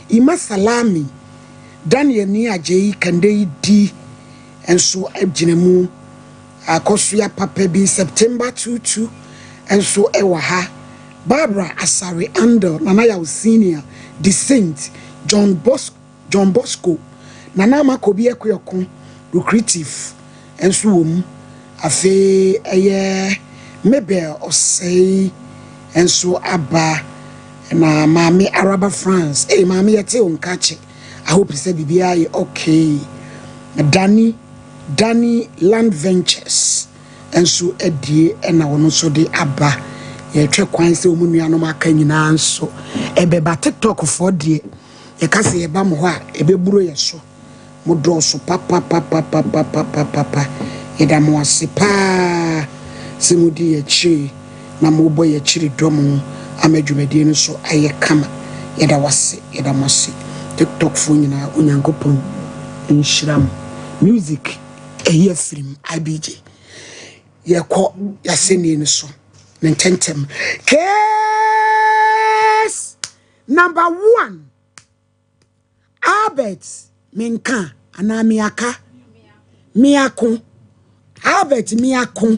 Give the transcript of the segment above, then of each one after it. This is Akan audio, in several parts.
Ima salami Daniel ni ajeyi kande di enso abjinemu akosuya papa bi September 22 enso ewa ha Barbara Asare Andel Nana ya senior the Saint John Bosco Nana Makobi Ekuyokun lucrative enso wom afe eye Mabel Osei enso aba na mami Araba France mami yete onkache I hope you say BBI okay Danny Land Ventures enso edie na wono so de aba ye twe kwan se omu nua no maka nyina nso ebeba TikTok for de ye ka se ye ba mo ho a ebeburo ye so mo do so papa ye da mo ase pa se mo di ye chi na mo bo ye chiri dom amadwumadi no so aye kama ye da wase ye da mo se TikTok for nyina onyankopon inshiram music here film IBJ ye ko ya seni ni so ntentem case number 1 Albert Menka ana miaka miako Albert miako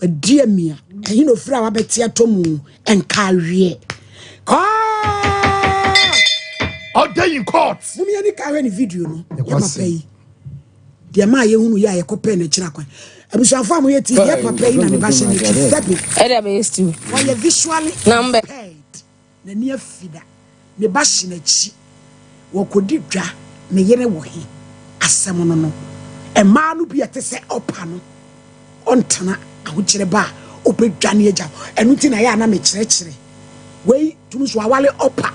die mia eyi no fra wa betia tomu enka wie ko all day in court mumi ani ka ni video no ya papa dia ma ye hunu ya ye kope na kira kwan abusuafo am ye ti ye papa yi na ne ba hye ne ti sabi ere be yestu wa ye visually number na ne afida ne ba hye na chi wo kodi dwa ne yere wo he asem no no e ma no bi ete se opa no ontana ahukire ba opedwa ne agya enu ti na ya na me kire wei tunu so awale opa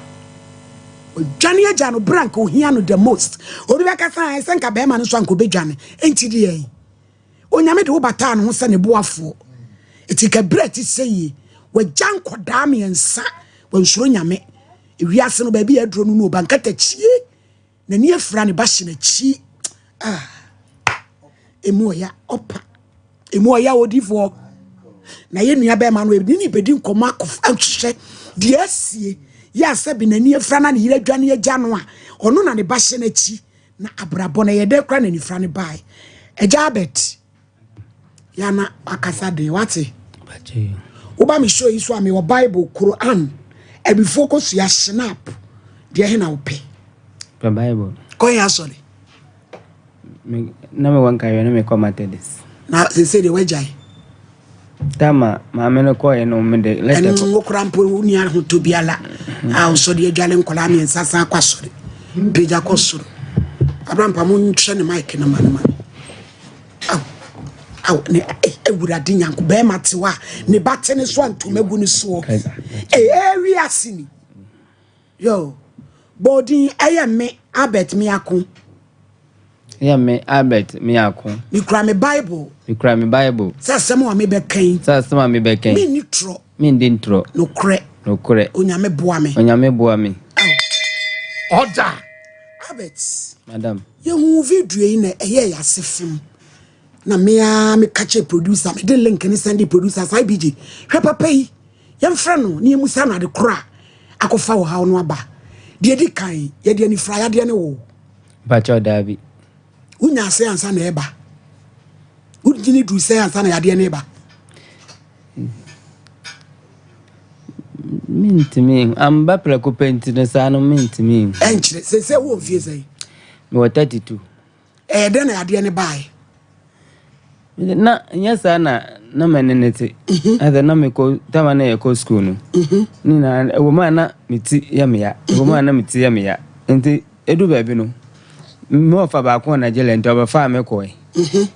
Johnny Jano Branco hiano the most. Odibaka san senka be man so anko bedwane enti de yen. Onyame de wo bata no se ne boafo. Etika bread sey we janko dam yensa we nsuro nyame. Ewiase no ba bi aduro no no bankata chie. Na ni afra ne ba hye na chi. Emu oya opa. Emu oya odifo. Na ye nua be man we ni pedi nkoma akof ahwehwe de asie. Ya sabi na ni efra na yire dwane agya no a ono na ne ba hye na chi na abrabo na ye de kra na ni fra ne bai Ejabet ya na akasa de wate bache oba mi show yi so ame wo Bible Quran e bi focus ya snap de he na ope pa Bible ko ya sorry na me wanka yo na me commentators na se de wajai Tama maamene ko ye no me de letter ko krampo uni ar ho to biala a so de adwale nkola mi nsasa kwa sori peja ko soro Abraham pa mun hwe ne mic na manama aw ne ewurade nyanko be matewa ne bate ne so antoma gu ne so wi asini yo body eye me Albert miako ya me Albert miako mi kra me Bible sasem wa me be kan mi nitro mi ndintro no kre onyame boa me order Albert madam ye hu video yi na eye ya sefim na me catch producer me de link ni send producer sai BG hwe papa yi ye mfra no ni emusa na de kra akofa wo ha no aba de di kan ye de ni fra ya de ne wo bacho davi unya se ansa na eba ujini du se ansa na ya de ne eba mintimi amba preko penti ne sano mintimi enchire se wo fie sei me 32 de na ya de ne bai na nyasa na menenete ada na me ko tama na ko school no ni na wo ma na miti ya me ya wo ma na miti ya me ya enti edu ba bi no me ofa ba ko na jele enti oba fa me ko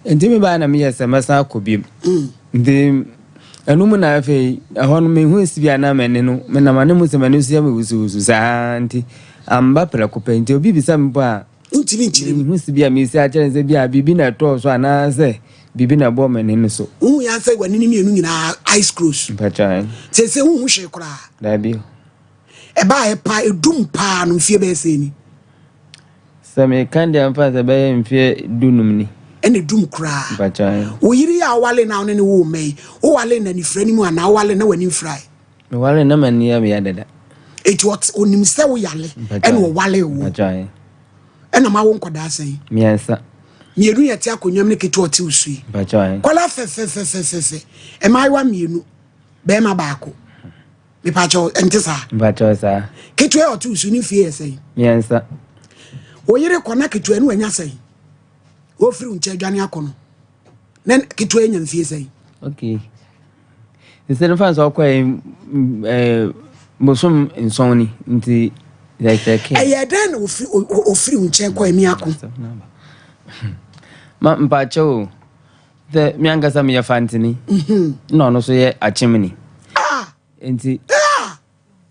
enti me ba na me yesa masa akobiem ndi enu mu na afi ehon me hu sibia na mene no me na mane mu se mane su ya me wusu za enti amba pela ko penti obi bisa me ba unti hu sibia me se a chere se bia bibi na to so ana se bibi na bo mene no so ya se gwa nini mienu nyina eyes close pacha se hu hwe kra da bi e ba e pa edum pa no fie be se ni se me kan dia mfa se be mfie dunum ni ene dum kra pacha wo yiri ya wale na one ne wo mei wo wale na ni frani mu ana wale na wani fry me wale na mani ya me ya dada it what onim se wo yale ene wo wale wo ena ma wo nkoda asen miensa mienu yete akonnwam ne keto oti usui kola fe e mai wa mienu be ma baako me pacho entisa bacho sa keto e oti usui ni fie esen miensa o yire kona keto enu anya sen wo firi unche dwane akono nen keto enya mfie esen okay instead of fans okwa bosom insomni nti like den ofiri unche kwa emi akon ma mpacho the miangasa me yafantini no so ye achimni enti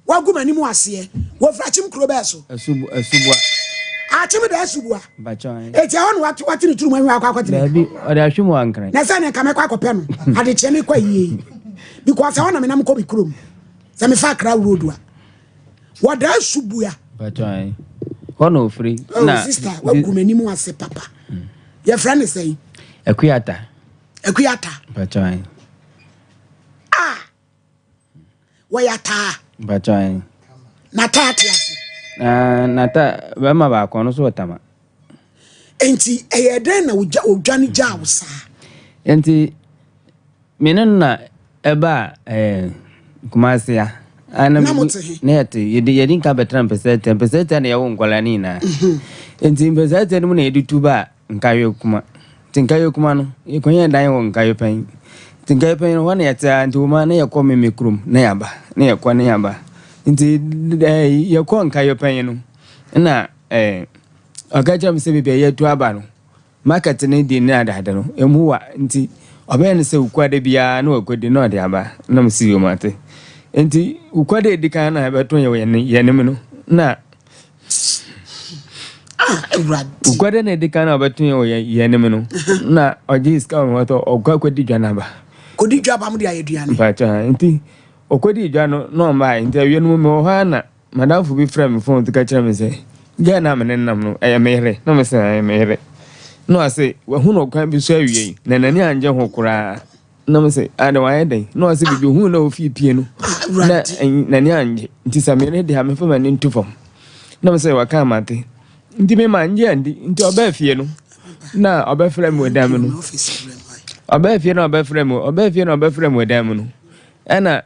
wagu mani mu ase wo frachim kro be so asubwa achim da asubwa bacho eti hon wati ni turu mu akwa akwati baby ode ahwemu ankran na sane ka me kwa kope no ade che me kwa yie because hon na me nam ko bi krom se me fa kra road wa wada asubwa bacho hono free na sister wagu mani mu ase papa your friend is saying Equiata Bachoy. Wayata Bachoy Natatias Nata Bama Bacono Sotama Enti Ayadena Johnny Jawsa Enti Minuna Eba Kumasia ana net yedin ka betran percent na yawo nkwalani na enti percent no na edu tuba nkayo kuma tinkayo kuma no yekonya dan wo nkayo pan tinkayo pan no wana yata nti uma na yakọ memekrum na yaba na yakọ na yaba nti yakọ nkayo pan no na agaja mse bebe yetu aba no market ne di na adada no emuwa nti obe ne se ukwade bia na wakodi na ode aba na msi yo mate enti ukwade edika na beto yenem no na ukwade na edika na beto yenem no na oji iska moto ogwakwadi dwanaba kodi dwaba mu dia yeduane bacha enti okwadi dwa no mba enti awienu me ho na madamfo bi frame phone tika kira me se gana me nenam no mere no me se mere no ase hu no kwan bi so awie na nani anje ho kura na me se ada wa yedai no ase bibi hu na ofi pie no na nani anje nti samere de ha me fama ni ntufom na me se wa ka mate nti me manje andi nti oba fie no na oba frame wedam no oba fie na oba frame wedam no ana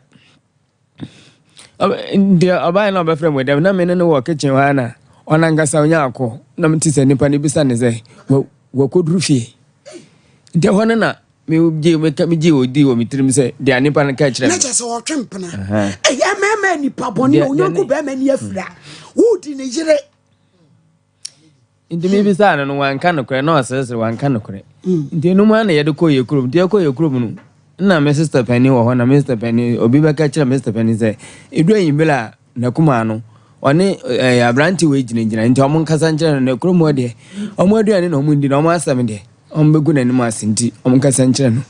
nti oba na oba frame wedam na me ne wo kitchen wa na onangasa onya akọ na mtise nipa ne bisa ne ze wakoduru fie nti hono na me je odi wo mitrim se de anipa na ka kire na chese o twempena ya mema nipa boni onyanko be ma ni afira wudi ne yire nti me bisa no wanka no kure na osese wanka no kure nti no ma na ye de ko ye krom de ko ye krom no na me sister Penny wo ho na me sister Penny obi be ka kire me sister Penny se edu ayimbela na kuma no one abranti we gina nti omo nkasa nkyere na kromo de omo aduane na omo ndi na omo asam de omo begu na nim asinti omo nkasa nkyere no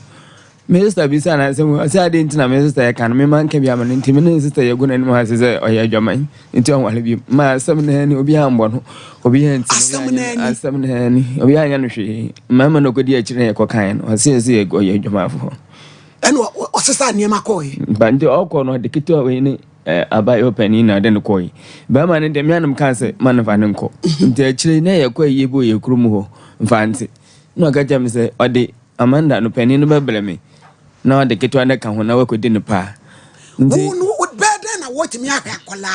me sister bi sana se ade nti na me sister ya kan me man ka bi amane nti me sister ya gu na nim asese oya adwaman nti on wale bi ma asam na ni obi ambo no obi nti asam na ni obi anya no hwe mama no kodi akire ya kokan no asese ya oya adwamafo eno osesa niam akoy ba nti okọ no de kito we ni abai openi na den koi ba ma ne dem yanum kanse manfa ne nko nti akire na ye kwa yebo ye krum ho mfanti no ga jam se ode amanda no peni no bebele me na ode keto ande ka ho na wakodi ne pa nti no beda na what me akola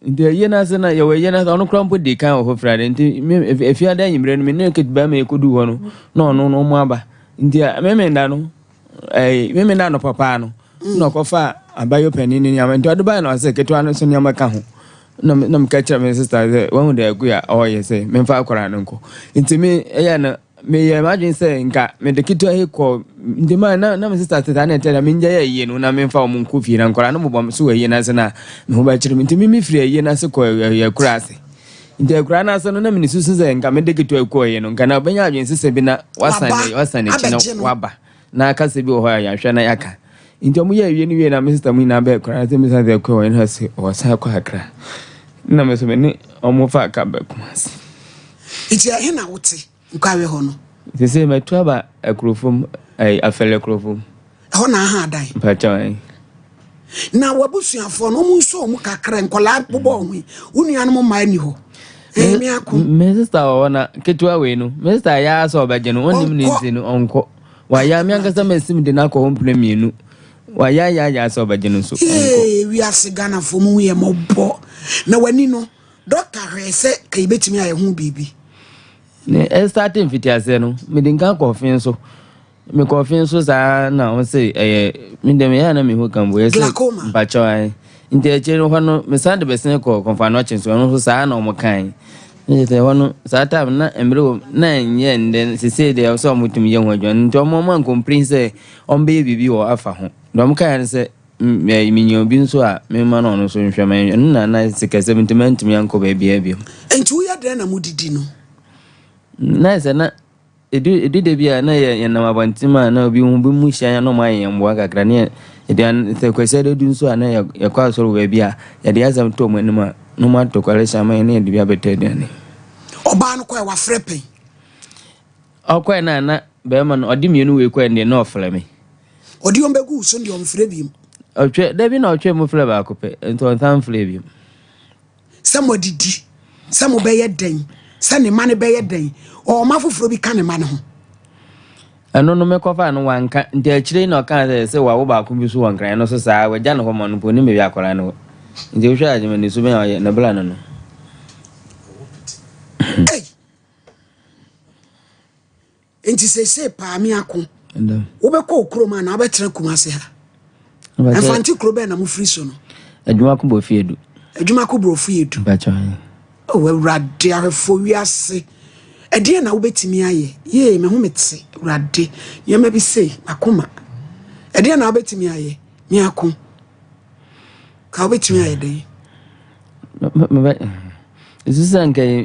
nti ye na se na ye we ye na ono krampo de kan ho frade nti efia da nyimre no me ne ke ba me kodu ho no no mo aba nti me nda no me nda no papa no no kofa abayo penini ni amento aduba na ase keto anu so nyama ka ho na mka kira me sister ze won de agu ya oye se me fa akwara nko nti me eya na me ye imagine se nka me de keto he ko ndi ma na me sister teta na tell me nja ye no na me fa o munku fi na nkora na bobom so ye na se na me ho ba kire me nti me firi ye na se ko ye kura ase nti akura na se no na me ni susu ze nka me de keto ko ye no nka na obenya adwen sese bi na wasane chino waba na aka se bi o ho ya hwe na yaka nti omo ye wie ni wie na me sister mu na be kra te me sa de ko en hase o sa ko akra na me so me ni omo fa ka be kumas iti ahe na wote nkwawe ho no se metu aba akrofom afele akrofom ho na ha dan pa chan na wabusuafo no mu nso mu kakra nkola bobo ho unuan mo mai ni ho me akọ me sister wana ketwa we no me sister ya so obaje no onim ni nti no onko wa ya mi ankasa masim de na ko ho mienu wa ya so obaje no so onko we asigana fo mu ye mobo na wani no doctor hwese ka ibetimi aye ho bibi ne starting fitiase no me de nka kofin so me kofin so za na on say me de me ya na me ho kambo yese bacho ai nti eche no hono me sande besen ko konfa no chen so no so sa na o mo kan nti hono sa time na emre na nye nden sese de so mutum ye ho adwan nti o mo man complain on be bibi wo afa ho dom kan se me nyo bi nso a me ma no so nhwema na sika 70 me anko ba bia bia enti wo ya de na mudidi no na se na edu de bia na ye na mabantima na obi hu bi mu hia no ma ye mbo kakra ne edian se kwese de du nso a na ye kwa so we bia ye de azam to mo nima no ma to kwale shama ne de bia betedian oba no kwa wa frepe okwa na be ma no odi mienu we kwa ne na ofle me odi ombegu so ndi omfre bi otwe de bi na otwe mo fle ba kope ento ntan fle bi samodidi samo be ye den sane mane be ye den o ma foforo bi ka ne mane ho eno no me kofa no wanka nti akire na oka se wa wo ba ko bi so wankran no so saa waja no homo no po ni me bi akora no nti hwe aje me ni so me na bla no enti se pa mi ako wo be ko kroma na abetre kumase ha enfanti krobe na mu free so no adwuma ko bo fiedu bacha o we rade afo wiase ede na wo betimi aye ye me ho metse rade ye ma bi sei akoma ede na wo betimi aye mi ako ka wo betimi aye de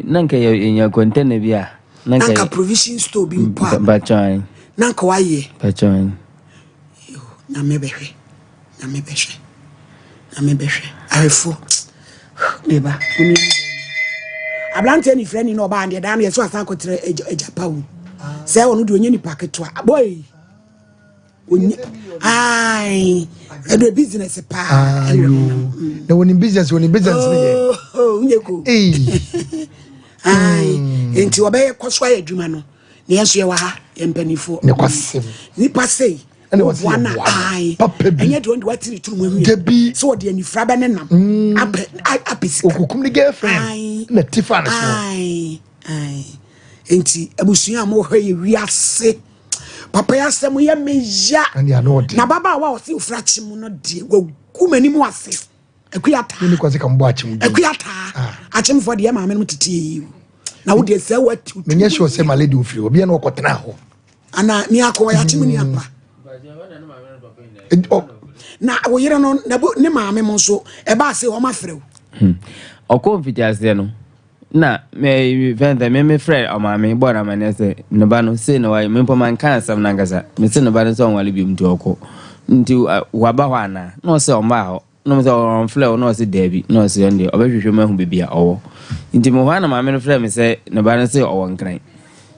nanka ya container bia nanka provision store bi mpa bacha nanka waye bacha yo na mebehwe afo neba uni ablante ni friend no ba ande dan ye so asan ko tere ejapa wu se wonu de onye ni paketo boy onye ai edo business pa na woni business ni ye onye ko ai enti obaye kwaso ya adwuma no ne yenso ye wa ha ye mpanifo ne kwasem ni pasei wana ai enye de wonde watiri turu mu hwe so de anifra be ne nam apesika okukum ni girlfriend na tifana so ai enti abusuya mo hwe ye wiase papa ya semu ye meja na baba wa o si ufra chimu no de kumani mu ase akuata ni kwase kan bo achim akuata achim for de ma me no titi na wo de se watu menye sure se ma lady ufiri obi na okotena ho ana mi akọ ya chimu ni apa na wo yire no ne maame mo so e ba se o ma frew okọ mfitiase no na me venda me friend o maame bo na mane se no ba no se no wa me mpo man kan sam na ngasa me se no ba no so on wale bi mti okọ nti wa ba ho ana no se o ma ho no se on flow no se debi no se ndie obehwehwe mahu bibia owo nti mo ho na maame no friend me se no ba no se o won kran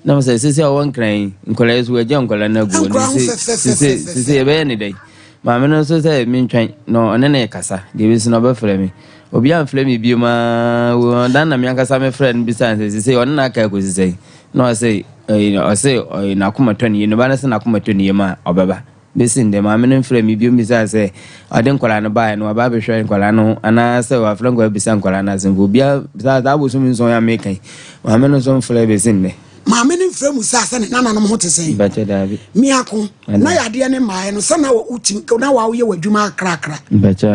na mo se o won kran nkola esu eje nkola na go ni se be ni dai maame no so say me ntwan no one na kasa de bi se no be frɛ me obi an frɛ me bi ma wo dan na me ankasa me friend bi san say one na ka ko say no say o say na kuma toni ye no ba na se na kuma toni ye ma obaba be sin de maame no frɛ me bi mi say ade nkola no ba no ba be hwɛ nkola no ana say wa frɛ nkola bi san nkola na sen obi a za bo so mi so ya me kan maame no so frɛ be sin de maame ne mfrɛ mu sasa ne nana no ho te sɛn bache dabi mi ako na yade ne maaye no sana wo utim na wa wo ye wadwuma akrakra bache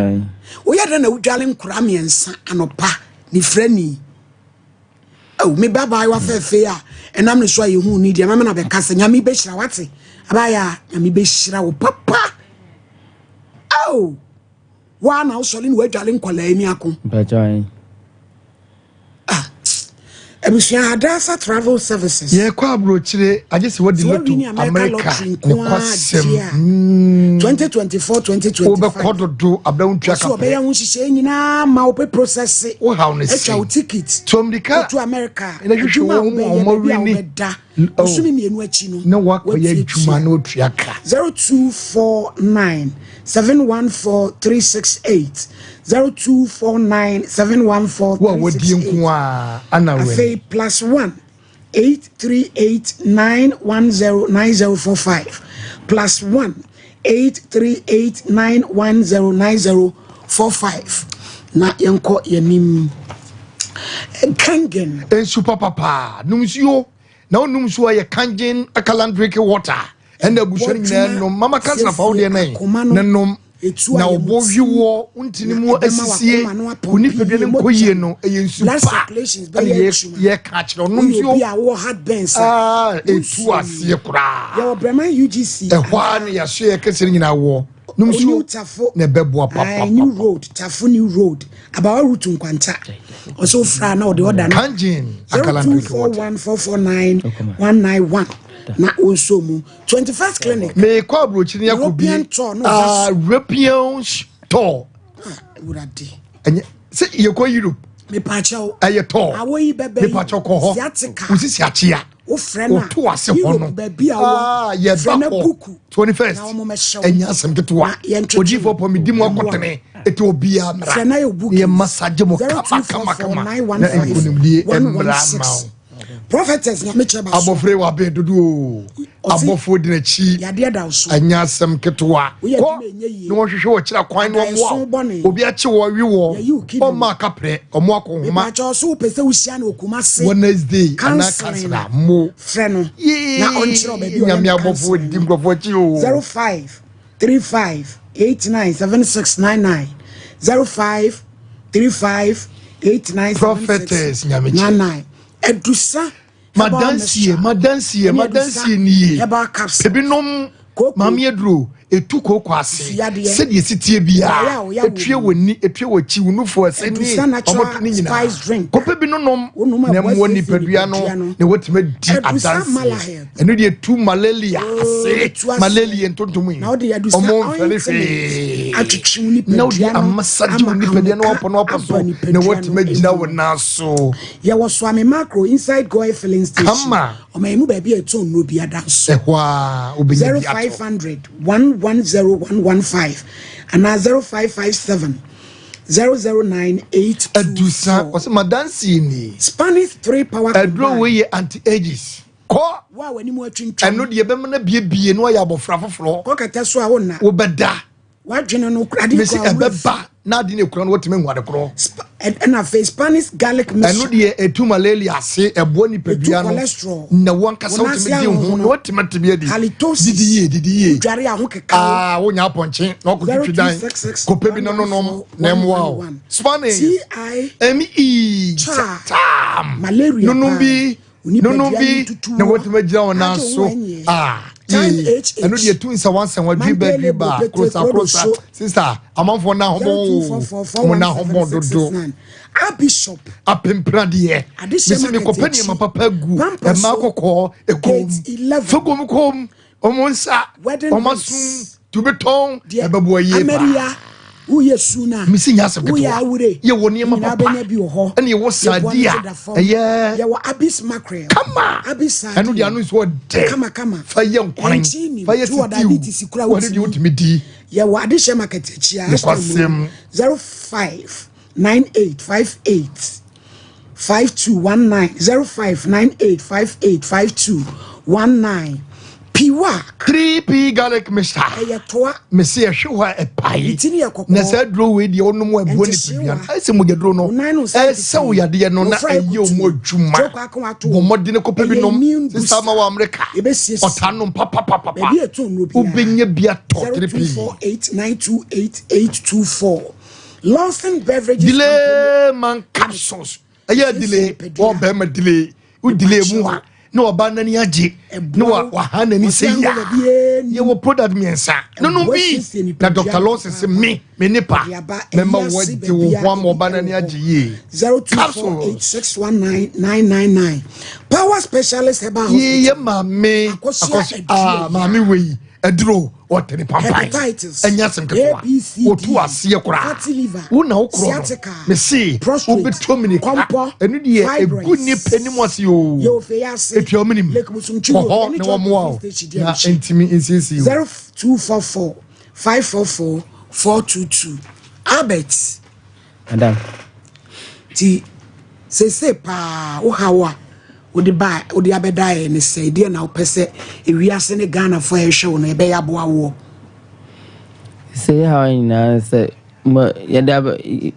wo yade na wudwale nkura miensa anopa ni frani o me baba wa fefe a enam ne so aye hu ni dia mama na be kasa nyame be hira wate abaya nyame be hira wo papa au wa na wo sole ni wadwale nkola ani ako bache Abusia Hadasa Travel Services. Yeah, kwa brochire. I just what the lotto America. 2024, 2025. Obekodo do abdaun twaka. So obeya hunhihye nyina ma ope process. O how ne say. Etwa ticket. To America. To America. Ina hwehwe wo mo wini. Osumi mienu achi no. Na wakoye adwuma na otuaka. 0249 714 368. 0249 714 368. Plus 1 838 910 9045. Plus 1 838 910 9045. Na yanko yanim kangen en super papa numsio na numsio ya kangen akalandric water and the bushani no mama kansa fa ode na nom na obowi wo untini mu asisie unipede ne nkoyie no eyensupa ye ka kire numsio etu asie kura ya obrama UGC ehwa ne ya so ye kesere nyina wo numsio ne bebo papa new road tafu new road about route nkwanta also fra na ode order na kanjin akalandric 0414491991 na also mu 21st clinic me kwa brochini yakobi European store urade enye se yeko Europe me pacho aye to awoyi bebe me pacho ko ho usisi achia o frena to ase ho no bebe awo ye ba ko 21st enya asem ketewa oji for pomidim akotene eti obia mra frena ye book ye massage mo kama na enkunimdie emra ma prophetess na mecheba abofre wa be dudu abofo di na chi yade da so anya asem ketewa ko no hwehwe wo kira kwan no mo obi achi wo wi wo o ma kapre o mo akohoma pacho so pese usia na okuma se Wednesday ana kansela mo freno na onchiro ba bi nyame abofo di mgrofo chi o 05 35 897699 05 35 897699 prophetess nyame chi edusa madansie niye ebinom mami edro etu koko ase se de sitie bia etue woni etue wachi unufo ase ni omoto ni nyina kope bi nonom na mo ni padua no na wotima di adanse eno de etu malaria ase malaria ntontomu omo mfelefe atwetwe ni padua na odi amasaje ni padua no opo so na wotima gina wona so ya was ame macro inside go filling station kama omaimu ba bi eto no bi adanso ehwa obenye bi ato 0500 110115 and 0557 0098 adusa wase madansi ni Spanish 3 power adro we anti ages ko wa wani mu atwintwa eno de be na bie no ya bofra foforo ko kata so a wona wo beda wa dwene no krade ko a beba na de ne kura no wotime nwade kro and a face Spanish garlic mix eno de etu malaria ase ebo ni padua no na won kasa wotime di hu no wotime tibia di didiye dware a ho keka wonya aponche na okotwitwi dan ko pebi no na emwa Spanish me malaria no bi na wotime gira wona so eno de tu nsa wansan wadwi baby ba krosa sister amanfo na homo na homo dodo a bishop apempra de mesi me kopani ma papa gu e ma kokko e kom fogom kom omonsa omasum tubeton e babo ye ba uye suna misi nyase keto ye woni ma papa bi ho ene wo sadia ye wo abis mackerel kama abis enu de anu so de kama fa ye nkwan fa ye diabetes kura wo de wotimi di ye wo adihye market achia 05 9858 5219 0598585219 piwa 3p garlic mixture ayatoa mesi ehwa epai na sa dro we di onum ebuo ni pibia ese mo gedro no ese wo yade no na aye o mo adwuma bo mode ne kopa bi nom sisa ma wa America otanom papa ubenye bia to 3p 489288824 Lawson Beverages delay man capsules aye delay o be ma delay u delay mu ha no oba ni agye no wa ha na ni say ya ye wo product miensa no bi na Dr. Law say me nipa memma wo di wo ho am oba na ni agye ye 0248619999 power specialist heba hospital ye mame akosi mame we edro otene pampai enya semkekoa otu ase kora wo na okro me see obetomini enu de egu ni penim ase o etuominim ho na wo mo na entimi insisi 0244 544 422 Albert madam ti se pa wo hawa odi ba odi abedai ne say de na opese ewiase ne Ghana for ehwe wo no ebe ya boa wo say how ina say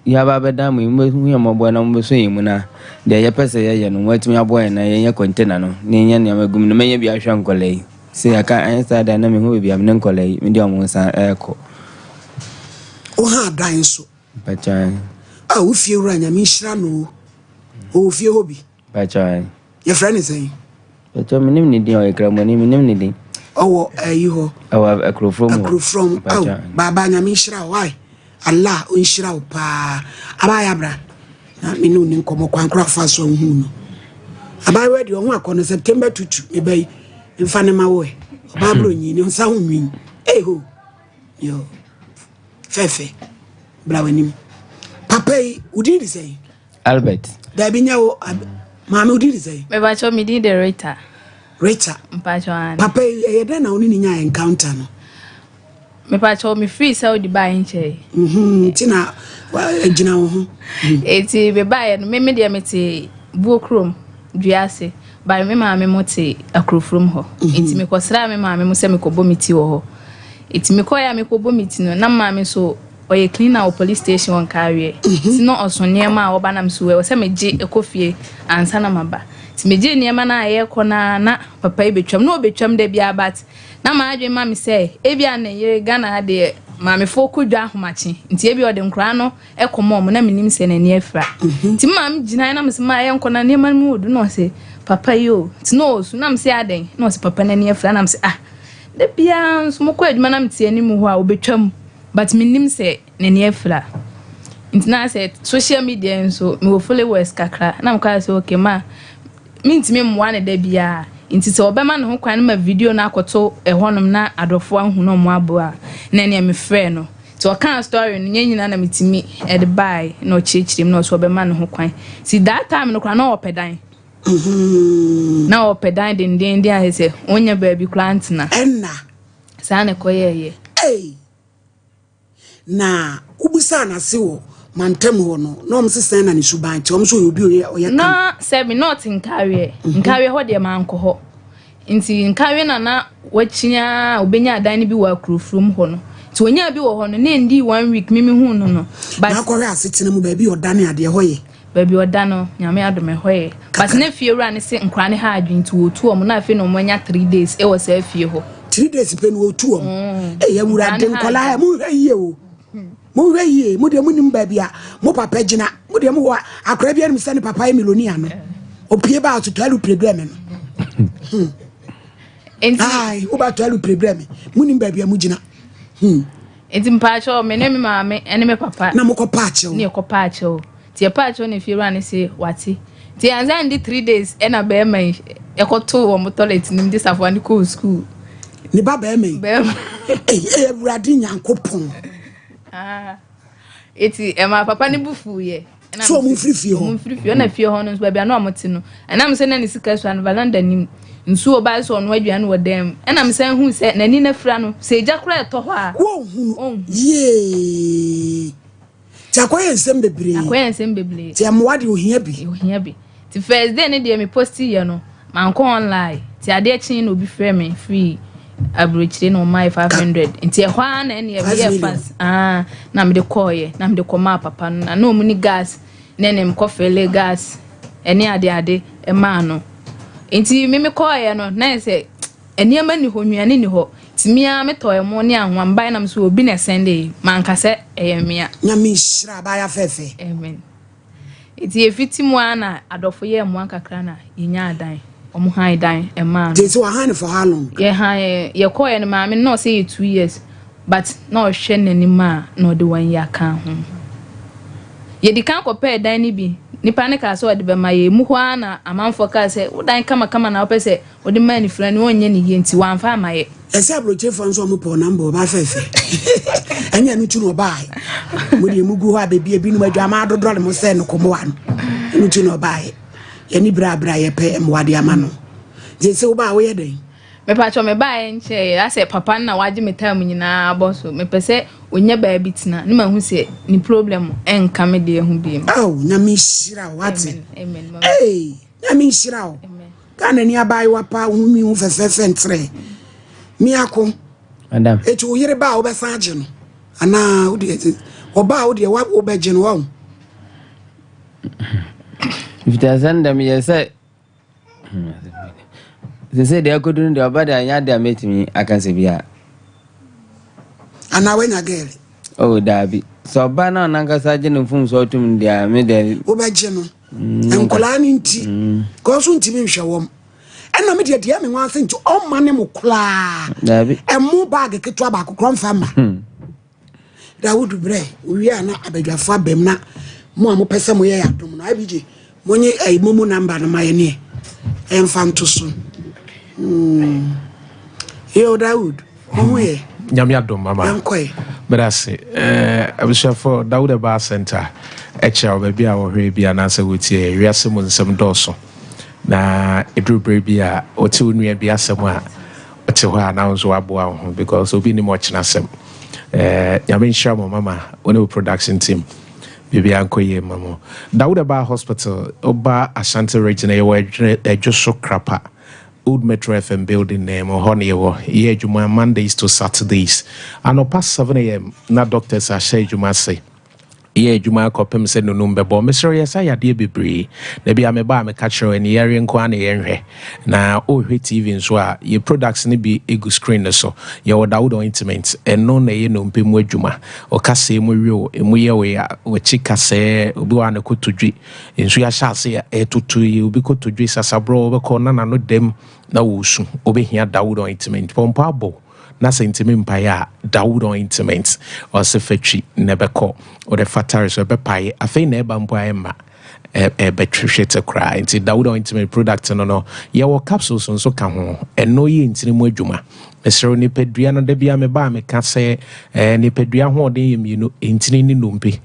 ya ba beda mu hu ya mo na mo so yimu na de ya pese ya no watumi aboa na ya container no ne nya ne magum no menya bi ahwa nkolai say aka ansa da na me hu bi am ne nkolai me de omo san eko o ha dan so bachan wo fie wura nya me hira no o fie hobi bachan your friend is saying bachan me nim ni din o ekramoni me nim ni din owo ayi ho akro from baba nya me hira why Allah o hira pa abaya bra na me no ni nkomo kwankra fa so hu no abaya we de ho akọ September 22 e bai mfa ne ma wo babro nyi ni nsa hu nwi ho yo fefe bra wanim papa udi di say Albert da binya wo mama udi di say me ba cho me di the Rita mpacho an papa e da na oni ni nya encounter no me pa cho me free say odi ba nche tina ejina wo eti be ba no me de mete buokrom duase ba me ma me mote akrofrom ho eti me kwosra me ma me mo se me kobo miti wo ho eti me koya me kobo miti no na ma me so oye clean out police station on carry ti no osone ma oba nam so we se me je ekofie ansa na maba ti me je niema na aye kona na papa ibetwam na obetwam da bia bat na ma adwe ma me se ebia na yere Ghana de ma me fo kodwa ahomachi nti ebia ode nkra no ekomo mo na menim se na ni afra ti ma me gina na me se ma aye kona niema mu odu no se papa yo ti no so na me se aden no se papa na ni afra na me se da bia so mo ko adwuma na me tie ni mu ho a obetwam but menim se na ni afra ntina se social media so me wo followers kakra na me ka se okay ma mintimi mwa ne da bia nti se obema ne ho kwan ma video na akoto ehonum na adofo ahu no mo abo a na ne me frɛ no ti o kan story no nyina na mitimi e de buy no chichirim no so obema ne ho kwan si that time no kra na opedan na opedan den dia se onya baabi plant na enna sa ne koyeye na ubusa na se wo mantem ho no no msesen na ni suban ti omso obi oya kan na se me not nkawe ho de manko ho nti nkawe na wachinya obenya adan ni bi wa krofrom ho no ti onya bi wo ho no na ndi 1 week mimi hu no but na ko ra setena mu ba bi odane ade ho ye ba bi odano nyame adome ho ye but na fie wura ne se nkra ne ha adwin ti otu om na afi no monya 3 days e wo se fie ho 3 days pe no otu om ya wura de nkola mu hye o mo weye mo de munim babia mo papa gina mo de mo akra bia nim sane papa e milonia no opie ba to talu program no ai o ba talu program munim babia mo gina enti mpacho me ne me maame ene me papa na mo ko pacho ne ko pacho ti pacho ne fi run se wati ti anza ndi 3 days ena be man e ko to wo mo toilet nim dis afani ko school ni baba e man e buradi nyankopon eti ma papa ne bufu ye so mo frifie na fie ho no so bia na omote no na me se na ni sika so an valanda nim nsu oba so no aduane wodam na me se hu se na ni na fra no se jakura eto ho a wo hu ye takoye nsem bebre ti amwade ohia bi ti first day ne de me posti ye no man ko online ti ade chin no obi frɛ me free abrochire no my 500 nti e hwa na ne e fast na me de koye na me de koma papa na no mu ni gas na ne me kofele gas ene ade e ma no nti me koye no na se ene ma ni ho nnuane ni ho timia me toye mo ne anwamba na me so obi na sende man kase eyemia nyame shira ba ya fefe amen nti e fitimu ana adofo ye mo ankakra na yenya adan omo han dan e ma they say han for how long ye han ye call ye ma me no say 2 years but no hwe nanima no de 1 year kan ho ye di kan ko pay dan ni bi nipa ne ka so de be ma ye mu ho ana amanfo ka say dan kama na opese o de man fra ni onye ni ye nti wan fa ma ye ese abroche fo so mo po number ba fefe anya mi tu no bai mo de mu gu ho abebie bi no adwama adodro mo se no komo wa no mi tu no bai ye ni bra ye pe mo wade ama no je se wo ba wo ye den me pa cho me bai nche ase papa na waje me time nyina boso me pese onye ba bitina ni ma hu se ni problem enka me de hu bi oh nyame shira wate amen eh nyame shira o kana ni abai wa pa hu mi hu fefe ntre mi ako madam etu wo yere ba wo be san age no ana wo de oba wo de wa wo be je no wa if it has ended me say they say they are good in the body and they met me I can say bia ana when girl oh dabi so bana nanga saje no fun so tum dia me de wo be je no enkola ni nti ko so ntimi nhwe wom ena me de me wan nti o ma ne mo kula dabi emu bag ketwa ba kokron fama Dawood bre wi ana abadwafo abem na mo a mo pese mo ye yadom no abije mo nye momu number na maye ne emfa nto so yo Dawood mo ye nyame adom mama yankoi brase abishafo Dawood Bar Center echa obabi a wo hwe bia na sa wotie wiase mo nsem doso na edrubre bia oti onua bia asem a oti ho na nzo aboa ho because obi ni mo china sem nyame nshia mo mama one production team bibi ankoye mamo Dawood Bar Hospital oba Ashanti region e just krapa Old Metro FM building name or honeywo ye juma Mondays to Saturdays and past 7 a.m. na doctors are say juma say ye juma kopem se no number bo mesro yes ya de bebre na bia me ba me catch and area nko an ye nhwe na o hwe TV nso a ye products ni bi egu screen so ye wo Dawood ointment eno na ye no mpemu adwuma o kase mu wi emu ye we a o chika se obi wa na kotodwi nso ya shase ya etutu ye obi kotodwi sasabro obi ko na no dem na wusu obi hia Dawood ointment pompa abo na sentiment empire Dawood ointment or se fetchi nebeko or the fataris or bepai afe na eba mbo ayema betwhwete kra nti Dawood ointment product no ye wo capsules nso ka ho eno ye ntini mu adwuma mesero ni pedua no da bia me ba me ka se ni pedua ho de ye mienu ntini ni nompe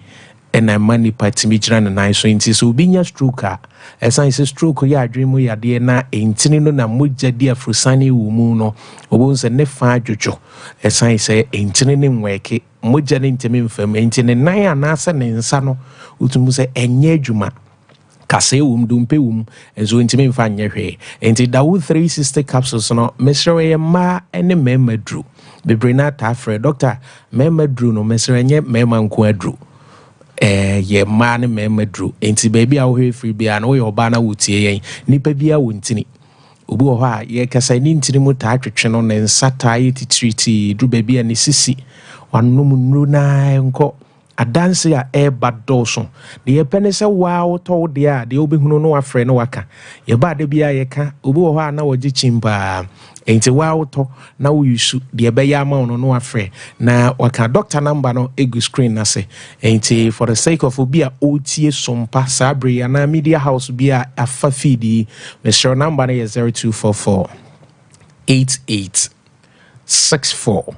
ena mani patimi gira na nine so nti so obinya stroke a esan se stroke ya adwemu ya de na entini no na mogya di afrosane wo mu no obo nse ne fa adwojo esan se entini ne nweke mogya ne ntimi mfam entini nan anase ne nsa no utumu se enye adwuma kase wum dumpe wum enzo ntimi mfa nye hwe enti Dawood 360 capsules no mesro ye ma ene memadru bebrina ta afre doctor memadru no mesro nye mema nko adru ye man memadru enti baby a wo hwe free bia na wo yoba na wotie yen nipa bia wo ntini obi wo ha ye kasa ni ntini mu ta atwetwe no ne nsata ye titriti dru baby a ne sisi wanum nru na enko adanse a eba doso de ye pene se wa wo to de a de obehunu no afre no waka ye ba de bia ye ka obi wo ha na wogi chimba enti wa wo to na wo yusu de be ya ma no afre na waka doctor number no egu screen na se enti for the sake of obi a otie Sompa Sabri na media house bia afa feedi me show number na 0244 88 64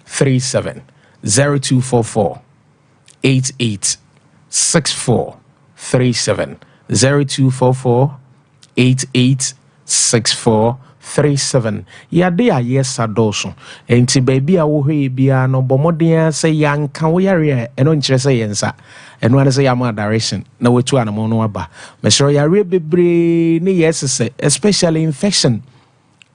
37 0244 88 64 37 0244 88 64 37 yade a yes adoso enti baby a wo hwe bia no bomoden se yanka wo yare eno nkire se yensa eno ane se yama direction na wetu anamo no aba mesro yare bebre ne yes se especially infection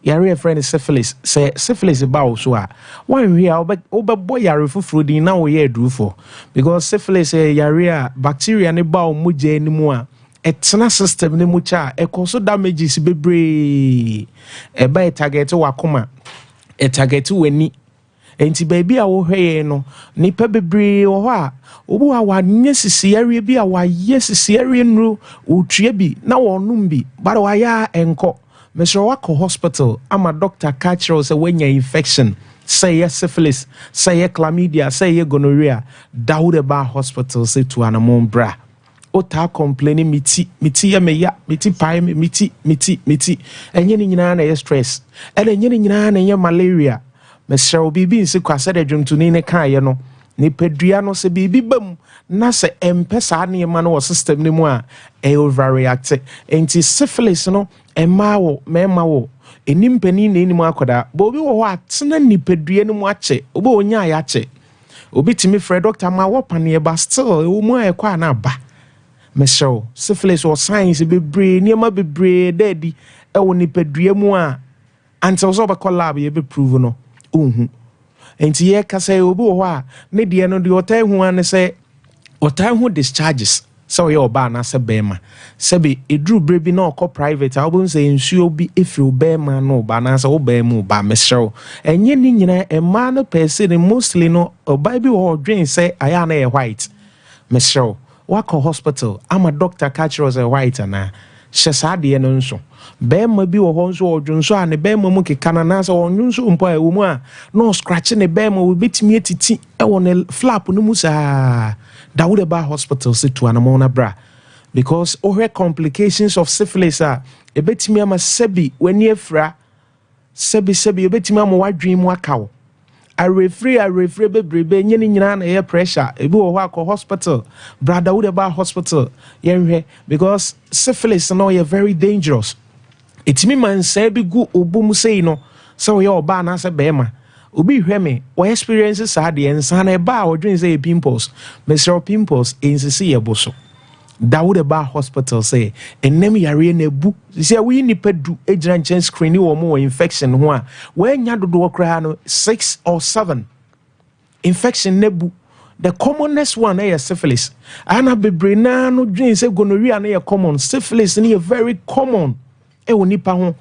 yare friend syphilis say syphilis ba so a wan hwe a obebo yare fufuru din na wo ye adurufo because syphilis yare a bacteria ne ba o mugye animu a etna system ne mu cha ekoso damages bebre eba target wakoma target wani enti baby a wo hweye no nipa bebre wo ho a obu a wa nyesisi area bi a wa yesisi area nru otue bi na wonum bi bara wa ya enko Mr. Wako Hospital, I'm a doctor catcher or say when your infection, say yes syphilis, say yes chlamydia, say yes gonorrhea, Daudeba Hospital say to an bra. Ota complaining miti ya miti pie miti and yen na stress and yen na malaria. Mr. Bibi in sequased a to nine kayano. Ni pedriano se bibi bam na se empesa ne man wo system ni mu a e overreact enti syphilis no emma wo mema wo enimpani na enimu akoda bo obi wo atena ni pedua ni mu ache obi onya ya ache obi timi frɛ doctor ma wo pane ba still wo mu ekwa na ba mesho syphilis or science bebre niema bebre dedi e wo ni pedua mu a until so ba collab ye be prove no enti ye ka say obi wo a ne de no de otai hu an say otai hu discharges so ye oba na se bema se be edru brebi na okọ private album say nsuo bi efiri bema no ba na se wo bema ba mesro enye ni nyina ema no person mostly no oba bi wo dwen say aya na ye white mesro wako hospital ama doctor catch us a white na hyesade no nso bema bi wo ho nso odwunso a ne bema mu kekana na se onwunso mpo a wo mu a no scratch ne bema wo betimi etiti e wo ne flap no mu sa Daudeba Hospital say to anamona bra because over complications of syphilis a betimi ama sebi wani afra sebi betimi ama wadwen mu akawo a refree bebrebe nye ni nyina na pressure ebi wo akọ hospital bra Daudeba Hospital yenhwe because syphilis no ye very dangerous etimi man say bi gu obum sei no so ye oba na se bema obi hwe me o experiences sad de ensa na ba o dwen say pimples Mr. Pimples insisi ye boso Daudeba Hospital say enem yare na bu say we nipa du egira nchen screen wo mo infection ho a we nya dodo kra no 6 or 7 infection nebu the commonest one is syphilis ana bebre na no dwen say gonorrhea na ye common syphilis na ye very common e wo nipa ho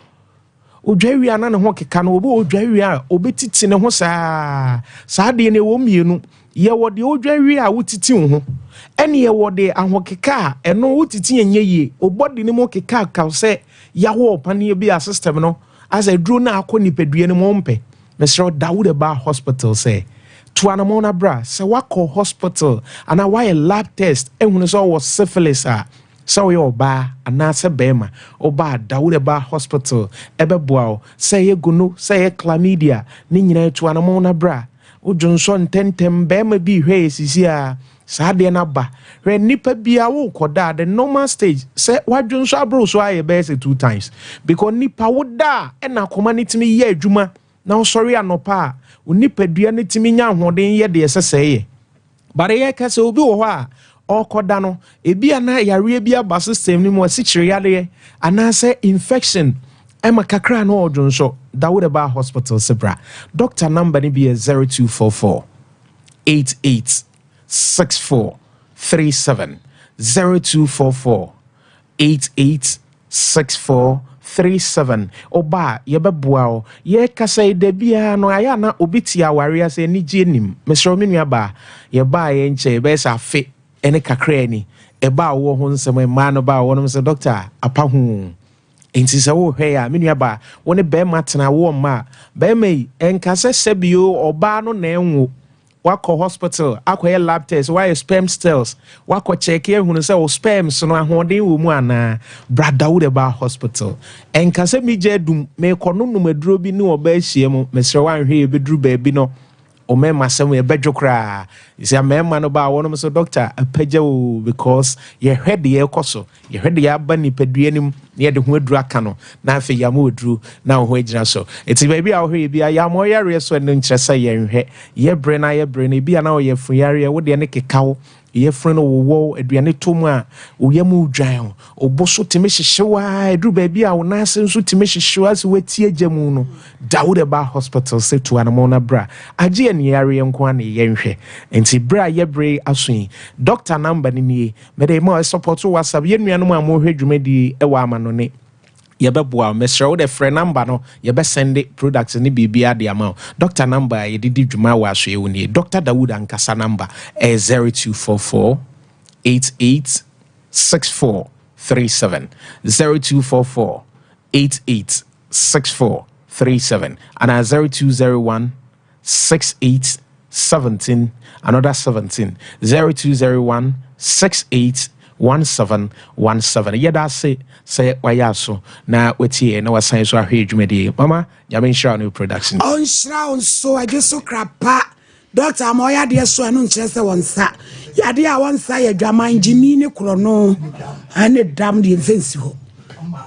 odwawia na ne ho keka no obo odwawia obetiti ne ho saa de ne wo mienu ye wo de odwawia wotiti ho ene ye wo de ahokeka eno wotiti enye ye obodi ne mo keka ka se ya wo pane bi a system no as a dro na akọ nipadua ne mo mpe Mr. Daudeba Hospital say to anamona bra se wako hospital ana why a lab test ehunu so was syphilis a so ye oba anase bema oba Daudeba Hospital ebeboa say ye gunu say ye chlamydia ni nyina tu anamona bra ojunso ntentem bema bi hwe sisi a saade na ba hwe nipa bia wo koda the normal stage say wadwunso abro so aye be say 2 times because nipa woda na community mi ye adwuma na sorry anopa nipa dua ne timi nya hoden ye de seseye bare ye ka se obi wo ho a okoda no ebia na yare bia ba system ni mo asichire yare anase infection ema kakra no odwonso Daudeba Hospital sebra doctor number ni be 0244 886437 0244 886437 oba yebeboa o ye kasa de bia no aya na obiti aware ase ni jenim Mr. Minua ba ye ba ye nche be sa fe ene kakra ni eba wo ho nsem ma no ba wo no se doctor apa hu enti se wo hwe ya Minua ba wo ne be matena wo ma be mai enkase sebio oba no na enwo wako hospital akwa lab test why sperm cells wako check here hunu say o sperms no ahoden wo mu ana bra Daudeba Hospital enkase mi je dum me kono numaduro bi ni oba ahie mu mesre wan hwe beduru ba bi no o me masem e bedwokra isi amema no ba wono so doctor apagya wo because ye hwede ye koso ye hwede ya ba ni paduanim ye de ho aduru aka no na afi ya mo aduru na ho agina so eti ba bi a hwe bi ya mo yare so no nkyeresa ye nhwe ye bre na bi na o ye fuyare wo de ne kekawo ye freno wo aduane tomu a oyam dwan oboso timi hyehyewa aduru ba bi a wo na ase nso timi hyehyewa se wati agyamu no Daudeba Hospital se to anamona bra age ani yare nko an ye nhwe enti bra ye bre asoin doctor number ni me dey mo support WhatsApp ye nuanom a mo hwe dwumadi e wa amano ne yebeboa mesra wo de friend number no yebe send products ni bibia de amount doctor number ye didi dwuma wa so ye woni Dr. Dawood Ankasa number 0244 886437 0244 886437 6437 and 0201 68 17 another 17 0201 68 1717. Yada say wayaso na wetie na wasan so ahwe dwumadi mama yame nsha no production on shra so I just so krapa doctor amoya de so anu nkyere se wonsa yade a wonsa ya dwaman jimi ne kro no ane dam de fensi ho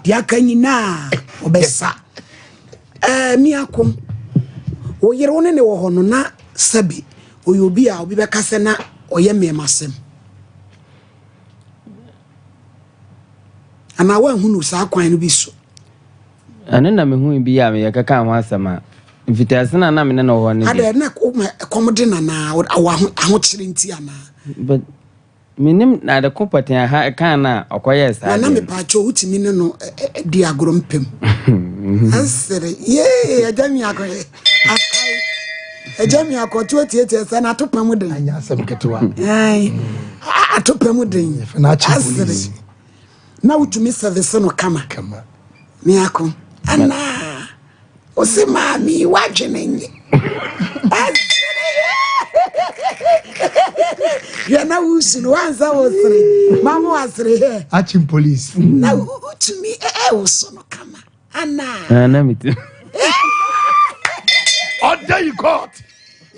de akanyina obesa mi akom wo yere woni ne wo ho no na sabi oyobi a obi be kase na oye memasem ana wa hunu sa kwan no bi so ane na me hu bi ya me yakaka ho asama invitation na me na ho ne ade na komode na aho kire nti ana but minim na de kompetent ha kan na okoye sa na me pa cho utimi ne no di agoro mpem asere ye ajami akoye akai ajami akoto tietie sa na topam den anya asem ketewa ai atopam den asere na utumi service no kama mi ako ana osema mi wajene ya na usunu wanza wosre mama wasre he achim police na utumi usono kama ana miti order you court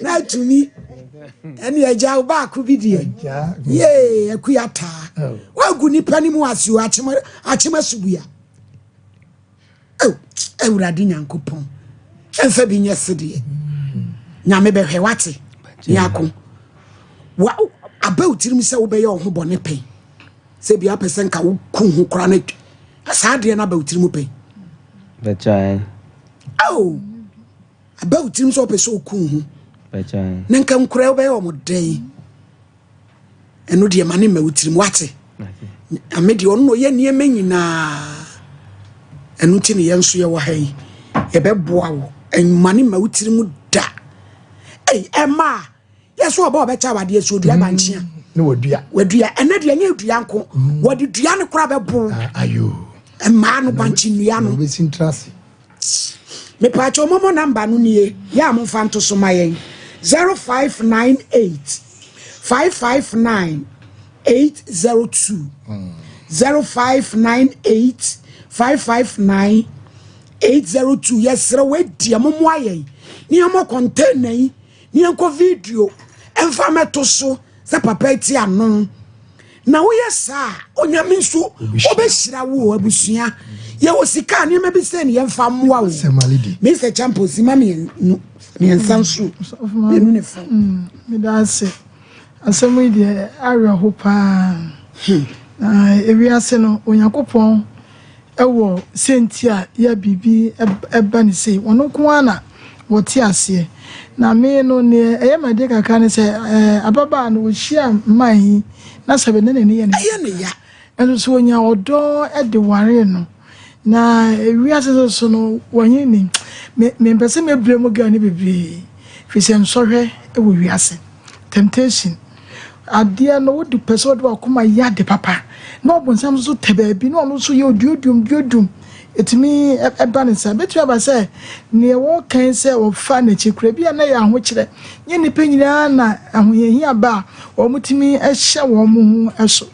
na tumi eni eja ba ku bidie ye akuyata wagu nipa ni mu asu achima subuya ewurade nyankopon enfa bi nyesede nyame behwe wate yako wa abawtirim se wo be ye ho bone pen se bia pesen ka wo ku hu kra na asade na abawtirim pen bechai abawtirim so pese wo ku hu bechai nenka nkura wo be ye o modai eno de mane mawtirim wate amedi onno ye niema nyina eno ti ne yenso ye wo hai ye beboa wo enmane mawtirim da Emma, yes, what about better idea? So, dear Manchia, no, dear, and not your dear uncle. What did Diana crab a bull? Are you A man of Banchiniano? With interest. Me patch your mama number, Nunie, Yamu Fanto Somaye 0598 559 802 0598 559 802. Yes, sir, wait, dear Momoye. Near more contain. Ni enko video enfa meto so se papa ti anon na wo yesa onyame nso obehira wo abusua ye wo sika ne me bi se ne enfa moa wo Mr Champions mami me ensanso me nu ne fa me da se asemu de awe ho pa ewi ase no onyakopon ewo sentia ya bibi eba ne sei wono ko ana woti ase na me no ne eyamade kaka ne se ababa no hia man na sebe ne ne ye ya enso onya odo e de ware no na ewi ase so no wonye ni me pese me bremu ga ne bebre fi se nsohwe e wo wi ase temptation adia no wo de pese wo de akoma ya de papa na obonsam so tebe bi no no so ye odiodum etimi eba ne sa betu aba se ne wo kan se wo fa na chikura bia na ya ho kire nye nipa nyina na ahoyehia ba wo mutimi ehye wo mu hu eso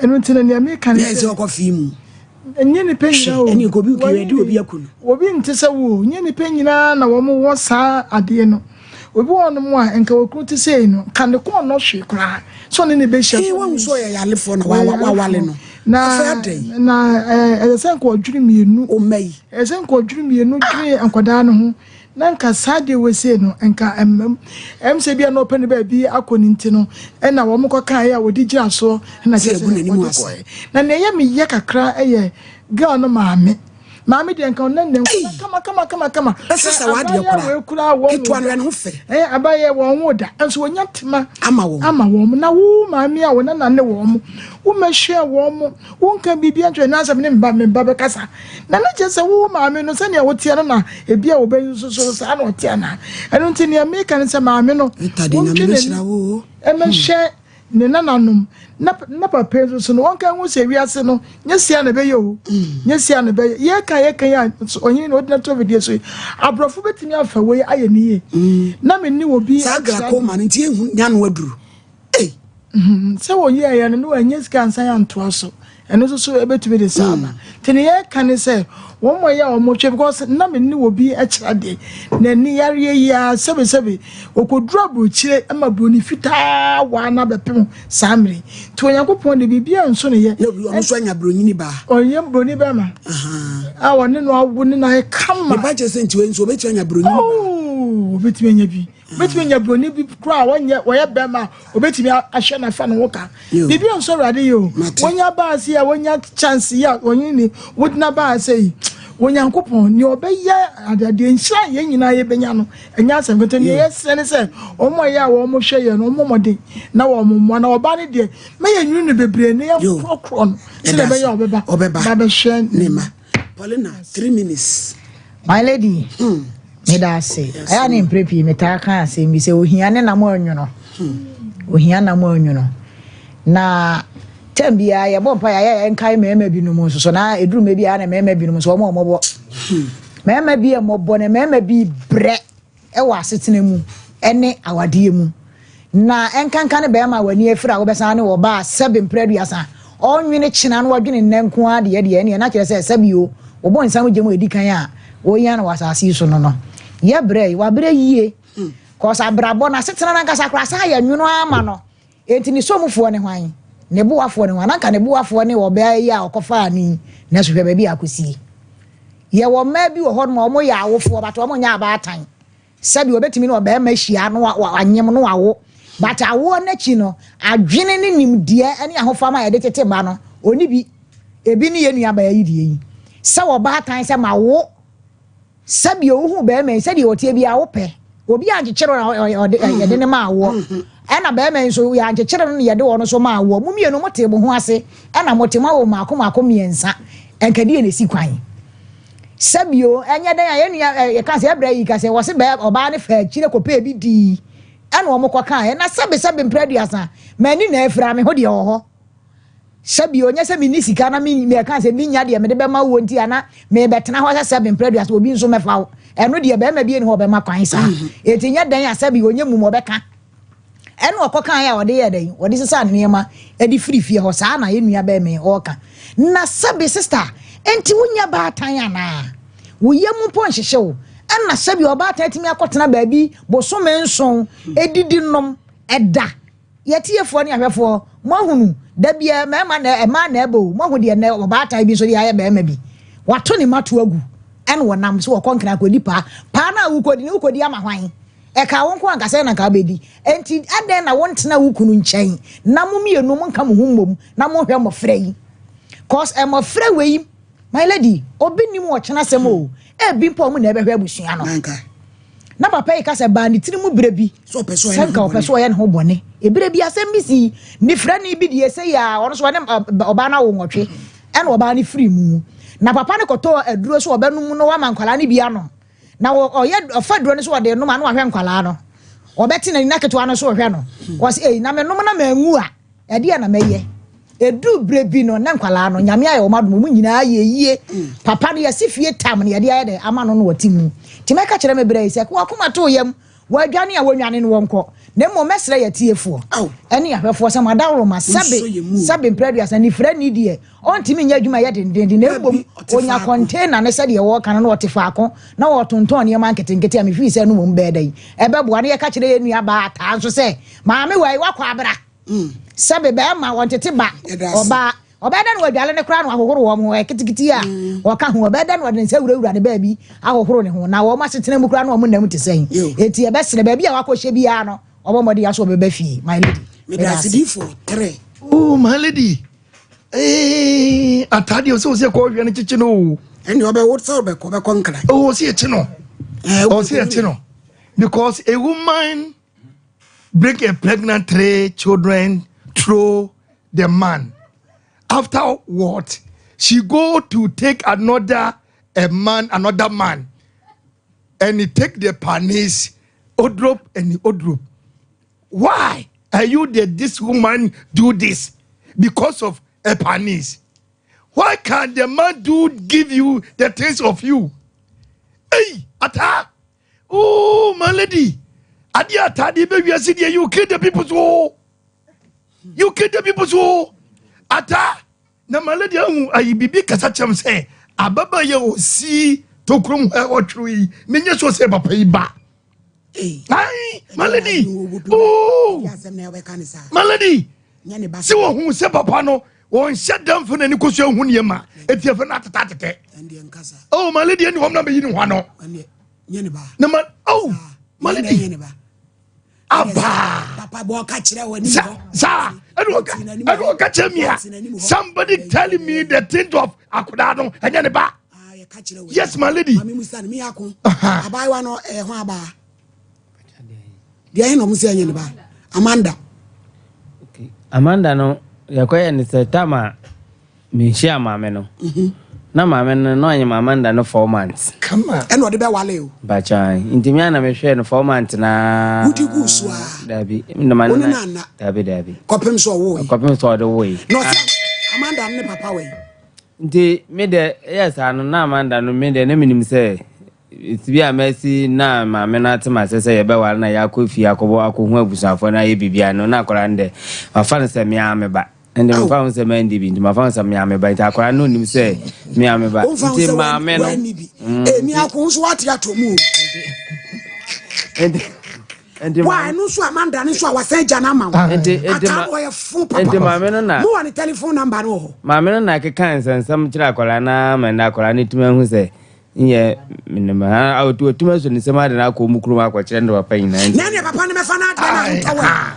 enu ntina ne America ne se ko fimu nye nipa nyina o eni ko bi ukiwedi obi akunu obi ntise wo nye nipa nyina na wo mu wo sa ade no obi won mu a enka wo kru tise no kan de ko no hwe kra so ne be hye wo so ya yalefo na wa wale no na esen ko dwiri mienu o mai esen ko dwiri mienu dwiri enkoda no ho na nka sade wese no nka se bia no pene ba bi akoni nti no na wo mko kan ya wodi gira so na se na ne ye me ye kakra eye girl no maame de nka onne kama sasa wade yakura ketwa no fe abaye wo ho da enso wonya tema ama wo na wo maame a wo na ne wo mo wo mahwe wo mo wo nka bibia ntwe na asem ne mba be kasa na na je se wo maame no se ne wo tie no na ebia wo be so sa na wo tie na eno nti ne America ne se maame no itade na me shira wo mahwe ne nananom na papa so no wonka hu se wiase no nyesia na be yo nyesia na be ye kan ya onyin no odina to video so abrofo betimi afa we aye ni ye na me ni obi sagra ko man ntie hu nya no aduru se wo ye ya no anyesika ansan ya nto aso eno so ebetumi de sama tene ye kan se wo mo ya o mo twe because na me ni obi e kira de na ni yare ya sebe okodura brochire ama broni fita wa na bepem samre to Onyankopon de bibia nso ne ye no so anya broni ni ba onye broni ba ma a woni no awu ni na e kama ba je se ntiwe nso obetumi anya broni ba obetumi anya bi obetumi anya broni bi kra wonya ba ma obetumi ahwe na fa no woka bibia nso rade yo wonya ba ase ya wonya chance ya wonyi ni wodina ba ase Onyankopon ni obeya adade nhyira ye nyina ye benya no enya asem kote ni ye sene se omo ya wo mo hwe ye no omo modin na wo mo na oba ne de me ye nwunu ne bebre ne ye krokro no se be ya obeba ba be hwe ne ma Paulina 3 minutes my lady me da say aya ne mprepi me ta kan asem bi se ohia ne na mo onwuno ohia na mo onwuno na Tambia ya bompa ya enkai mema binum so na eduru me bia na mema binum so mo mobo mema bia mobo na mema bi bre e wa asetena mu ene awade mu na enkanka ne be ma wani afira wo besa ne wo ba 7 preduasa onwene china no wadwene nnanko ade ye ne na kire se sabio wo bon nsam gemu edikan a wo ya na wasasi so no ya bre wa bre yie ko sa brabo na asetena na nkasa kra sa ya nwunu ama no enti ni so mufo ne hwan ne buafo ne wana ka ne buafo ne oba ya okofa ani na so hwe ba bi akosi ye wo ma bi wo ho no mo ya awofo ba to mo nya ba atan sabi obetimi ne oba ma hia no anyem no awo but awo na chi no adwene ne nimdie ane ahofa ma ye de tete ba no oni bi ebi ne ye nua ba yi die yi sa wo ba atan sa ma wo sabi ohu ba ma sabi o tie bi awo pe obi agyekyere ye de ne ma awo ena be men so ya nkekere no ye de wono so ma wo mumie no mote bo ho ase ena motema wo maako miensa enkade ne si kwan sabio enya den ya ne ye ka se ebra yi ka se wo se be oba ne fa kire kopa bi di ena wo mokọ kan na sabe mpraduasa mani na afira me ho de ho sabio nya se mini sika na me ka se minya de me de be ma wo nti ana me betena ho se sabe mpraduasa obi nso mefa wo eno de be ma bi ne ho be ma kwan sa etinya den ya sabio nya mu mo be ka eno okokan ya wode ye den wode sesa ne ma edi frifie ho saa na ye nua be me oka na sabe sister enti wunya ba atan ana wo yemu pon hyehye wo na sabe oba atan timi akotena ba bi bosome nson edidi nom eda yetiefo ne ahwefo mo hunu da bia mema na ema na ebo mo hu de na oba atan bi so de aye be ma bi wato ni mato agu eno wonam so wokonkra kodi pa na ukodi ama hwan eka wonko ankasa na ka bedi enti aden na wontena wukunu nkyɛn na momienu mo nka mo hummom na mo hwɛ mo frɛ yi cause mo frɛ wei my lady obi nim wo kyena sɛm o bi mpo mo na ɛbɛhwɛ abusua no na papa yi ka sɛ ba ne tiri mu brɛ bi so pɛso ɔyɛ ne ho bɔne ebrɛ bi asɛm bi si ne frɛ ne bi die sɛ ya ɔno so ɔne ɔba na wo nwɔtwe ɛna ɔba ne firi mu na papa ne kɔtɔ aduro so ɔbɛnum no wa mankwala ne bia no na oye ofaduro ne so de no ma no ahwe nkwala no obeti na ni naketo no so ohwe no was na me no na mangu a ede na meye edu brebi no na nkwala no nyame aye o madum mu nyina aye yie papa no yasifie tam ne ede aye de ama no no watimu ti meka kire me bre ise ko akoma to yam wadwane a wanwane no wonko na mo mesre yatiefo ene ahwefo se madawro ma sabe previous ani fra ni die ontimi nya adwuma ye dendende na ebom onya container ne se de wo kan na otefa akon na wotonton ne ma nketenkete a me fi se no mo mbedai ebebo ne ye ka kire ye nua ba ata so se maame wai wakwa abra sabe be ma wontete ba obeda no wadwale ne kra no ahohoro wo mo kitikiti a wo ka ho obeda no de nse wurawura ne ba bi ahohoro ne ho na wo ma setena mu kra no mo nam te sen eti ebesere ba bi a wakohye bia no obomodi aso beba fi my lady me da sidi for 3 oh my lady atade o se ko hwe ne chichi no eni obe wo so be ko be konkra oh se echi no se echi no because a woman bring a pregnant 3 children through the man. After what, she go to take another man, and he take the panis, odrop and the odrop. Why? are you that this woman do this because of a panis? Why can't the man give you the things of you? Hey, ata. Oh, my lady. Adi ata di baby asidi you kill the people so. You kill the people so. Ata. Na my lady ayi bibi kasa cham say ababa ye o si tokrum o trui. Menye so say papa iba. Ay, my lady. Oh. My lady. Si wo hu say papa no. One shut down for any question who near ma. If you have not attacked. Oh, my lady, and one number you know. No, man. Oh, my lady. Abba. Papa, boy, catch it when sir. I don't catch him. Somebody telling me the tint of Akudano and Yaneba. Yes, my lady. I buy one or a haba. The end of Monsieur Amanda. Amanda, no. Yakoya ni setama me share mama no. Na mama no anya mama nda no 4 months. Come on. E no de be wale o. Ba chan. Intimi ana me share no 4 months na. Udi gusu a. Dabi. No man na. Dabi. Kopem so wo. Kopem so do wo. No. Amanda ne papa we. Nti me de yes anu na Amanda no me de na minim say it's be a mercy na mama na tema say ye be wale na yakofi akobo akohu abusafo na ye bibia no na akora nde afa no say me ameba. And the found the man divi, my found some yammy by Takra, no, him say, me ameba. Me, I can't what you have to move. And why no so Amanda and so I was saying Janama. And full papa. My men on the telephone number. My men on like a can and some Chiracolana and Nacolani to me who say, yeah, I would do it too much in some other Nakumukuma, which end of pain. And then if I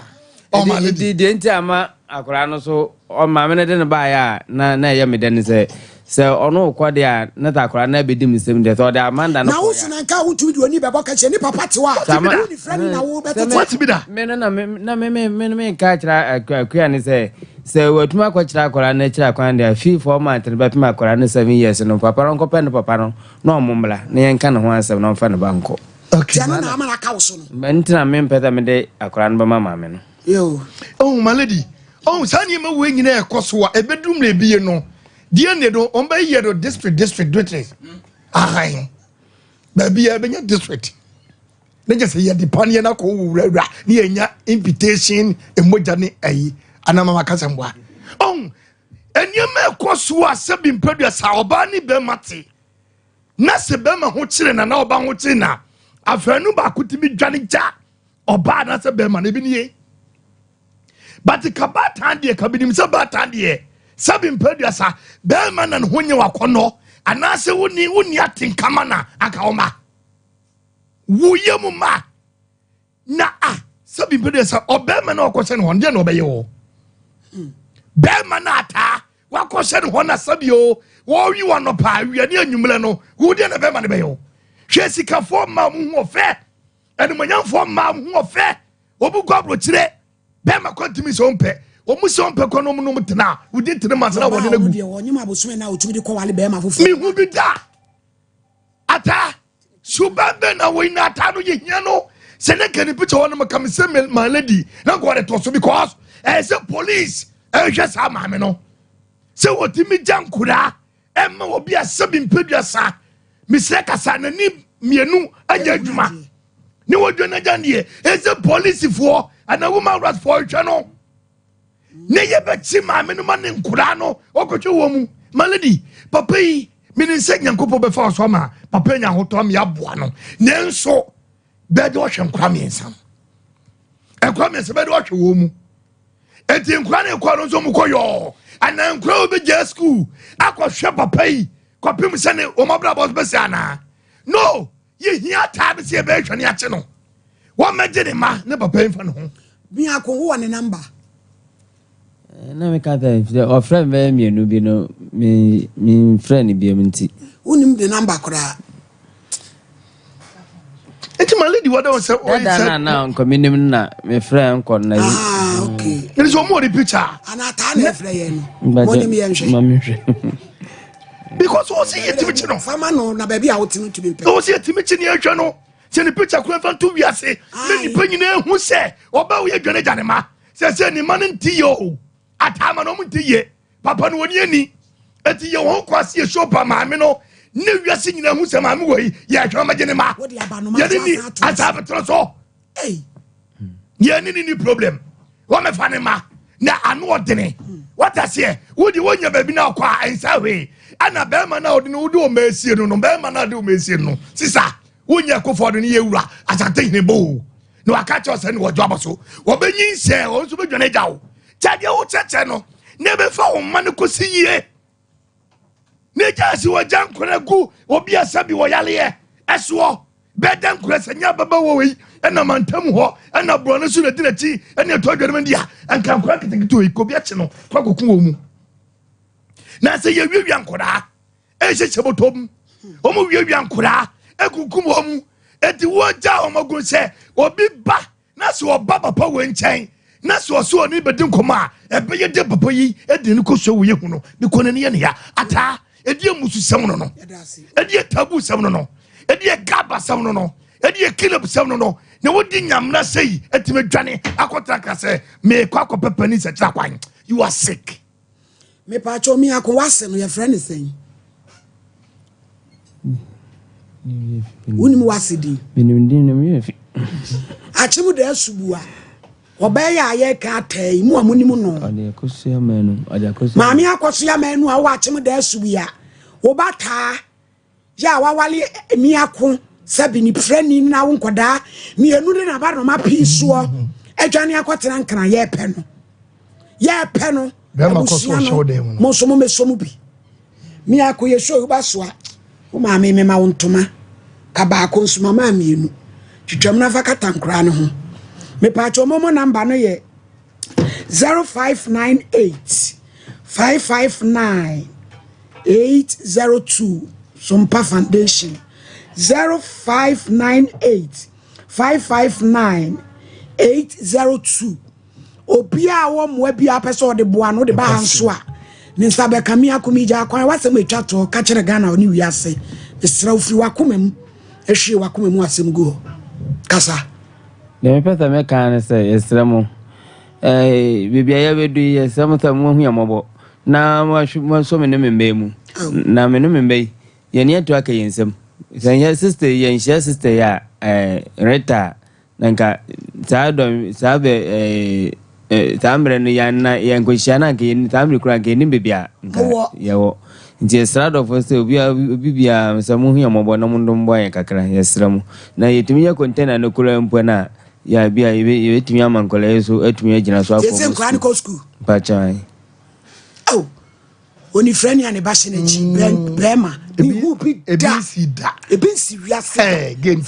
oh, my lady, didn't tell Akurano so on my minute in a buyer, na yammy then say, so or no quadia, not Akura never dim the same death or the Amanda. Now, I can't do any Baboka, any papa to what's be that? Men catch a queer say, so what my coach Akura nature acquired a few 4 months and bet my Korana 7 years and no papa on Copano Papano, no mumbla, near can one 7 on Fanabanco. Okay, I'm a cousin. Mentina men petamide Akuran by my mamma. Yo, oh, my lady. Oh, Sanya ma we nyina ekoso a bedum na ebiye no. Die ne do on ba ye do district duties. Ahan. Ba bia benya district. Na je say ye depend ye na ko wura ni enya invitation emoja ne ayi anama makasembwa. Oh, enye ma ekoso a se bi mpadu sa oba ni be mate. Na se be ma ho kire na oba ho kire na. Afanu ba kutimi dwane ja. Oba na se be ma na bi ni but the Kabatandi, Kabidim Sabatandi, Sabin Pediasa, Bellman and Hunya Wakono, and Nasa Uniatin Kamana, Akaoma. Wuyamuma Na Sabin Pediasa, or Bellman or Cosen Honda Obeyo. Bellmanata, Wakosen Hona Sabio, war you on a pie, we are near Numilano, who didn't have a bayo. Jessica for Mam who fair, and when young for Mam who fair, Obu Gobro today. Bema kwantimi sompe omu sompe kono mu no tena udi tene masana wode na gu onyima bosume na otumi de kwale bema fofu mi hu bi da ata subambe na we na ata no ye hia no se ne kan picture wono makam se my lady na go to so because say police hwe sa ma me no se wotimi jankura emma obi asabi mpeduasa misreka sa na ni mienu anya adwuma ni wodwana jandie say police for and a woman was for a channel. Nay, but see my man in Kurano, or could you woman, my lady, Papi, meaning saying couple before summer, Papena who told me abuano. Then so bed wash and crummy and some. And crummy is a bed wash woman. And in Cranny Quanozomukoyo, and then crow be just school. I could shop a pay, Copim Sene, or my brother's Besana. No, ye hear time is a bench on your channel. What made ma never pay for home? Me a call one number. No, me can't or friend me no be no me friend be minty. Unim the number cra. It's my lady what I was saying. Now, communion na me friend called na. Ah, okay. There is one more the picture. And I tell you, because what's it to me? Farmer no na baby out to be. What's it to me? Channel. Send the picture from 2 years. Many penny who say, or bow your journey, Janema. say ni man nti yo atama no mti ye papa no oni ani eti ye won kwase ye show pa maame no ne wiase nyina hu se maame wo yi ye atwa magene ma ye ni asabetro so ye ni problem wo me fa ne ma na anu odene what I say wodi wonya baby na kwa ensa we ana be ma na odene wodi o mesie no be ma na de o mesie no sisa wonya kofodo ne yewura asante ne bo no aka cho se ne wo jobo so wo benyin se o so bedwane jawo chade wo cheche no ne be fa wo ma ne kosi yie ne jasi wo jankora gu obi asabi wo yale eso bedam kura sanya baba wo wi ena mantam ho ena bro no so na dinachi ena to adware mandia anka kura kitikito ikobi ache no kwa kokun wo mu na se ye wiwi ankora e se chebotom o mu wiwi ankora e kukum wo mu eti wo ja o magun se obi ba na so oba papa wo nchen na so so ni bedin koma e be ye de papa yi e de ni ko so wo ye hu no bi ko ne ne ya ata e de musu sem no e de tabu sem no edi e gaba sam no edi e kilop sam no na wodi nyamna sei etime dwane akotra kase me kwakọ pepani se tra kwan you are sick me pa cho mi akowase no your friend is saying woni mu wasidi benim no mi afi achimu de asubua obeya aye ka tai mu amunimu no ade akosia manu maami akosia manu a wa achimu de asubia obata ya wawali miako sabi ni freni na wonkoda mienu de na ba no ma piso edwane akotena nkran ye pe no be ma ko so show dem mo so mo meso bi miako ye show ba so a wo ma me ma wontoma ka ba ko nsuma ma mienu twitwam na fa katankra ne ho me pa cho mo number no ye 0598 559 802 Sompa Foundation 0598 559 802 obia wo mo bia pese ode boa no de ba hanso a ni sabe kamia komija kwan wasem etwa to ka kire Ghana oni wiase esra ofiri wakomam ehwie wakomam asem go kasa le me pesa me kan se esra mo bibia ya bedu ye samta mo hu yamobo na mo so me ne membe na me no membe ye ne to aka yensem sanya sister ye share sister ya reta nanka saado sabe tambre no ya na ye nkohia ke tambre kura ke ni bibia nka yewo nti strado for say bibia samu hu yamobo na mundo mbo ya kakra yesramu na yetumi ya container no kura mpo na ya bia yetumi amankola yeso etumi agina so afọ yesem kran ko school pa chai oni friend ya ne ba se na chi bema ni hu bi da ebi si wiase gen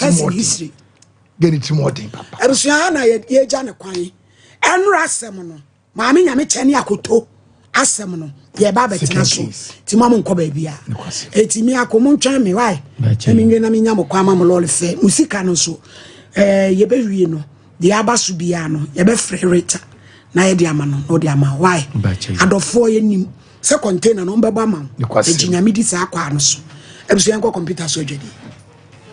timoti papa erusia na ye ja ne kwan enra asem no maami nyame chene akoto asem no ye ba betina so ti mamu nko ba bia etimi akomo ntwan me wai emi nwe na me nyamo kwa mamu lole fe musika no so ye be wie no de abasu bia no ye be frereta na ye de ama no no de ama wai adofo ye nim se container no mbeba ma ejinyame di sa akwa no so ebusuan ko computer so dwedi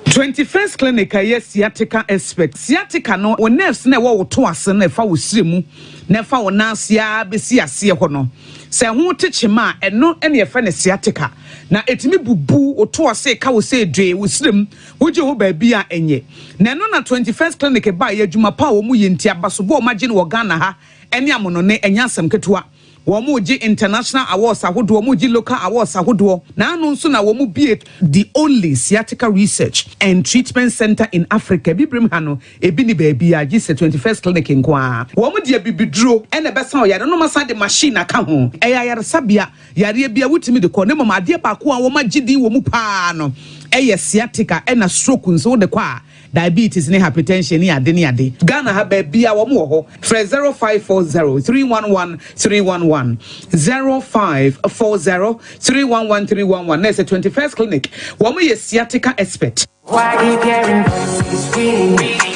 21st clinic aye sciatica expert sciatica no o nerves na wo to ase na fa wo siremu na fa wo nansia besi ase ho no se ho techema eno ene ye fa ne sciatica na etimi bubu o to ase ka wo se dwe wo sirem wo je ho ba bia enye na eno na 21st clinic ba ye adwuma pa wo mu ye ntia baso bo magine wo Ghana ha ene amono ne enyasem ketewa Womuji international awards ahodo womuji local awards ahodo na anu nso na womu be the only sciatica research and treatment center in Africa bibrim hano ebi ni baby agi se 21st clinic nkwa womu de bibidro ene besa o yare no masa de machine aka ho eya yare sabia yare bia wutimi de ko ne mama de ba ko a womagidi womu pa no eye sciatica ena stroke nso de kwa diabetes ne hypertension ni ade Ghana ha ba bia wo mo ho 0540 311 311 0540 311 311 na 21st clinic wo mo ye sciatica expert. Why keep hearing voices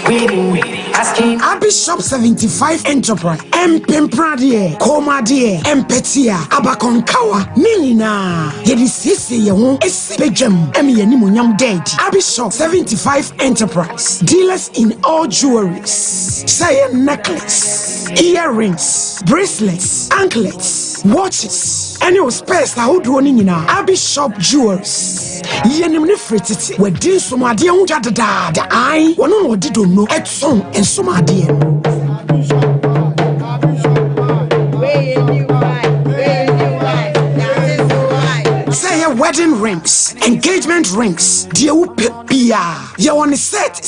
reading, asking Bishop 75 Enterprise Empempradie Komadie Empetia Abakonkawa Nina Yedi Sisi Yeho Esipejam Emi Yenimunyam Dead Bishop 75 Enterprise Enterprise. Dealers in all jewelries. Say a necklace, earrings, bracelets, anklets, watches. Any of space that would do in Abbey Shop Jewelries. Yenim fritity. We did some idea who had the I one on did know at some and some idea. Wedding rings, engagement rings, dear pia. You want a set,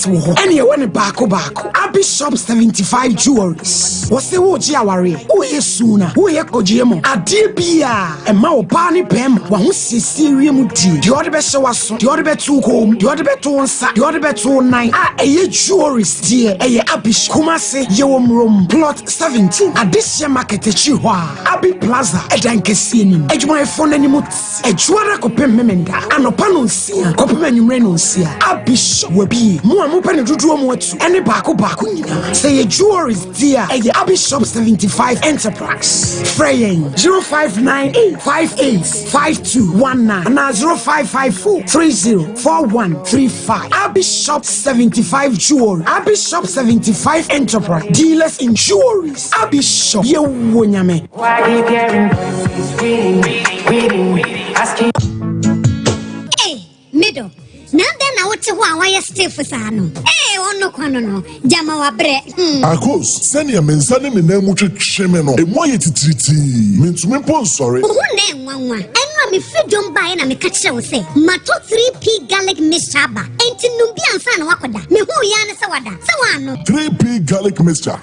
and you want a bako. Abbey Shop 75 jewelries. What's the word Jawari? Who is sooner? Who is Kojimo? A dear pia, and Mao Pani Pem, one who sees Syrian tea. The other best show us, the other bet 2 home, the other bet 2 on Sat, the other bet 2 on 9. A jewelries, dear, a Abbey Kumase, Yom Room, plot 17. At this year market, Chihuahua, Abbey Plaza, a Dankesini, Edgemore phone anymore. Juara kopem memenda anopa no nsia kopem anwumre no nsia Abishop wabi mo amopa ne duduo mo atu ene baako nyina say your jewelries dear e Abishop 75 Enterprise Freyen 0598585219 and 0554304135 Abishop 75 Jewelry Abishop 75 Enterprise dealers in jewelries Abishop ye wonyame. Why you caring voices reading asking. Hey, middle. Now then, I want to why stiff for Sano. Hey, on no quanono, Jama wa bre. Akos, send your men, send him in a much shemeno, a moye titi, means to me, sorry. Who name one? And me feed don't buy and me catch you say, Mato 3P garlic mixture, ain't Numbian fan wakoda, me who yana sawada, sawano. 3P garlic mixture. And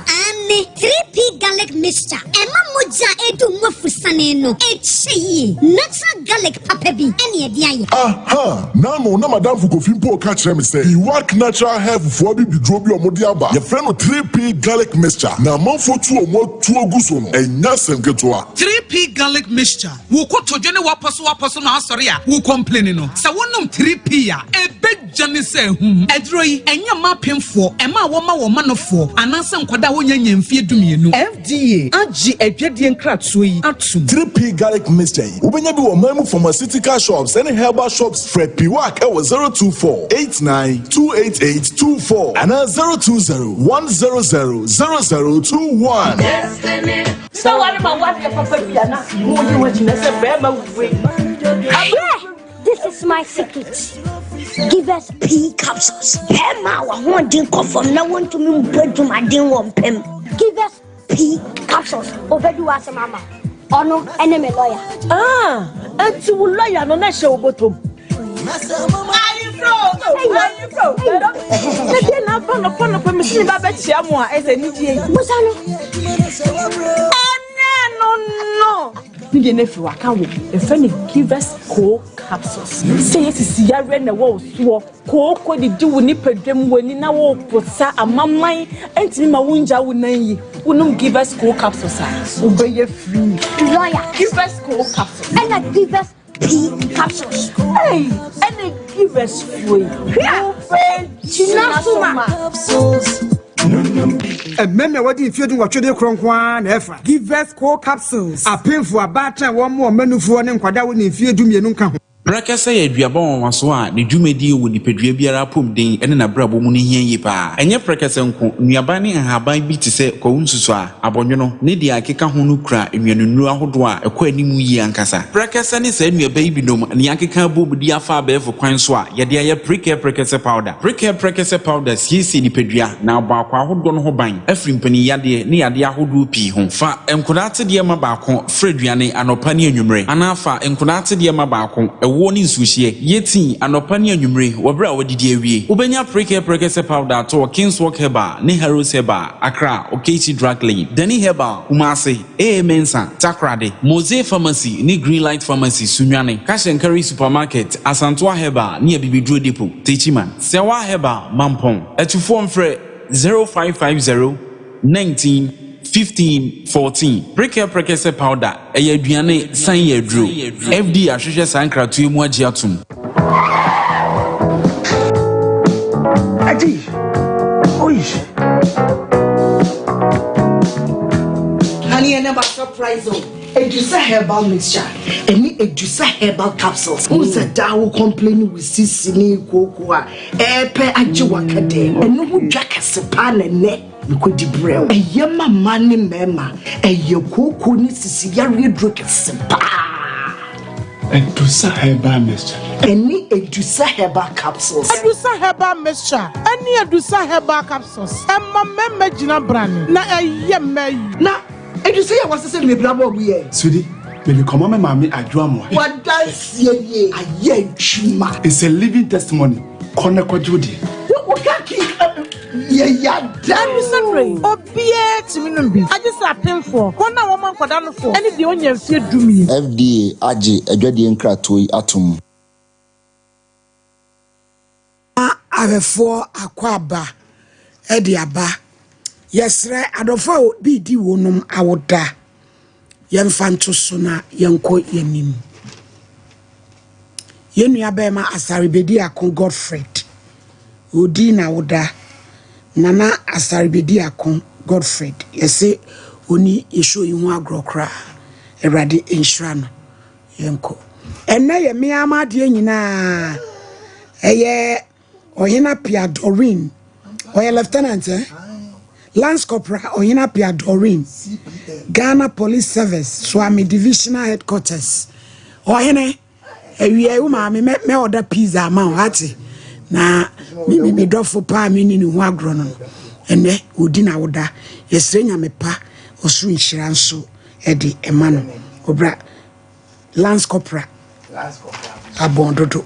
3P garlic mixture, and Mamuja edu mofusaneno, she natural garlic papebi, any idea. Aha, now, Madame Fukofimpo catch me say, he work natural hair for be drobi or modiaba. Your friend of 3P garlic mixture. Now, man for 2 or more 2 guson, and Yasen get to 3P garlic mixture. Who could to Jenny Wapasu na sorry, who complaining no. So one 3P ya, a big Johnny say, Edroy, and your mapping for, and my woman of 4, and answer Kwada Yan fear to me. FDA, Angie, a Jedian Kratsui, Atsu. 3P garlic mixture. Ubenyabi or memo pharmaceutical shops, any herbal shops, Fred Piwak, 024-89-288-24 and 020-100-0021. So what about what your papa this is my secret. Give us P capsules. Emma, I want to confirm. No one to me bread to my ding one pen. Give us P capsules. Over to us, Mama. Oh no, enemy lawyer. And to lawyer no national bottom. You nephew, I can't wait. A friend give us cold capsules. Say it is Yarra and the walls. Cold, what did you nip a dream when in our walk for Sa and Mamma and Timawunja would name you. Give us cold capsules. Obey your free lawyer. Give us cold capsules. And I give us P capsules. Hey, and they give us free. Capsules. Remember what if you do what you do, Cronkwan, Efa. Give us core capsules. A painful battle, one more menu for an inquadao if you do me no come. Rakasa ya duabon waso a ne dwumadi wo nipadua biara pom den ene na brabo mu ne hia yi pa enye prekasa nko nuaba ne ahaban bi te se kwunsusu a abonwono ne dia akeka ho no kura enwanunu ahodo a ekwa animu yi ankasa prekasa ne sa nuaba yi binom ne akeka bobudi afa abefo kwan so a ye dia ye prekasa powder siesi nipadua na abakwa ahodo no ho ban afri mpani yade ne yade ahodo pi ho fa enkodate de ma baako freduane anopa ne anwumre anafa enkodate de ma baako warning sushie yeti anopani anwumre wobra wadidi awie ubenya prekase powder to Kingswalk Herbal ne Heroes Herbal Accra Oketi Drug Lane Dani Herbal Kumasi Mensa Takrade Mose Pharmacy ne Greenlight Pharmacy Sunwane Cash and Carry Supermarket Asantwa Herbal ne Bibidro Depot Techiman Sewa Herbal Mampong etufo mfre 0550 19 15-14 prekase powder eye aduane san ye dro FD ahwehwe sankratu emu agi atum Ati oish Honey never surprise oh Edusa herbal mixture. Any Edusa herbal capsules. Who's a down complaining with Sicily Cocoa? Epe Ajiwakade. And who jack a sepan and neck. You could debrel. A yama money mema. A yoko ni Sicilian drink a sepa. Edusa herbal mixture. Any Edusa herbal capsules. Edusa herbal mixture. Any Edusa herbal capsules. Emma Memejina brand. Na a yemay. Na. And you say I was saying, maybe I'm here. Sweetie, maybe come on, mammy, I drum. What does ye? I ain't chima. It's a living testimony. Corner Judy. What can't keep yeah, damn you, Sunray. Oh, be I just append for 1 woman for down for any the onion fear do me. FDA, Aji, a Jodian Kratui atom. I have 4 aquaba, Ediaba. Yes, right. Adolfo be di wonum awoda. Yemfanto sona yenko yenim. Yenu abema asaribedi akon Godfred. Odi na woda. Nana asaribedi akon Godfred. Yese oni yesho yihu agrokra. Erade enshran yenko. Enne ye me amade nyina. Eye oyena Pia Doreen. Oye lieutenant Lance Corporal Oyina Pia Doreen, Ghana Police Service, Swami Divisional Headquarters. Oyene, we are me order pizza man hati. Na me do for pa me ni hu agro ene odi na woda yesrenya me pa osu insurance e di emano obra Lance Corporal abondodo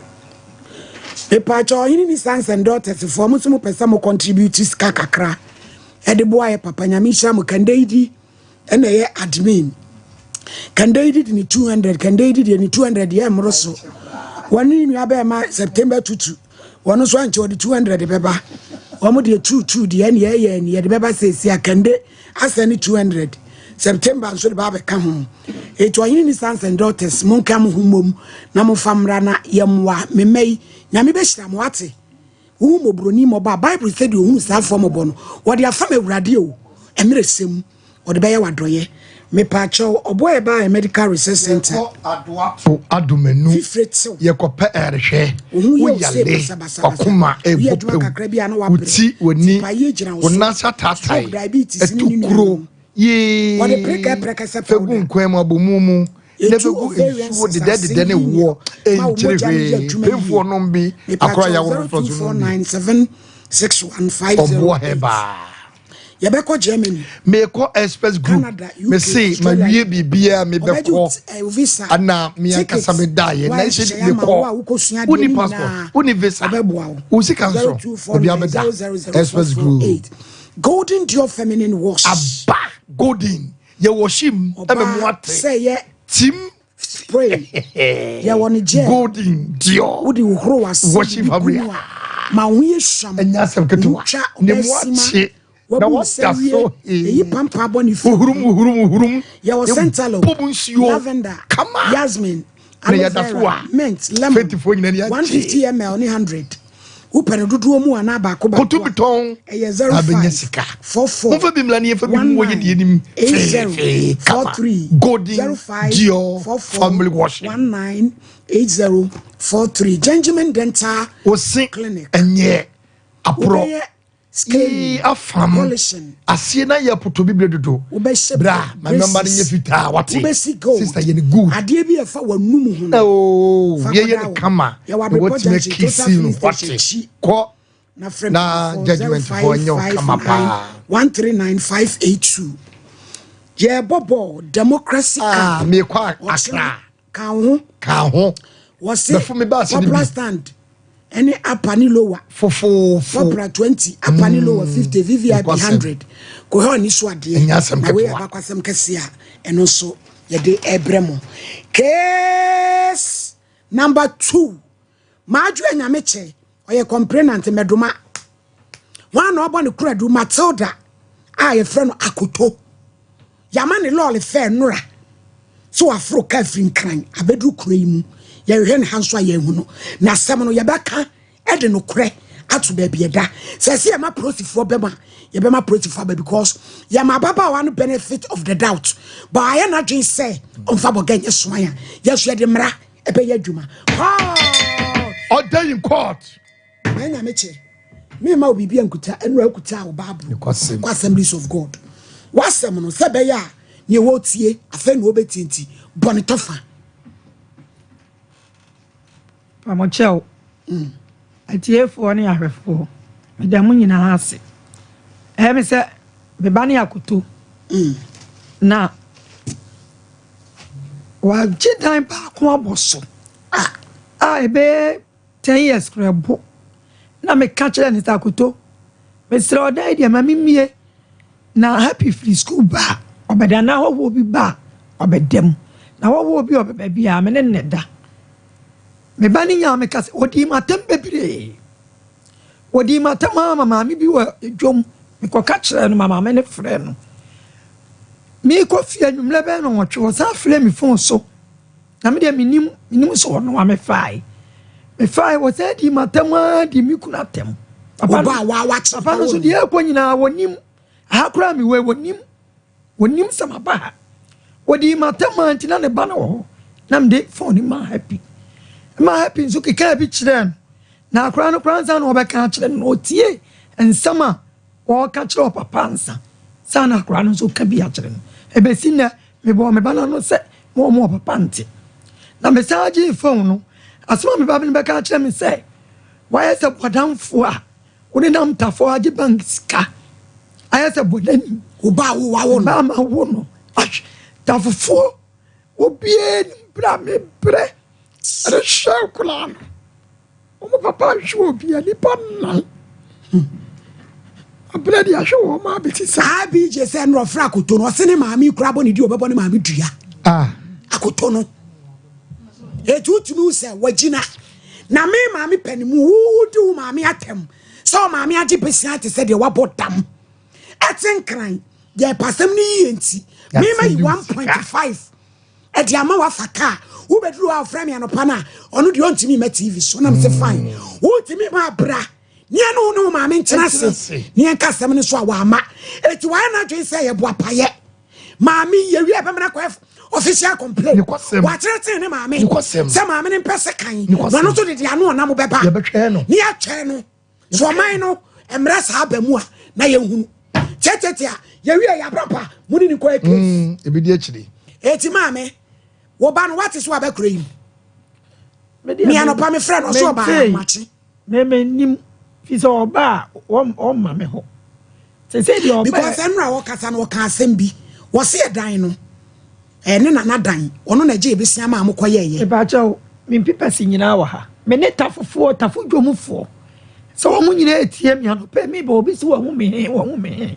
me pa cho yini ni sons and daughters for mo sumo pesa mo contribute kakakra e de boy papa nyamisha mo kandeidi ene ye admin kandeidi ni 200 kandeidi ni 200 ye mroso wani ni abe ma September 22 wonu so anche odi 200 beba omo de 22 de ene ye de beba sesi akande asani 200 September so de ba be ka ho e to yin ni sons and daughters mon kam humom na mo famra na yemwa memei nyame be hira mo ate wo mo broni mo ba Bible said you hu sa form bo no wo de afam awurade o emeresem wo de be ye wadoye me pa cho oboy ba medical research center adomenu ye kope erhwe wo yale okuma ebope uti woni wonasa tatai etukuro ye wo de preka se fegu nkwem abomumu nebegu ensuo de dede ne wo enchirehwe pefo no bi akora ya wo so 4976150 obo heba Yabeko Germany. Me ko express group. Canada, UK, me say ma wie bibia me be ko. Visa. Ana me akasa me dae. Na se me ko. Uni passport. Uni visa. Usi kanso. Obi abeda. Express group. Golden Dior feminine wash. Aba golden. Ye washim e me muate. Say ye Tim spray. Ye woni je. Golden Dior. Udi uhro was. Washim fabric. Ma wi sham. Enya sem ketu. Ne muate. Na what so e pampa boni fu hurum ya was centalo lavender jasmine mint lemon 150 ml ni 100 upere dudu omu ana ba ko ba ko tubiton e 05 44 mfa bimla ni fa bimu wo yedi enim 43 golden Dior family wash 198043 Benjamin Dental Clinic enye apro scaling afam asie na ya poto bibre dodo bra my number nye fita wate sister ye good ade bi e fa wanum hu oh ye kama what make kissing wate ko na judgment for nyo kama pa 139582 ye bobo democracy me kwa akra ka ho was it popular stand any apani lower for popular 20 apani lower 50 VVIP 100 ko he oni so ade na we abakwasem kese a eno so ye de ebremo case number 2 maaju enyameche oye complainant meduma wan no obo ne kuradu Matilda a ye frɛ no akoto yamane lole fe nura so afro ka frin kran abedu kura yi mu ye hwe ne hanso aye hu no na sem no ye beka e de no kure atu baby yeda say ma prosifo bema ye bema prosifo because ye ma baba one benefit of the doubt but I na dwen say on fa boganye soan yes ye de mra ebe ye adwuma order in court anya meche me ma obibi ankuta enu akuta Bible Assemblies of God wasem no se be ya ne wotie afa no obetinti bone tofa pamochel atiefo ne ahwefo medamu nyina ase me se beba ne akoto na wa jidan ba ko aboso ebe 10 years krebo na me catch na akoto me sre odai dia mami mie na happy free school ba obeda na wo bi ba obedem na wo bi obeba bia me ne neda me bani nya me kase odi matem bebre odi matem mama mi bi wa dwom me ko catch no mama me ne frɛ no me ko fie nwumle be no wotwe sa frɛ me phone so na me de minim so no wa me fai wo say di matem di mi kuna tem papa no so di ekwo nyina wonim akura mi we wonim sama ba wodi matem antina ne ba no na me de phone ma happy so keka bi kire na akura no kranza no obeka kire no tie ensama o ka kire papa nsa sana akura no so ka bi a kire no ebesi na me bo me bana no se mo papa nti na me saji phone no asoma me ba me beka kire me se why se bodamfo a woni nam tafo agi bank ska ayese bodani oba wo ba ma wo no tafo obie bra me bre ada shaukulan o papa shwo bia ni panna abredi a shwo ma biti sa bi je se no fra akoto no se ne maami kura bo ne di obebo ne maami dua akoto no etutunu se wagina na me maami panimu wudi wo maami atem so maami agi besia te se de wabodam etenkran je pasem ni yenti me mai 1.5 edi ama wa faka wo bedru wa frame anopa na onu de ontimi ma TV so na me say fine wo timi ma bra ni anu no ma me nkyena se ni enka sem ne so wa ama eti wa na dwen say ye bo apaye ma me ye wi ebe me na ko official complaint wa tirete ne ma me se ma me ne pese kan na no so de anu na mo beba ni atwe no so man no emra sa ba mu a na ye hunu tete a ye wi ya brapa mu ni ko case e bi di akiri eti ma me wo ba no what is wa ba kura yi me anopa me friend so ba machi me nim fi so ba o ma me ho se di oba because enra wo kasa no ka asem bi wo se dan no ne na dan ono na je ebesia ma amokoye ye e ba chawo me pipa si nyina wa ha me ne tafofo dwomufo so wo nyina etie me anopa me ba obi si wo hu me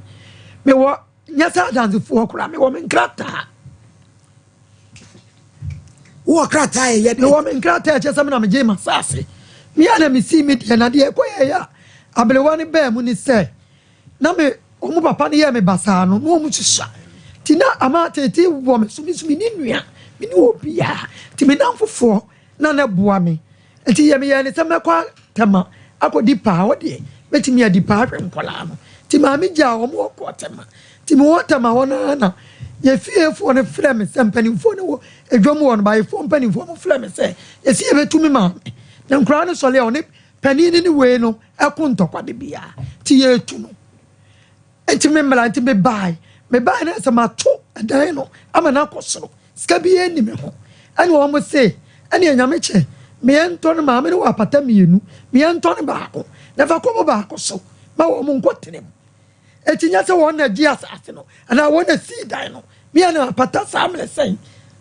me wo nyasa danzefo kura me wo me nkrata wo krata ye de wo men krata che sam na me je masase mi ana mi si me de na de ekoye ya abelewa ni be mu ni se na me omu papa ni ye me basa no no mu tsisa tina ama tete wo me sumi ni nua me ni obi ya ti me na mfofo na na boa me enti ye me ye ni se me kwa tema akodi pa wo de betimi adi pa hwe nkola no ti ma me ja wo mo ko tema ti me wo tema wo na ye fie fo ne frame sempani fo ne wo edwom won ba ye fo mpani fo mo frame se ye sie betumi ma na nkra ne sole o ne pani ni we no ekontokwa de bia ti ye tu no enti me mala enti me bai na se ma to dan no ama na kosoro ska bi eni me ho ani wo mo se ani anyame che me ento ne ma me ne wa pata mienu me ento ne ba ko na fa ko ba ko so ma wo mo nkotene etinya se won na dia asase no ana won na si dan no me ana pata samle sen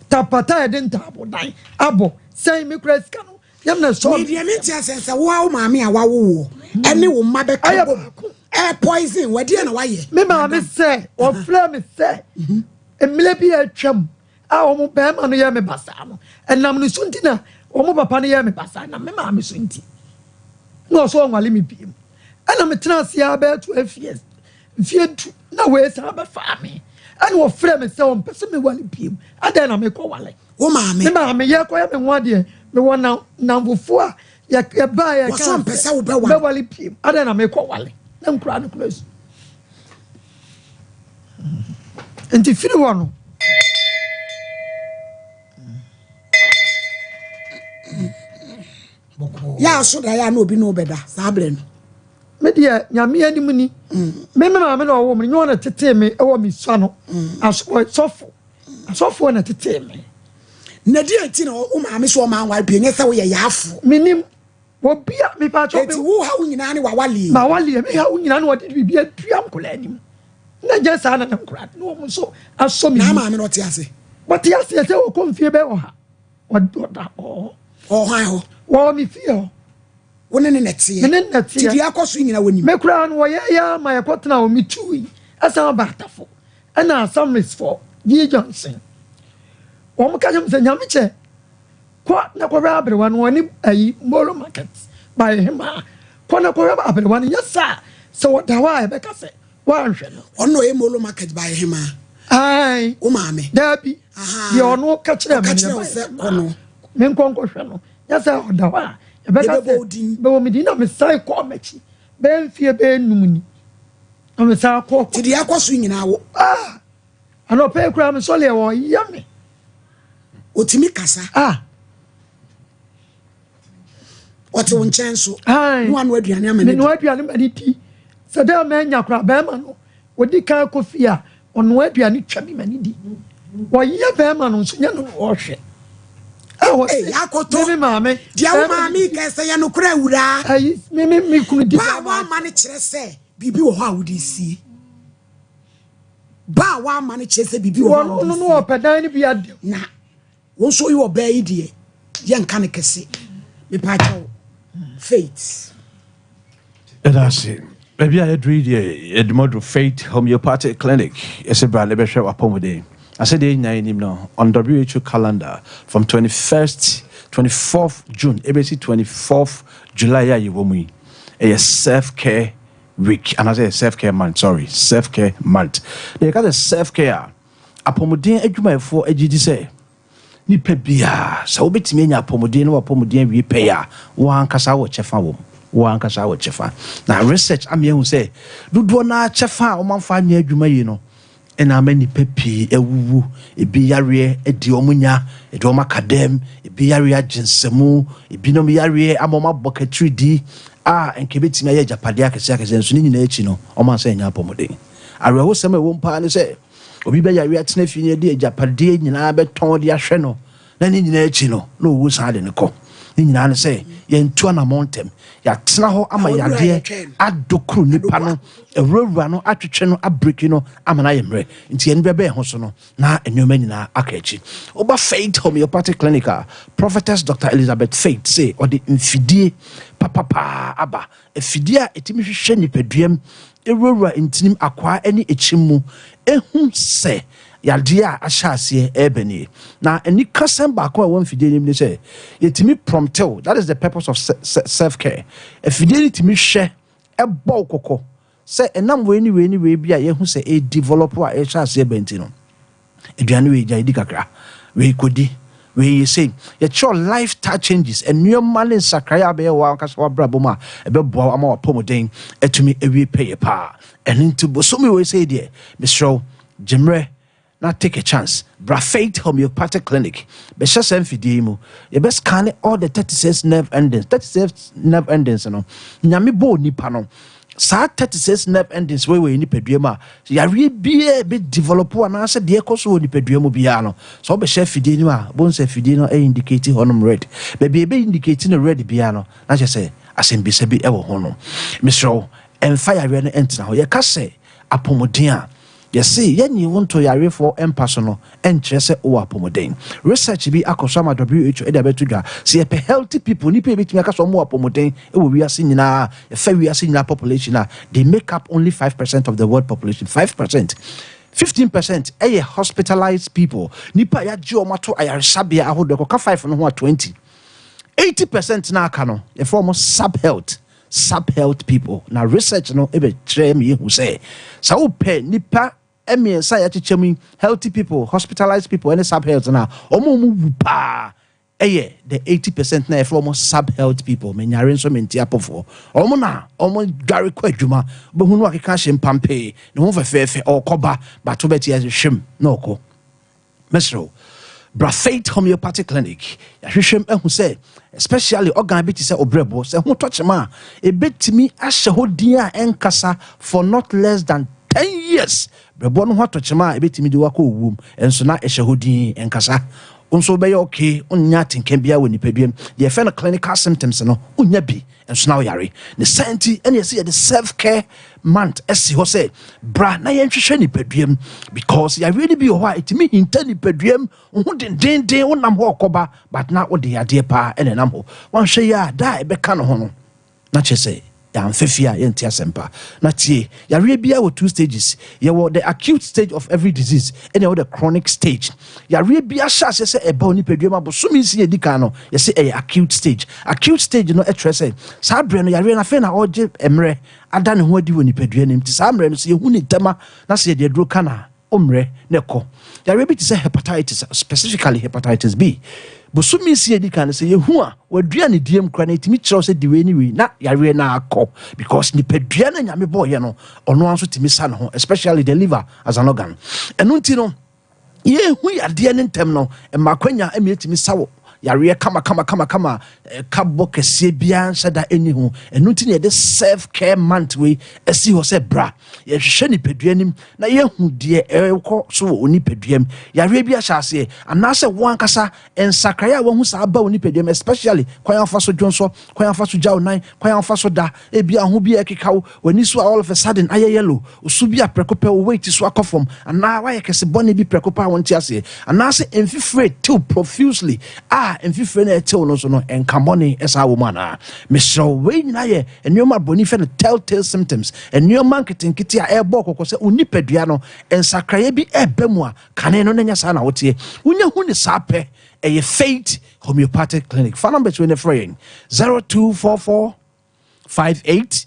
ta pata e den tabo dan abo sen me kreska no yam na so me dia me tia sense wo ma me a wawo ene wo ma be ka poison wadi na waye me ma me se o fla me se emle bi atwam a wo mo be ma no ye me basa no enam no sunti na wo mo papa no ye me basa na me ma me sunti no so nwale me biem ana me tena sia be 12 years Fiatu na we sa ba fa me ani wo frɛ me sɛ wo mpɛ sɛ me wale biem adan na me kɔ wale wo ma me ye kɔ ya me ho ade me wo na mfofo a ya ba ya ka so mpesa wo be wale piem ada na me kɔ wale na nkura no close enti firi wɔ no ya so da ya na obi no beda saa bre no me dia nyame anim ni me ma me na ɔwɔ me nyɔ na tete me ɛwɔ me sua no asɔfo na tete me na di enti na o ma me so o ma anwa pie nye sɛ wo yɛ yaafo minim wo bia me pa cho enti wo ha wo nyina ne wa wale ma wale me ha wo nyina ne wode bibia tuam kola anim na je sa na nkura no mo so aso mi na ma me no te ase but ya se wo konfie be o ha oda o han ho wo mi fie ho wo ne nete ti di akoso nyina woni me kura no wo ya ma yakotena o mi tui asa ba tafo ana some is for G Johnson Om kajam se nyame che kwa na kwa abrewa no ni ayi molo market by him kwa na kwa abrewa no yesa so what dawa e be ka se wa nhwe no ono e molo market by him ai o maame dabi ye ono ka kire me ne se kono me nkonko hwe no yesa dawa e be ka se be wo medina me sai ko machi be mfie be numni o me sai ko ti di akoso nyina wo ano pe kura me so le wo yame otimi kasa ote won chenso no anu aduane amane no aduane mani ti se da ma nya kura ba ma no odi kan kofi a ono aduane twa mi mani di wo ye ba ma no so nya no wo hwe yakoto me maame dia wo maame ka se ye no kura wura ayi me kunu di ba wa ma ne kire se bibi wo ho a wodi si ba wa ma ne kire se bibi wo ho no opedan ni bia de na won so you obey die ye nka ne kese me pa chawo faith that's it maybe I read the model Faith Homeopathic Clinic is a brand be share upon day I said they him now on WHO calendar from 24th June ABC 24th July ya yiwomu a self-care week and I say self-care month self-care month they got a self-care apomodin adwuma for agidi say nipa bia sa obetimi anya apomodin no apomodin wi pe ya wan kasa wo chefa wo wan kasa wo chefa na research am yehu say dodo na chefa o manfa anya adwuma yi no ena ma nipa pi ewuwu ebi yare edi omunya edi omakadem ebi yare aginsemu ebi no yare amoma bokatri di enke betimi aya japade akese nso ni nyina echi no o man say anya apomodin arewo sem e wo mpa ne say obi be yare atena fi ne de japade nyina beton de ahwe no na ni nyina echi no na owu sa de ne ko ni nyina ne say ye ntu na montem ya tena ho ama yade adokru nipa no ewurawura no atwetwe no abreki no amana yemre nti en bebe ho so no na enwoma nyina akachi oba Faith Homeopathic Clinic Prophetess Dr. Elizabeth Faith say odi mfidie papa aba efidie a etimi hwehwe nipaduam ewurawura ntinim akwa ani echimu ehum se yade a ahyase ebeni na eni kasem ba ko won fidie nim ne say yetimi promptel that is the purpose of self care efidie ni timi hwe ebo kokko say enam we ni bia ye hu say e develop a ahyase ebenti no eduane we gya idi kakra we kodi we say your lifestyle changes and new malin sakraya be wa kasa wa braboma ebebo ama wa pomoden etumi ewie pay pa and into bosomi we say there Mr. Jimre now take a chance. Faith Homeopathic Clinic. Be sure send fidie mu. You best scan all the 36 nerve endings. 36 nerve endings no. Nyame bo nipa no. Sa 36 nerve endings we ni peduema. Ya re be develop na say de ekoso ni peduema bia no. So be share fidie ni a bon say fidie no e indicate honum red. Be indicate no red bia no. Na say asembi se bi e wo ho no. Mr. Fire we no entina ho. Ye ka say apomodin a yes, you want to yare for impersonal and chese o apomodin. Research be akosama WHO edabetuga. See a healthy people ni pe bitimi aka so mo apomodin e wo wiase nyina e fa wiase nyina population they make up only 5% of the world population. 5%. 15% hospitalized people. Nipa ya ji omato ayaresabia ahodo ko ka 5 no ho 20. 80% na aka no e form sub-health people. Now research no ebe try me who say sa wo pe nipa emiensa ya chichemi healthy people, hospitalized people, any sub-health na omo mu pa the 80% na from sub health people me nyare nso menti apofo omo na omo dware kwa adwuma bo hunu akeka hye mpampe ne ho fefefe okoba bato beti hwem na oko mesro Faith Homeopathic Clinic ya hwehwem ehu se especially organ beti se obrebo se ho tochema e betimi ahye hodin a enkasa for not less than 10 years brebo no ho tochema e betimi di wako owum enso na ehye hodin enkasa unso be okay unya tinken bia woni padwam ye fe no clinical symptoms no unya bi enso na yare ne senti ene ye the self care month esi ho say bra na ye nhwehwe ni padwam because ya really be ho a etimi hinta ni padwam hu den wonam ho okoba but na wo de ade pa ene nam ho wan hwe ya da e be ka no ho no na che say ya mfefia ye ntia sempa na tie ya re bia wo 2 stages ye wo the acute stage of every disease and the chronic stage ya re bia sha se e ba oni padwam abosomi si e dika no ye se e acute stage no e tre say sa bre no ya re na fe na oje emre ada ne ho adi woni padwam nim ti sa mre no se ye hu ni tema na se de dro kana omre ne ko ya re bi ti say hepatitis, specifically hepatitis B bosumi si edi kan se yehu a wadua ne diem kra na etimi kire se di we ni we na yare na akọ because ni padua na nyame boye no ono anso timi sa no especially the liver as an organ enu nti no yehu yade ne ntem no makwanya emi etimi sawo yare kama kabo kese bia nshada eni ho enu nti ne de self care month we esi ho se bra ye hwehwe ni padua nim na yehu de ekọ so oni paduam yare bia hyase anase wan kasa ensakaya wo hu sa ba oni paduam especially kwan afa so dwonso kwan afa so jaw nan kwan afa so da e bia ho bia ekekawo wani so all of a sudden aye yellow osu bia prekope o wait so akofom ana wa ye kese bone bi prekopa won ti ase anase enfifre till profusely enfifre na etel no so no enkamone esa wo mana mesro we nyina ye enoma boni fe no telltale symptoms enoma nketinketi a ebo kokose unipadua no ensakraye bi ebemu a kane no nya sa na wotie unya hu ni sape eye Faith Homeopathic Clinic phone number 24 0244 58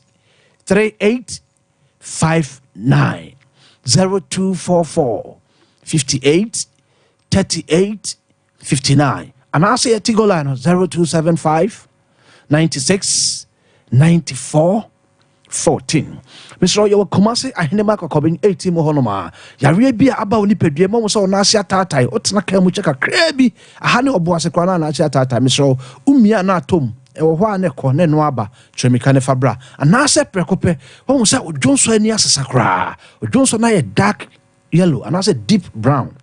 38 59 0244 58 38 59 and I say a Tigo line 0275 96 94 14. Mr. Roy, Kumasi, I hear Mark Cobbin 80 Mohonoma. Yaria be about Nipedia, Momo, Nasia Tata, Otana Kamuchaka, Krabi, a honey or Boasekwana, Nasia Tata, Mr. Umia Natum, Ewaneko, Nenwaba, Tremicane Fabra, and Nasa Precope, one was out with Johnson Sacra, with Johnson I a dark yellow, and I said deep brown.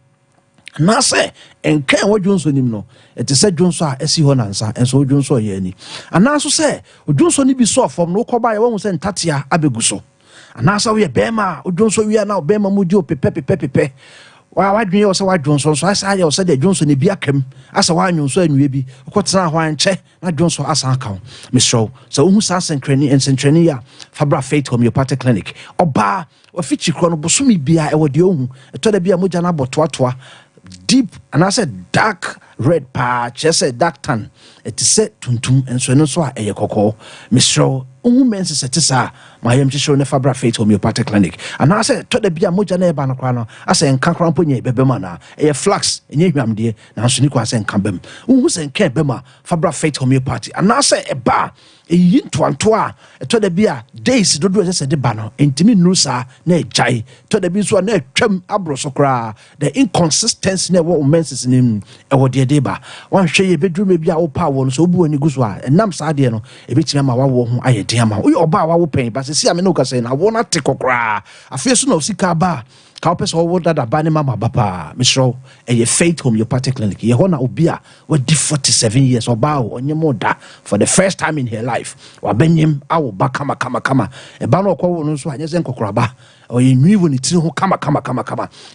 Na say enka wo Johnson nim no ete say Johnson esi ho nansa enso Johnson ye ani ana so say Johnson ni bi so form no ko ba ye wo say ntatia abeguso ana so we bema Johnson wi na bema mu di o pepe wa dwen ye o say wa Johnson so asa ye o say de Johnson bi akam asa wa anwonso anwe bi ko tena ho anche na Johnson asa aka misro so hu sa senkrani ensentrani ya Fabra Faith Homeopathic Clinic oba ofichi kro no bosumi bia e wo de ohun eto da bia moja na botoatoa deep and I said dark red patch, I said dark tan. It is set tuntum and so no so a yekoko. Mr. Women's setisa, my show ne Fabra Faith Homeopathic Clinic. And I said to the bia moja ne banacrano, I say en cancramponye bebemana, a flax in yam dear, now Suniqua and Cambem. Who's en Kebema, Fabra Faith Homeopathy. And I say a bar. E yin twantoa to the bia days do do se de bano intimi nusa na jai to the bi so na twam abroso kra the inconsistency na wo menses nim e wo de deba wan hwe ye bedru me bia wo pa wo no so obu ani guso a enam sa de no e betimi ma wa wo ho ayede ama wo oba wa wo pen ba se sia me no ka se na wo na te kokra afi so na osika ba ka opeso wo dada ba ne mama baba misro e Faith Homeopathic Clinic ye ho na obia we di 47 years oba o onye mo da for the first time in her life wa benyim awo ba kama e ba no kwa wo no so anye se nkokora ba o ye nwiwo ni tiri ho kama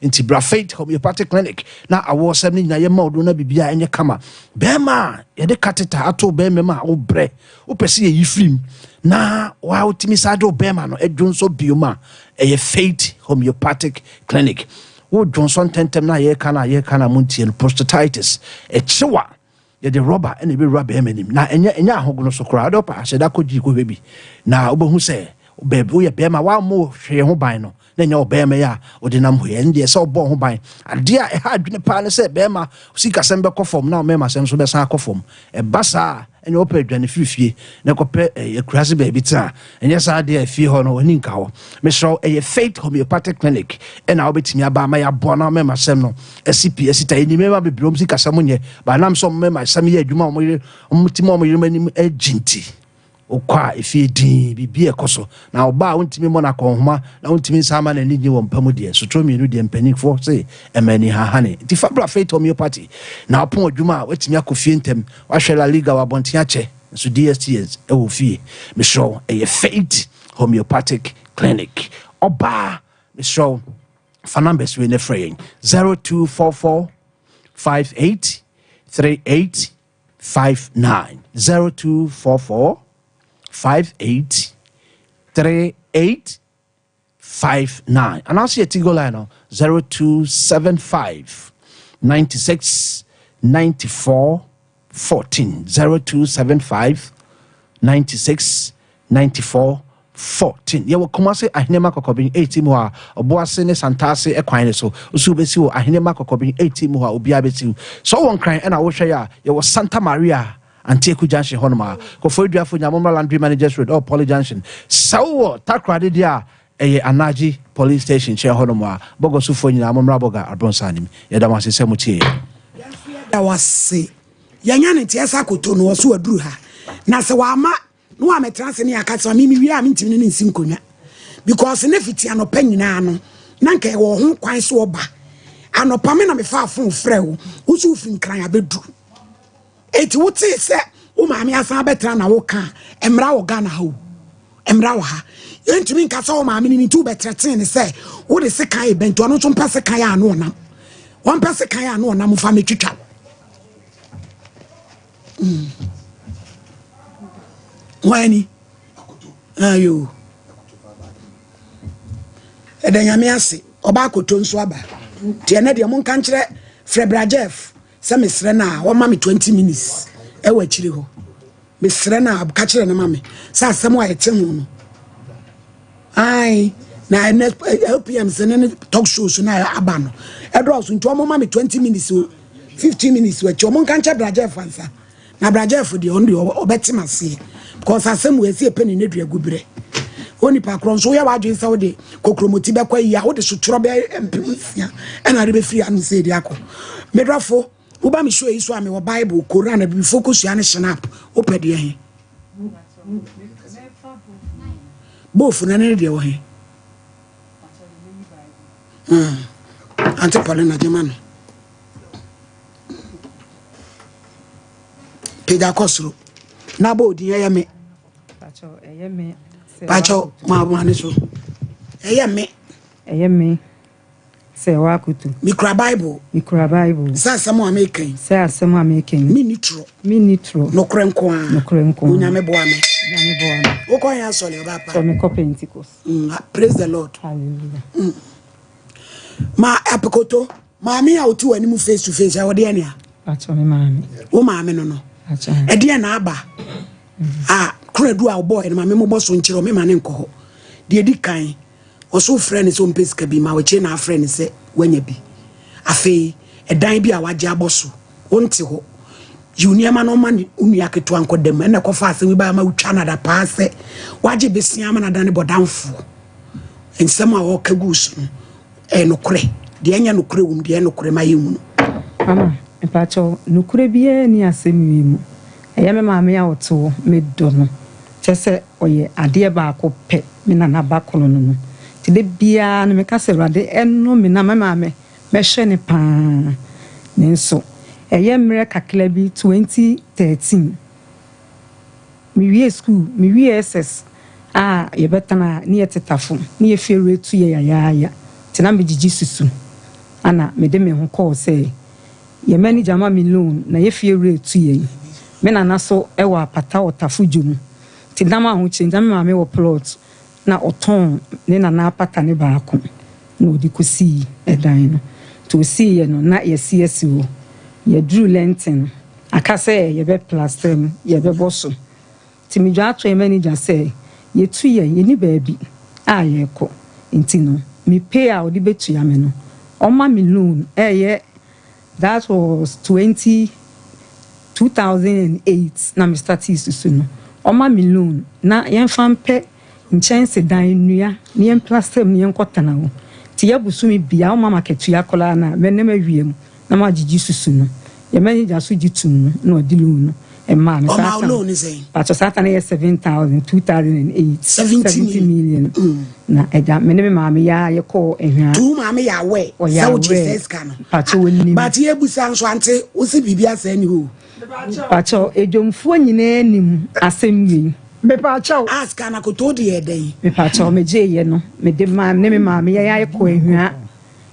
nti Bra Faith Homeopathic Clinic na awo sem ni nyina ye ma odo na bibia enye kama bema ye de catheter ato bema ma wo bre wo pese ye yifrim na wa utimi sado bema no edwonso bioma e Faith Homeopathic Clinic wo Johnson tentem na ye kana muntie no prostatitis e chewa ye de rubber ene be rubber emanim na enya ahogono so kra do pa hyeda kogi ko bebi na obohu se bebi wo ye bema wa mo hwe ho ban no na nya obema ya odinam ho ye ndie se obo ho ban ade a ha adwene pa ne se bema sika sem be kofom na mema sem so be san kofom e basa enya opa adwane firifie na kope ekurase ba bi ta enya sa de afie ho no oni nka ho me so Faith Homeopathic Clinic ena obetimi aba ma ya bo na mema sem no CPS ta eni mema be brom sika sem nye ba nam so mema sem ye adwuma omutimo omoyirmanim aginti okwa efie din bibie ekoso na oba wontimi mo na konhoma na wontimi sama na nigi wo mpamu de so tromienu de mpanik for say emani hahane di fabra Faith Homeopathy na opon adwuma watimi akofie ntem wahwela liga wa bontia che so DSTS e wo fie me show Faith Homeopathic Clinic oba me show for numbers we ne fraying 0244 58 38 59 0244 58 38 59 and I'll see a Tigo line 0275 96 94 14 0275 96 94 14 ye wo komase ahenema kokobin 18 mu a oboase ne santase ekwan so usu besi wo ahenema kokobin 18 mu a obia besi so won kran na wo hwe ya ye wo Santa Maria Antieku Junction honoma ko foduafo nyamomra Landry Managers Road or Poly Junction sawo takrade dia anaji police station che honoma bogosu fo nyina momra boga abronsanim ye da masese mu tie da wase yanya ne tie sa koto no so aduru ha na se wa ma no wa metrase ne akasa mi wi a mintimi ne nsinkonya because ne fiti anopa nyina no na nka wo ho kwan so oba anopa me na me fa afon frɛ wo usu fin kran abedu eti wote se wo maame asan betra na wo ka emra wo Ghana ha emra wo ha yentumi nka so wo maame ni tu betrete ne se wo de se kan ebento no so mpese kan ya no onam won pese kan ya no onam fa metwitwa wani ayo edanyame ase oba akoto nso aba tie na de mon kan kire Beverages se mesre na wo ma me 20 minutes e wa kire ho mesre na ka kire na ma me sa asem wa yete ho no ai na LPM se ne talk shows na aba no e do so nto mo ma me 20 minutes 15 minutes wa mon kan kire Beverages fansa na Beverages de on de obetima se because asem we se pe ne nedua gubre oni pa kron so ya wadwen sa wo de kokromoti be kwa ya wo de sotro be empimsia e na re be free anu se de akọ medrafo uba mi show iso ame wo Bible Quran be focus ya ne snap opede he bofu na ne de wo he ante Paulina Germano peda kosro na bo di ya me pacho ma bwane so eye me se wa kutu mikra Bible sa asemo American minitro no krenko unyame bo ame wo kon ya so le ba pa so me ko Pentecost praise the Lord hallelujah ma apekoto maami a otu ani mu face to face a wo de ane a pacho me maami wo maami no pacho e de na aba kredu a boy na me mo boso nchiro me mane nko ho de di kan oso friend so mpeska bi ma we na friend se wanya bi afi edan bi a waje aboso wonte ho uniama no man unu aketo anko dem na ko fa ase we ba ma utwa na da pa ase waje besia ma na dan bodamfo ensem a wo kagus no kure de anya no kure wum de no kure ma yemu mama epacho no kure bi ni asemi mu eya me maame ya oto me do no chese oye ade ba ko pe me na na ba kono no ti de bia no me ka se rade eno me na maame me hwe ne pa nenso eya mre kakla bi 2013 mi wie school mi wie SS ye betana ni etetafo ni ye fere tu ye ya ti na me gigi susu ana me de me ho call say ye manager ma me loan na ye fere tu ye me na so ewa pata otafo djum ti dama ho change ma me wo plot na oton ne na pata ne baako na odi kosi edan no to see ye no na ye CS wo ye drew lenten akase ye be plaster ye be boso ti mi dwa atwe manager say ye tu ye ni baabi a ye ko enti no me pay out the betu ya me no on my loan that was 2008 na me start to no on my loan na yen fan pe nchance dan nua ne yen plaster ne yen kotana ho ti ya busu mi bia o mama ketu ya kola na me na mawiem na ma gigi susu no ye manager so gitum no odi loan no e ma me sa loan is saying but satan is 7,000 2008 70 million na eja me ne ma me ya ye call ehwa tu ma me ya we so Jesus can but ye busa nso ante wo si bibia sa ni ho pacho ejomfo nyina nim asem wi me pacho ask na ko to de eden me pacho me je ye no me de ma ne me ma me ya ye call ehwa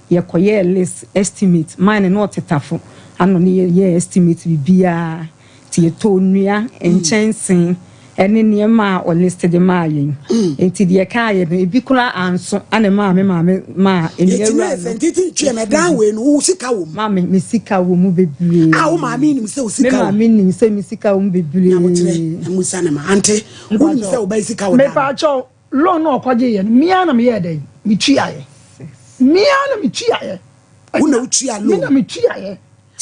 ye koye list estimate mine no tetafo ano ne ye estimate bibia ti to nua enchansen ene ne ma o listed ma yen enti de ka ye no ebi kura anso ane ma enua sentiti tue me dan we no wo sika wo ma me sika wo mu bebre wo ma me nim se wo sika wo me ma me nim se me sika wo mu bebre na motre na musa na ma ante wo nim se wo ba sika wo me pa cho lo no kwaje ye mia na me ye den me tua ye mia na me tua ye wo na wo tua lo na me tua ye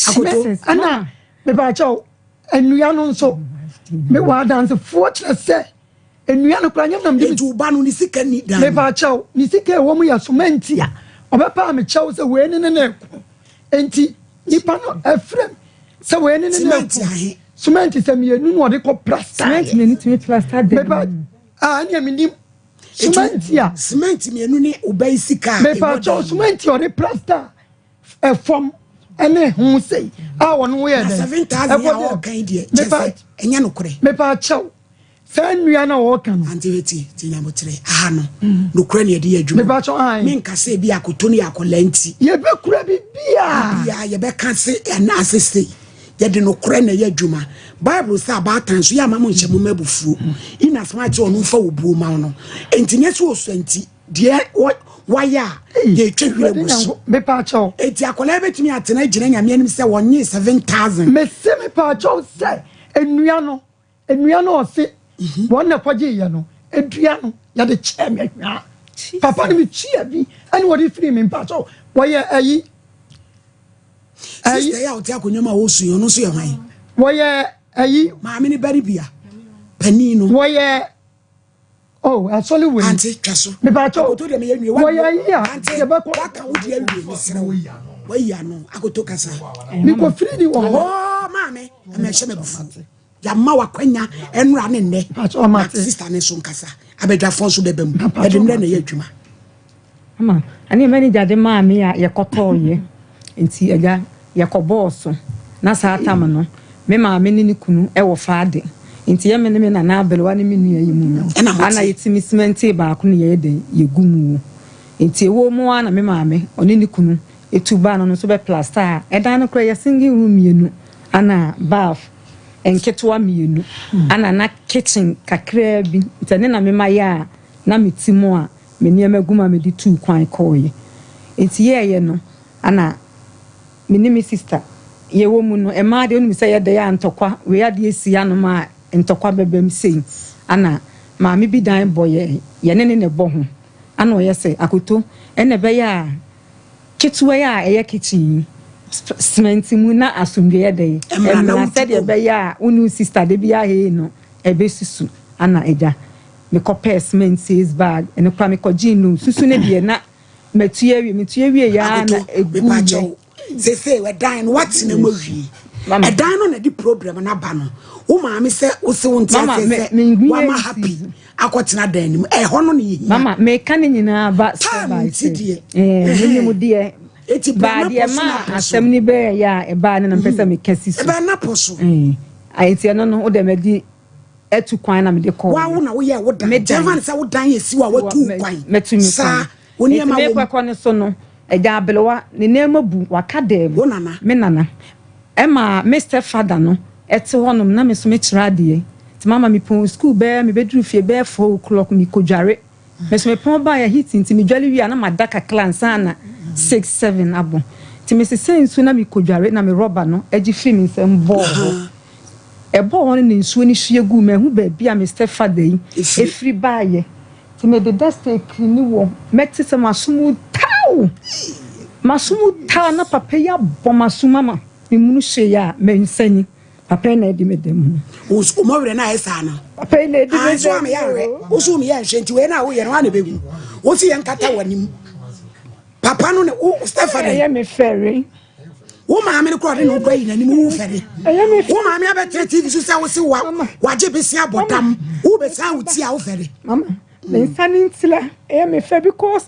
akoto ana me pa cho enua no nso me wa dance fortunate say enua no kra nyam na me ju ba no ni sika ni dan me pa cho ni sika e wo mu ya cement ya obepa me cho say we ne ne enti nipa no efrem say we ne ne cement say me enu no de ko plaster cement me ni timi plaster de me pa anya me nim cement ya cement me enu ni obai sika me pa cho cement o de plaster e form ene hu sei a wono we dey 7,000 ya o kan die enya no kure me pa chaw sa nua na wo kan antiveti ti nya motre aha no kure ne de adwuma me pa chaw ai me nka se bi akoto ne akolanti ye be kura bibia ye be kan se na asese ye de no kure ne ye adwuma bible say about tan so ya ma mo nche mo mabufu ina smart onu fa obuo ma no enti nye so osanti de waya ye twehwere buso me pa chaw eti akola betimi atena gina nyame anim se wonye 7,000 me se me pa chaw se enua no se wona kwaje ye no edua no ya de che me hwa papa ni me chia bi ani wodi free me pa chaw woye ayi sister ya oti akonyoma wo su yo no so ye hwan woye ayi ma me ni bari bia pani no woye oh actually we anti twaso me ba cho to de me yenu wo ya ya ye ba ko waka wo de awie ni sira wo ya no akoto kasa mi ko free ni wo oh ma me me hye me bufu ya ma wakwanya enura ne nne sister ne so nkasa abedwafo so de bam e de mre na ye adwuma ama ani manager de ma me ya ye koto ye enti aga ye ko boss na sa atam no me ma me ni kunu e wo faade enti ye me ne me na na abelwa ne me nua yi mu ana yetimi cement ba ko ne ye den ye gumu enti wo mu ana me ma me oni ni kunu etuba no so be plaster e dan no kra ye single room mienu ana bath enketwa mienu ana na kitchen kakra bi ntane na me ma ya na metimo a me ne maguma me di tu kwan koye enti ye no ana me ni me sister ye wo mu no e ma de onu se ye de ya ntokwa we ya de esi ya no ma ntokwa bebem sei ana ma me bi dan boye ye ne bo ho ana o ye se akoto ene be ya kitwe ya eye kitchen cement mu na asumdwe ye de e na said ye be ya unu sister de bi ya he no e be susu ana eja me copper cement says bag ene kwa me ko ginu susu ne de na metue wie ya na egu se we dan what na mo wi e dan no na di problem na ba no wo ma me se wo se wo ntia se wa ma happy akotena dan nim e ho no ne mama me ka ne nyina ba se ba se mu die eti ba die ma asem ni be ya e ba ne na pesa me kasi so e ba na poso ayeti no no wo de me di etu kwan na me de ko wa wo na wo ye wo dan jevan se wo dan ye si wa wo tu kwan metumi sa woni ma wo kwa ne so no eja abelewa ne nema bu waka dem wo nana me nana ema Mr. Father no ete honom na me so me kira de ti mama mi pon school be me bedru fie be 4 o'clock mi kodware me so me pon ba ya hit nti mi dwale wi na madaka clan sana 6-7 abo ti me se sensu na mi kodware na me rubber no eji film nsem bo e bo won ne nsuo ni hwie gu me hu ba bia Mr. Father yi efri ba ye ti me de stake ni wo meti se masumu taw na papa ya bo masuma ma me munu hye ya mensani papa na edi me dem o mo were na esa na papa na edi me so me ya re o so me ya hye nti we na wo ye no na begu o si ye nkata wanim papa no ne o Stefan ya me ferry wo maame ne kro de no gba yi na ni mu fere wo maame abete TV so sa wo se wa je besi abodam wo be sa wo ti a wo fere mama mensani ntila ya me fer because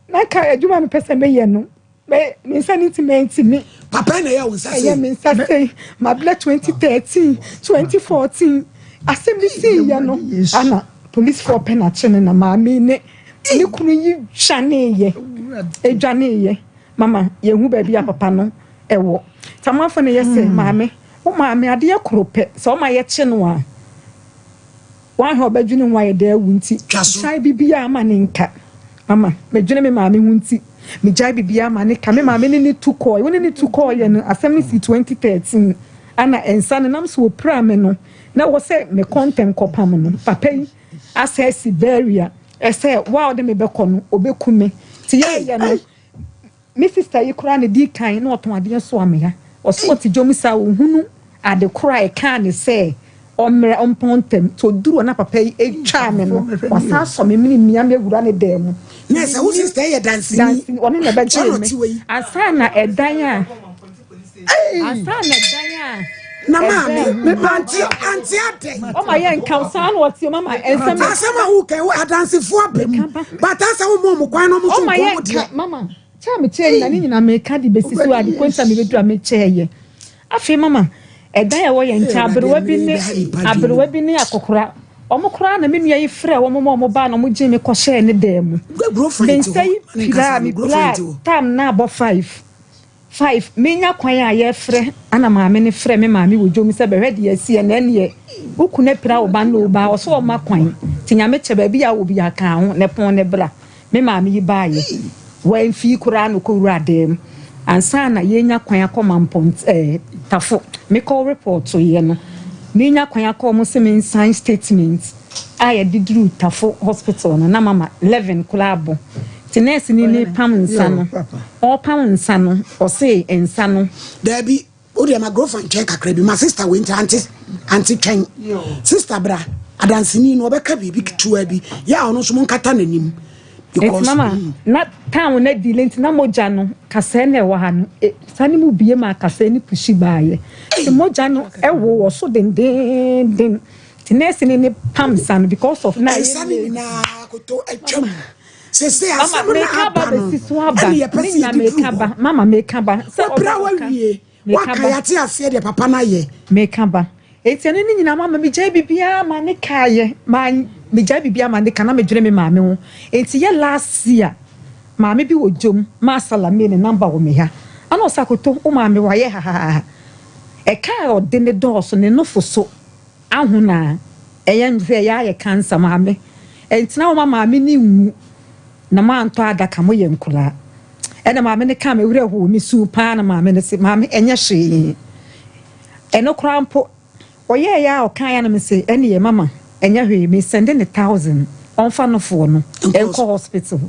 na ka adwuma me pese me ye no me insanity me papa na ya unsa say me nsa say my blood 2013 2014 assembly see ya no ana police for penation na ma me ne kunu yi dwane ye mama ye hu ba bia papa no ewo tamafo ne ye say maame o maame ade akrope so ma ye che no a wan ho badwene wa ye da wu nti sai bibia ama ne nka mama medwene me maame hu nti me jai bibia ma ne ka me maame ne tukoi woni ne tukoi ye no assembly 2013 ana ensa ne nam so opra me no na wo se me content kopam no papa yi assess barrier ese wow de me beko no obekume ti ye no me sister yi kura ne di kan na oton ade so amya o so ti jomisa wo hunu ade kura e kan ne se omre ompontem to duro na papa yi etwa me no wasa so me mini mia me wura ne dem na se wo sister ye dancing oni na be me asa na edan a asa na edan a na mama me panti anti ade o ma ye nkan san what your mama ensem asema who can adanse fo abem but asa wo mo kwan no mo so ko de mama cha me che na ni nyina me ka di besisi wa di kwenta me bedura me che ye afi mama edan ya wo ye ncha abrewa bi ni akokora omokora na menua yi frɛ wo mo ba na mo gye me kɔ share ne dem mu me say fira mi bla tam na abo 5 menya kwan a ye frɛ ana maame ne frɛ me maame wo dwom sɛ be ready asi na ne ukuna pira wo ba no ba wo so ma kwan tinya me che ba bi ya wo bi aka ho ne pon ne bra me maame yi ba ye wan fi kura no ko wura dem ansa na yenya kwan akoma mpont tafo me call report so ye no menya kwan akoma se me sign statement I did through tafo hospital na mama 11 kulabo tinesi ni pam nsa no o pam nsa no o say nsa no there be o dey my girlfriend check akra bi my sister went anti train sister bra adansini no obeka bibi tuwa bi ya ono so nkata nanim because mama na town na dilent na moja no kase na ewa ha no sani mu bie ma kase ni pushi baaye the moja no ewo so den tinesi ni pam san because of na sani na koto atwam se mama mekaba besiso aba ni na mekaba mama mekaba se obra wawie wakayate ase de papa na ye mekaba etiane ni nyina mama mi jai bibia ma ne kaye ma mi jai bibia ma ne kana me dwere me maame ho enti ye last year maame bi wojom ma salame ne number wo me ha ana osakoto o maame wa ye ha e ka o de ne dooso ne no foso ahuna eye nze ya ye cancer maame enti na wo maame ni wu na ma anto adaka mo ye nkula ena maame ne ka me wure ho mi su pa na maame ne se maame enye hwe eno krampo oye ya o kan ya na me se ene ye mama enye hwe me send ne 1000 onfa no fo no enko hospital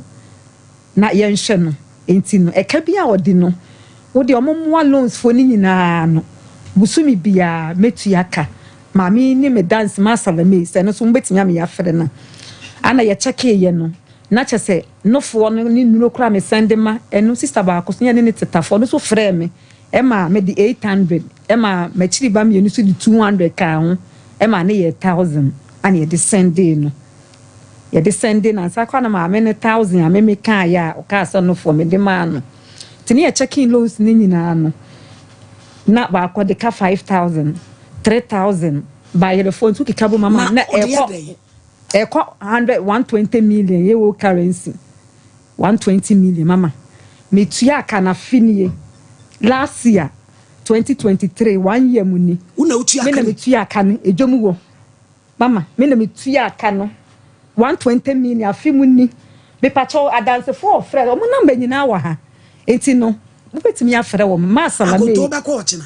na ye nhwe no enti no eka bia odi no wo de omomwa loans fo ni nyina no busumi bia metu yaka maame ni me dance masala me se no so mbetinya me ya fere na ana ye cheke ye no na chese no fo no ni nuno kra me send ma eno sister ba ko so ne ne tetafo no so frɛ me ema me di 800 ema me chiri ba me so di 200 ka ho ema ne ye 1000 ani ye de send no ye de send na sa kwa na ma me ne 1000 a me ka ya o ka so no fo me de ma no tini ye checking loans ni nyina no na ba ko de ka 5000 3000 ba ye the phone to kikabo mama na eko 120 million ye wo currency 120 million mama me tuya kana finie last year 2023 1 year muni una utuya me na me tuya kana ejom wo mama me na me tuya kana 120 million afi muni be pacho adanse for friend o mo namba nyina wa ha enti no mo betimi afre wo ma sala me akoto ba ko ochina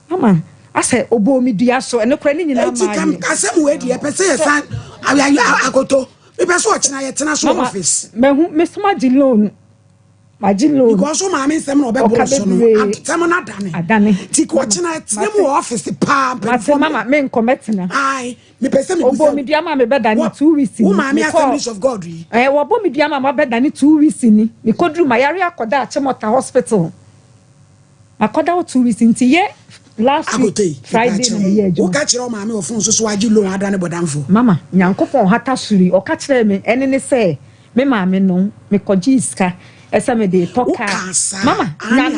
mama ase obo mi dua so eno kra ni nyina ma enti kam asem we die pese ye san akoto Me person ochina ye tena so office. Me soma di loan. Magilo because so maame nsem na obeboro so no atem na adane ti ko ochina tena mu office pa mama me nkometina ai me pese me obo me diama me beda ni 2 weeks ni wo maame Assemblies of God yi wo bo me diama ma beda ni 2 weeks ni me kodru ma yare akoda Achimota hospital akoda 2 weeks nti ye last week Friday na ye ejo wo ka kire o maame ofun so agilo adane bodamfo mama nyankopon hata suri o ka kire me ene ne se me maame no me koji iska esa me de toka mama na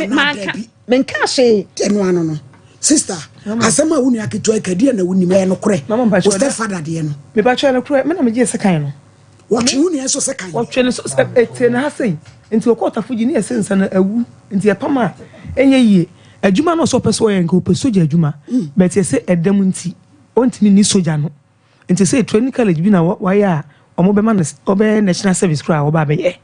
me nka she eno ano no sister asema wunu aketo akadie na wunu me no kore o stepfather de no me ba twa no kore me na me je sekan no watwe wunu enso sekan watwe no so ete na hasei nti okota fuji ni esensa na awu nti epama enye yie adwuma no so peso ye nka opeso je adwuma but ye se edam nti ontimi ni soja no nti se training college bi na wa ya omo be man obe national service kra oba be ye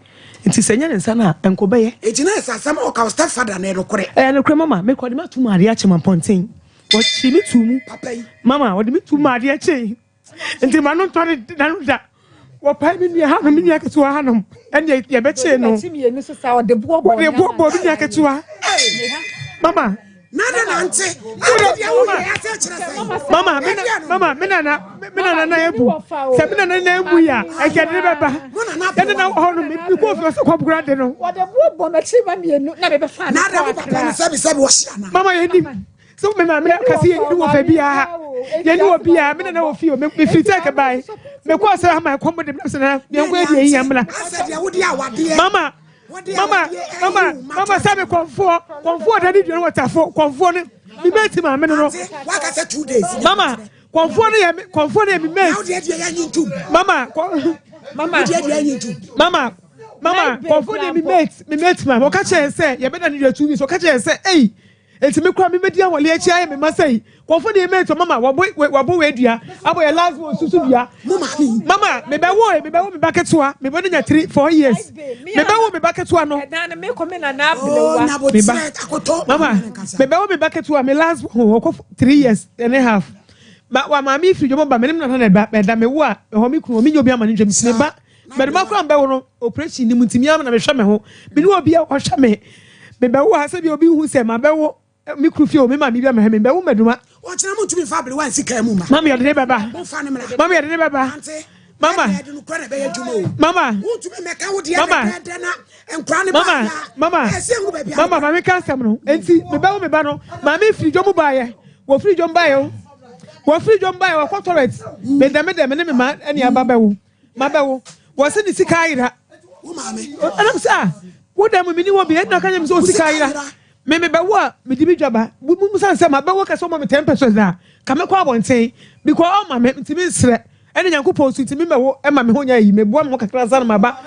nti senya ne nsa na enkobeye etina esasam o ka stepfather na no kore no kore mama me kwade matu ma ade Achema ponten what she me tumu papa mama what me tumu ade ache nti ma no tore na no da wo pa mi ni ha no mi ni aketua ha no ene ye be che no mi ni so sa o de bo bo mi ni aketua mama nana nante mama mena na ebu se mena na ebu ya e ke de beba de na ho no mi ko fi so kwabura de no wo de bo na chi ba mienu na be be fa na da papa no sabi wo hia na mama ye ni so me ma me kasi ye ni wo fa bia ye ni wo bia mena na wo fi o me fi take bai me ko se ha ma ko mo de me se na ye ngo e di yamla mama sabe konfo dani dwan watafo konfo ne mi meti ma me no waka say 2 days mama konfo ne mi meti how dey ya yin tu mama konfo ne mi meti ma o ka che se ye be na ni 2 weeks o ka che se enti me kwa me medi awole achi aye me masai konfo ne meti mama wabo wedua abo ye last one susu dua mama me be wo me baketwa me bo nya 3-4 years me be wo me baketwa no na me ko me na na ablewa mama me be wo me baketwa me last one 3 years and a half wa mama ifi jomo ba me na be da me wo a ho me kunu me nyobi ama ne ntwem me ba me ma kwa mbe wo no operation ni mutimi ama na me hwe me ho me ni obi a wo hwe me be wo ha se bi obi hu se ma be wo mi krufio me ma mi bia me be wo meduma o kina mu tumi fabri wan sika mu ma mama ye de baba mama ye de baba mama utumi meka wo de na enkra ne ba mama me ka sam no enti me ba wo me ba no mama ifiri dwom ba ye wo firi dwom ba ye wo ko toilet me dem ne me ma ani aba ba wo ma ba wo wo se ni sika ayira wo mama anam sa wo dem me ni wo bi na ka nyam so sika ayira me ba wo me di bi dwaba mu san se ma ba wo ka so mo me 10% na ka me kwa bonten because all mama ntimi nsre ene Nyankopon su ntimi me wo e ma me ho nya yi me bo mo kakra san ma ba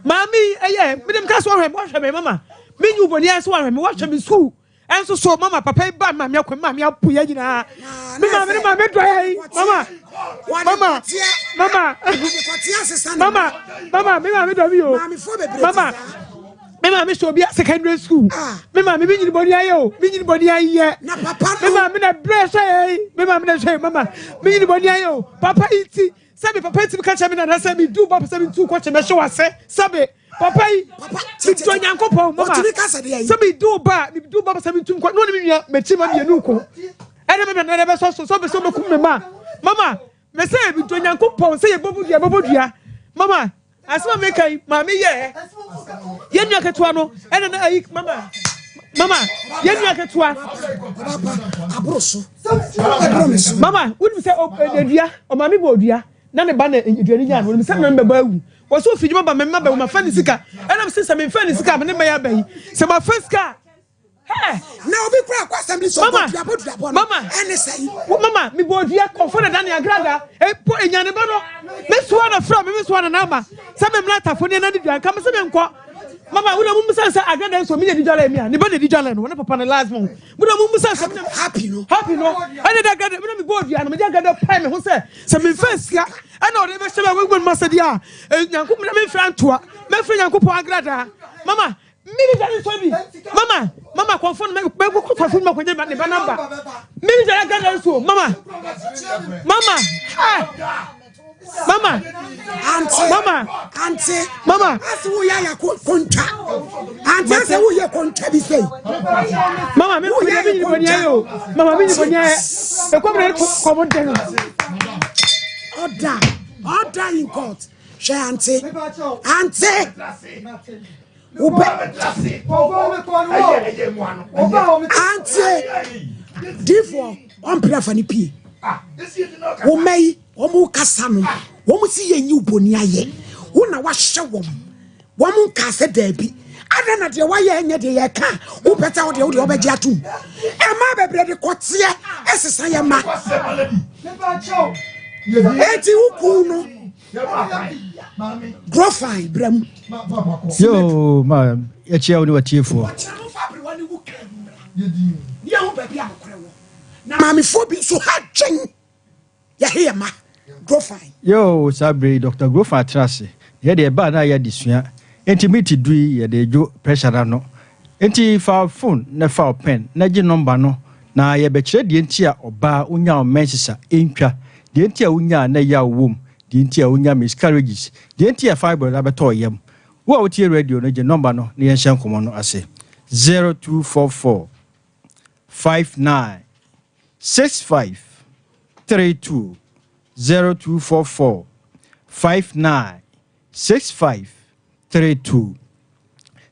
mami eye me dem ka so hwe mo hwe me mama me nyu boni aso hwe me wo hwe me school enso so mama papa ba ma me akwa ma me apu ya nyina me ma me do yi mama me ma me do bi o mama me ma me so bi secondary school me ma me nyini boni ayo me nyini boni aye na papa me ma me na bless me ma me na say mama me nyini boni ayo papa iti sabe papa iti ka cha me na say me do papa say me tu ko che me show ase sabe papa mi to Nyankopon mama sabe do ba say me tu ko no me nua me chi ma me nu ko ene me na be so be so me kum me mama me say me to Nyankopon say ye bobodua mama asma me kai mama ye nua ketua no ene na ayi mama ye nua ketua abroso mama wonu say edua o mama bo odua na ne ba na edua ni nya no me say me ba awu wo so fidimo ba me ma ba ma fa ni sika ene me say me fa ni sika me ne ba ya ba yi se ma fa sika na obi kura kwa assembly so mama ene say mama mi bo odua confirm na ya grada po enyane ba no me so na fra me so na nama se me mlata fo ni na di dua ka me se me nko mama wuna mu musa agrada so me di jale mi a ni ba di jale no na papa na last month wuna mu musa happy no ane da agrada me bo odua no me agrada pai me ho se me face ka ana o de be se ba we masadi a nyanko me fra ntoa me fra nyanko po agrada mama mimi jale so bi mama confirm me ko confirm me ko nye ne ba number mimi jale agrada so mama Mama. As we are concha. And as we are concha, we say. Mama, me we are concha. Mama, me order in court. She auntie. Therefore, on plafani pi. Omei, omu kasano. Omu si ye new boniaye. Una washa wom. Womu kase debi. Ada na de waye enye de ye ka. Wo peta wo de obeji atum. E ma bebre de kotie esesa ye ma. Eti uku no. Grow fine, bram. Yo, ma, ya chia oni watiefo. Na mami fobi so hatchen. Ya hear ma. Grow fine. Yo, Sabre, Dr. Grofa Trase. Ye de ba na ya disua. Enti miti dui ye de jo pressure no. Enti fa phone na fa pen na gi number no. Na ye be kire de enti a oba unya o mensisa entwa. De enti a unya na ya wom. De enti a unya miscarriages. De enti a fiber na beto yam. Wo a wotie radio no gi number no na ye hye nkomo no ase. 0244 59 65 32 0244 59 65 32.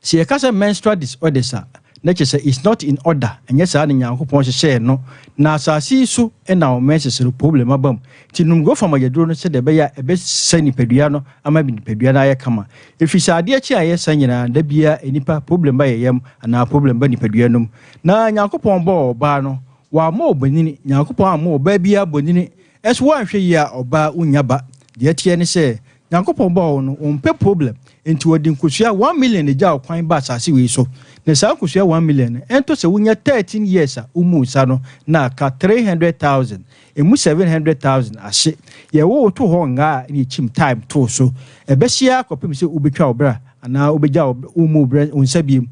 See a case menstrual disorders nature is not in order and yes I nyankopon share no na asasi so e na o menses problem abam tinum go from yadro no se de be ya e be sani pedua no ama bi pedua na ye kama if is ade achi aye sanyina da bia enipa problem ba yem ana problem ba ni pedua num na nyankopon bo ba no wa ma obonini nyankopon ama oba bia bonini eso wa hwe ya oba unyaba de tie ne se nyankopon bo no ompe problem enti wodi nkosua 1 million eja okwan ba asase we so na sa nkosua 1 million ento se wunya 13 years a umu sa no na ka 300,000 emu 700,000 ahye ye wo to ho nga ni chim time to so ebehia kopem se ubetwa obra ana ubeja umu bra unsabiem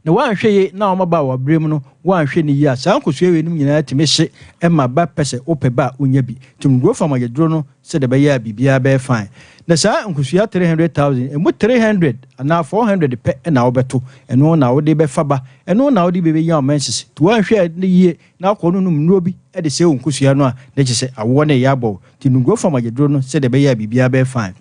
na wanhwe na omaba wa brem no wanhwe ni ya sa nkosua we nim nyina timi hye ema ba pese opeba unya bi tumgo fama yedro no se de be ya bibia be fine na sa nkosua 300,000 emu 300 ana 400 pe na obeto eno na wode be faba eno na wode be ya menses to wanhwe ni ye na akono no mnuro bi e de se nkosua no a de kise awo ne yabo tumgo fama yedro no se de be ya bibia be fine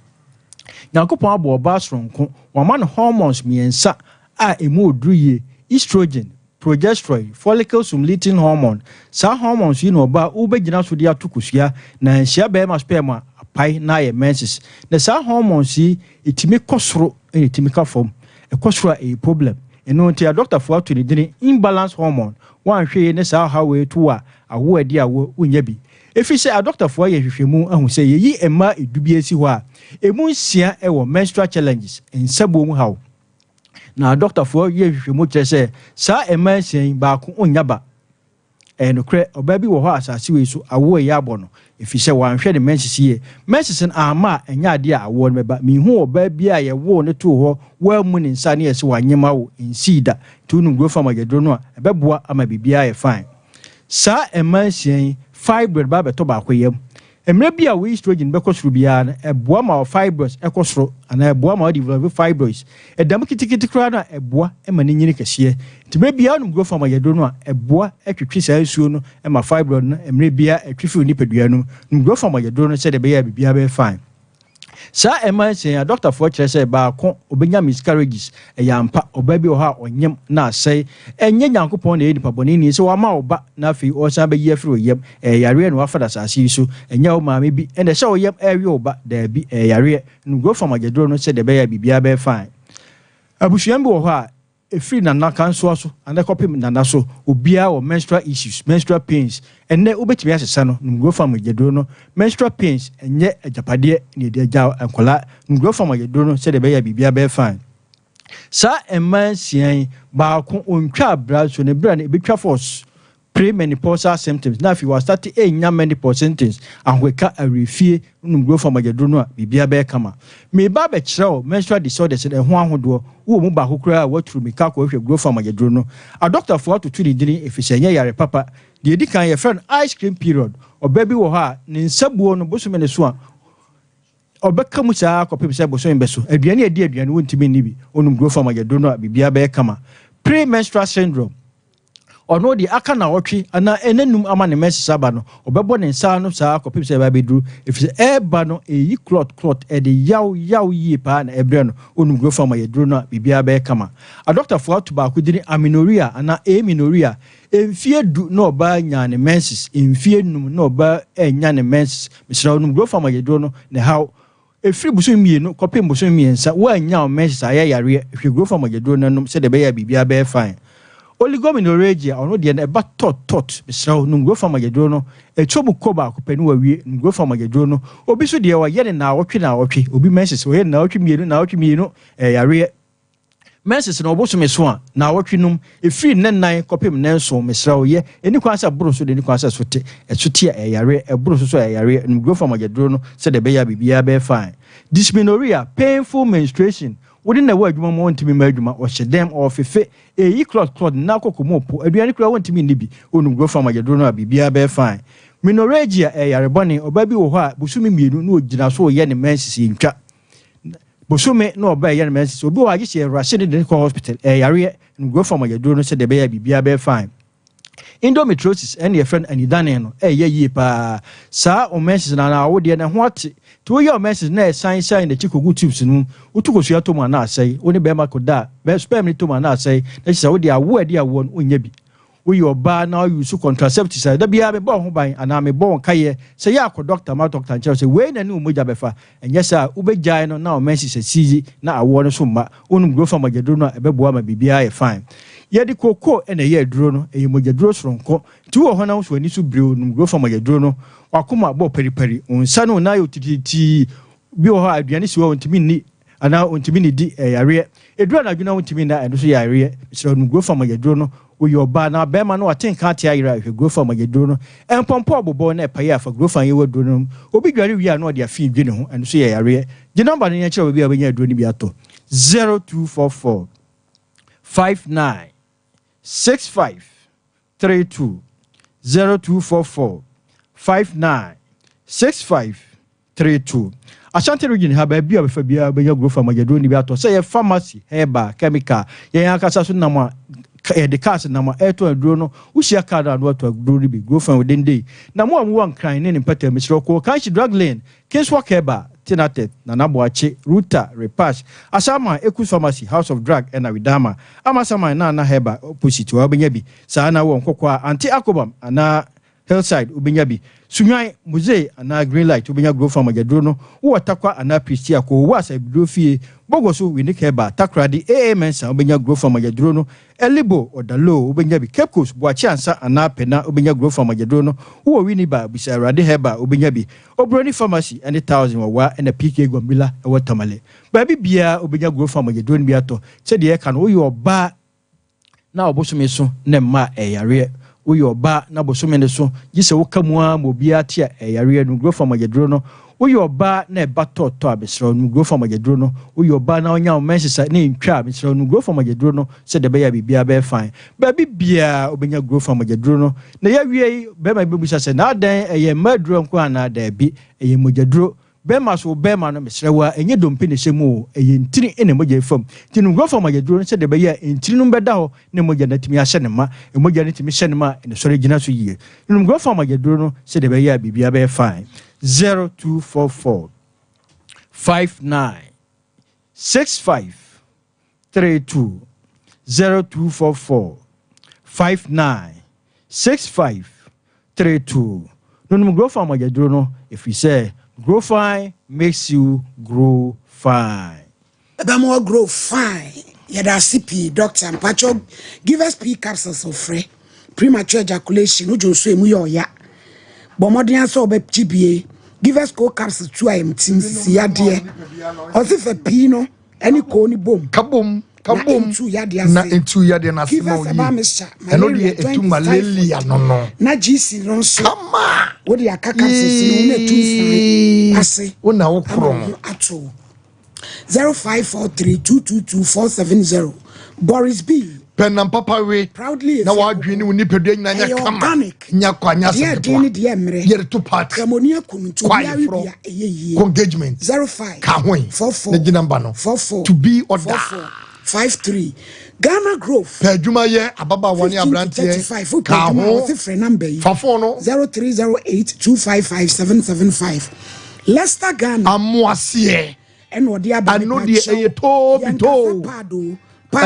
Nyankopon abo oba soronko wama no hormones miensa a emu odruye estrogen progesterone follicle stimulating hormone sa hormones yi no oba ubegina so dia tokusua na nhia be ma sperm apai na ye menses na sa hormones yi etimi kosoro etimi ka fom ekosoro a problem eno ntia doctor for to ni imbalance hormone wan hwe ne sa ha we to a awo adi awo unya bi efi se a doctor for ye hwehwemu ahu se ye yi ema edubie si ho a emu nsia e wo menstrual challenges ensabo mu hawo na doctor for ye hwehwemu kire se sa ema nsia ba ko onyaba enokre oba bi wo ho asase we so awo ye abono efi se wan hwe de menses ye menses ama enya ade a awo no meba mi hu oba bi a ye wo ne to ho wa mu ne nsa ne ye se wanyema wo insida tunu gro fama gedro no a ebeboa ama bibia ye fine sa ema nsia fibroid ba beto ba kweyam emre bia we estrogen be kosoro bia na eboa ma fibroids ekosoro ana eboa ma develop fibroids edam kitikiti kra na eboa e ma ne nyini kese timre bia no grow from ayedo no a eboa etwetwe sa asuo no e ma fibroid no emre bia etwefi ni pedua no grow from ayedo no se de be ya bibia be fine sa emanse a doctor for kire say ba ko obenya miscarriages eyampa oba bi o ha onyem na asai enye nyankopon na edipa boni ni so wa ma oba na afi o san be ye firi oyem yare no afada sase so enye o maame bi ene sha oyem ewe oba da bi yare no go from agedro no se de be ya bibia be fine abusuan bi o ha efiri na naka nso so ande kopim na na so obia o menstrual issues menstrual pains enne obetimi asesa no numgo fam agedro no menstrual pains enye ajapade ne de aja enkola numgo fam agedro no se de be ya bibia be fine sa emansian ba ko ontwa bra so ne bra ne betwa force premenopausal symptoms na fi was start enya menopause symptoms ahweka arefie numgo fam agedro no a bibia be kama me ba be kire menstrual disorders de ho ahodo wo mu ba kokura watru mika ko hwe grow fam agedro no a doctor for to tuni dini efisenya yare papa de edi kan ye friend ice cream period obabi wo ha ne nsabuo no bosome ne so a obeka mu saa kopem se boso mbeso aduane adi aduane wontimi ni bi onum growth hormone yedro no bibia be kama premenstrual syndrome ono di aka na wotwe ana enanum ama ne menses aba no obebo ne nsa no saa kopem se ba beduru efise eba no eyi clot e de yaw yi pa na ebre no onum growth hormone yedro no bibia be kama a doctor for to ba kudini amenorrhea ana amenorrhea emfie du no ba nya ne menses emfie num no ba enya ne menses misra onum growth hormone yedro no ne how efiri buso mienu kopem buso miensa wa nya menses ayare hwe growth hormone yedro no se de be ya bibia be fine oligomenorrhea ono de na ba tot misra onum growth hormone yedro no echobu koba akopenu wawie onum growth hormone yedro no obi so de wa ye ne na wotwe obi menses o ye na wotwe mienu yare menses na oboso so a na wotwenum efiri nennan kopem nenso misra o ye eni kwansa boroso de eni kwansa sote esote yare eboroso so yare onum growth hormone yedro no se de be ya bibia be fine dysmenorrhea painful menstruation wodin na wadwuma mo ntimi ma adwuma o hyedem o fefe eyi clot na kokomo po aduane kura wontimi nibi onum growth hormone yedro no bibia be fine menorrhagia yare bone oba bi wo ho a busumi mienu na ogina so ye ne menses ntwa bosume no oba ye ne menses obi wa gise rush de ko hospital yare onum growth hormone yedro no se de be ya bibia be fine endometriosis and your friend anidane no ye pa sa o menses na wo de na ho ate to your menses na shine the chikogu tubes no utuko so ato ma na asai oni be ma koda be sperm ni to ma na asai na say wo de awo ade awo no onya bi wo your ba na use contraceptives da bia be bo ho ban ana me bo kaye say ya ko doctor nche say we na ni umoja be fa enye sa ubegyan no na o menses asizi na awo no so ma onum growth hormone yedro no ebeboa ma bibia ye fine yedi koko ene ye duro no eyimojaduro soronko ti wo ho na so ani so brew num growth hormone yedro no wakoma bo periperi onsa no na yo tititi bi wo ho aduane si wo ontimi ni ana ontimi ni di yare eduro na adwuna ontimi na endo so yare so num growth hormone yedro no wo yo ba na be ma no atenka ate ayira hwe growth hormone yedro no empompo obobo na epaye afa growth hormone yedro no obi dware wi a no de afi dwe ne ho endo so yare je number ni nyakire obi a benya aduro ni bi ato 0244 59 6532 0244 59 6532 Ashanti region ha ba bia befa bia benya growth hormone yedro ni bi ato say pharmacy herbal chemical yen akasa so nama the cars na ma eto aduro no usia card and what aduro bi growth hormone within day na mo am wan kran ne mpata misro ko kan shi drug lane kinswa keba tinatet na naboache ruta repash asama ekus pharmacy house of drug and awidama amasama na heba opposite wa benya bi sa na wo nkokwa anti akobam ana hillside ubenya bi sunwai muze ana green light ubenya growth hormone yedro no wo takwa ana pristia ko wo asa bidrofie bogoso winik heba takradi mensa ubenya growth hormone yedro no elibo odalo ubenya bi kepkos boachi ansa ana pena ubenya growth hormone yedro no wo wini ba bisa rade heba ubenya bi obroni pharmacy and 1000 wa and PK Gwambila e watamale ba bibia ubenya growth hormone yedro no bi ato se de e kan wo yo ba na obosume so ne ma yare wo yo ba na bosome ne so gise wo kamua mo bia tia yare no growth hormone yedro no wo yo ba na ba to abesra no growth hormone yedro no wo yo ba na onya menses na ntwa abesra no growth hormone yedro no se de be ya bibia be fine ba bibia obenya growth hormone yedro no na ya wie be ma be busa se na dan eye maduro nko ana da bi eye mojaduro bema so bema no mesrewa enye dompe ne shemu eye ntiri ene moja fam tinu growth hormone yedro no se de be ya ntiri no beda ho ne moja na timi ahye ne ma moja ne timi hye ne ma ene sore gina so yie tinu growth hormone yedro no se de be ya bibia be fine 0244 59 65 32 0244 59 65 32 no growth hormone yedro no if we say grow fine makes you grow fine. More grow fine. Yada CP doctor and Pacho give us P capsules of free premature ejaculation. Ujo so emu yo ya. Bomodian so be GBA. Give us co capsules 2 am team ya dear. Osife P no any ko ni boom. Kaboom. Into ya dear. Na into ya dear na small. Eno de etu malaria no. Na GC no so. Kama. What the capsules no na 2 ase. Una wo krom. Ato. 0543222470. Boris B. pen and papa we proudly now our green we need pedu nya kama nya kwanya se to yer to part kamonia kunu to be engagement 05 ka hoin 44 na gina number no 44 to be order 53 Ghana Grove Pejuma ye ababa wani abrantie ka ho number fafo no 0308255775 Leicester Ghana amoasie and what the other no de eye to bi to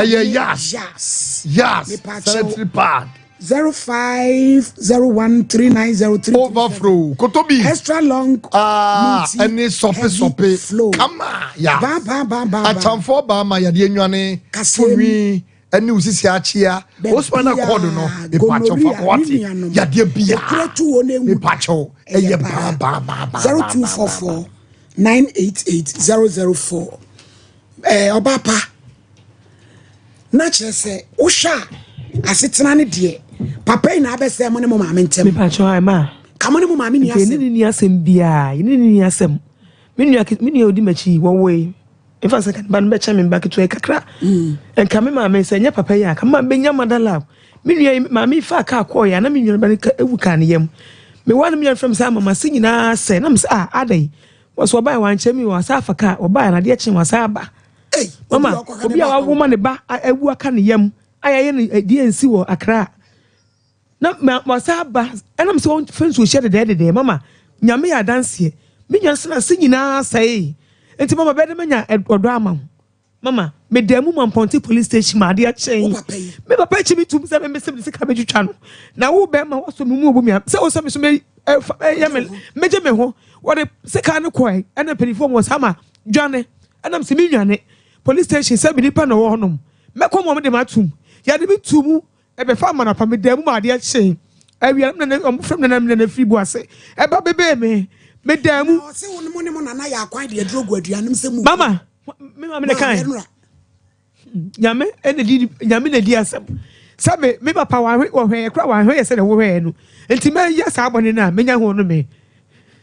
yes sanitary pad 05013903 overflow kotobi extra long any sope come ya atamfo ba ma ya de enwane funwi any usisi achia osman accord no e pacho fa kwati ya de bia e pacho eye ba 0244 988 obapa na chese usha asetena ne de papa ina abese mo ne mo maame ntem me pacho ai ma kamo ne mo maame ni asem ni asem bia ni asem me odi machi wo we in fact kan ban be chame back to e kakra en kame maame se nya papa ya kama benya madala me nua maame fa ka akọ ya na me nua ban ka ewu kan yam me wan me from sa mama se nyina se na me se adai was obai wan chemi was afaka obai na de chen was aba mama obi a wawo ma ne ba ewu aka ne yam ayaye ne die nsi wo akra na masaba enam se won fenso hye de mama nyame ya danse me nyanse na se nyina sai enti mama be de manya odo ama mama me demu Mamponti police station ma de a chen me papa chi mi tum se me se ka betwa no na wo be ma wo so mu obu mi se wo so me so me ya meje me ho wo de se ka ne koi ena penifo mo sama dwane enam se mi nwane police station se bi nipa na wo honom me ko mo de matum ya de bi tumu e be fa mana pa me demu ma de a chen awia na omfrem na free bo ase e ba bebe me demu se wo ne mo na ya kwan de aduro guaduanem se mu mama me mama ne kan nyame ene nyame na di asem sabe me papa wa hwe kra wa hwe se de wo hwe no enti me ya sa abone na me nya ho no me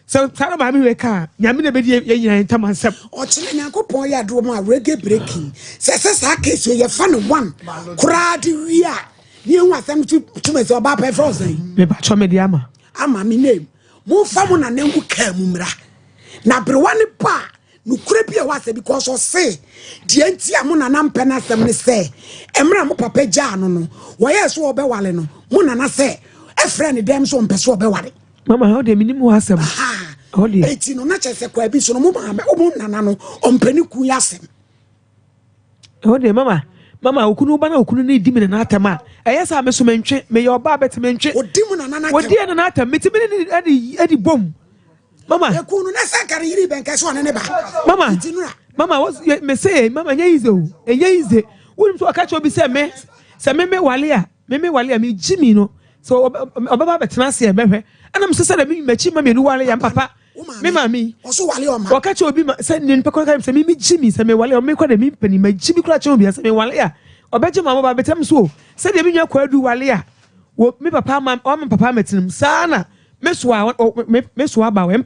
so sara ba me hwe ka nyame na be di ye nyina ntamansem o chile nyankopon ya do ma reggae breaking se sa case ye fa no one kra di wi a ni hu asem tu me so ba pa frozen me ba cho me di ama me name mo fa mo na nangu ka mu mra na brewani pa no kura bia wase because o say die ntia mo na nampe na asem ne say emra mo papa ja no no wo ye so obewale no mo na na say e friend dem so mpe so obewale mama how de minimum asem how de eti no na chese kwa bi so no mo ma o nana no ompani ku yasem how de mama okunu ba na okunu na di me na atama eyesa me so mentwe me ye oba betementwe odi mu na na odi na na atam meti me adi bom mama ekunu na sakare yiri ben kaso ne ba mama was me say mama nya ize o enya ize woni so aka cho bi say me wale a me jimi no so obaba betena se ebehwe ana me sese da me machi ma me nu wale ya papa me mami oso wale o ma aka cho bi say ne papa ka say me jimi say me wale o me kwa da me pani ma jimi kura cho bi say me wale a obeje mama ba betem so say de me nwa kwa du wale a wo me papa ma o me papa metinum sana meswa ba we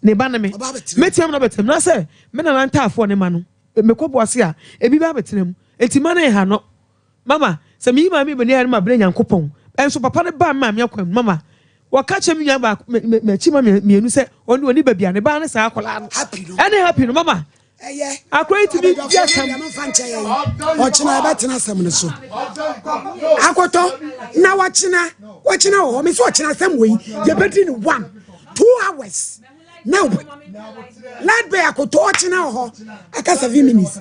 ne ba na me metiam na betem na say me na ntafo ne ma no me koboase a ebi ba betem enti ma na ha no mama se me mama me ne ha ma bre nyankopon enso papa ne ba ma me akwam mama waka che me nya ba me chi ma me enu se oni ba bia ne ba ne sa akola no happy no mama akwa iti bi bia sam o china ba tina sam ne so akoto na wachina o me so china sam we ye bedi ni 1-2 hours now lad be akoto o china ho aka 7 minutes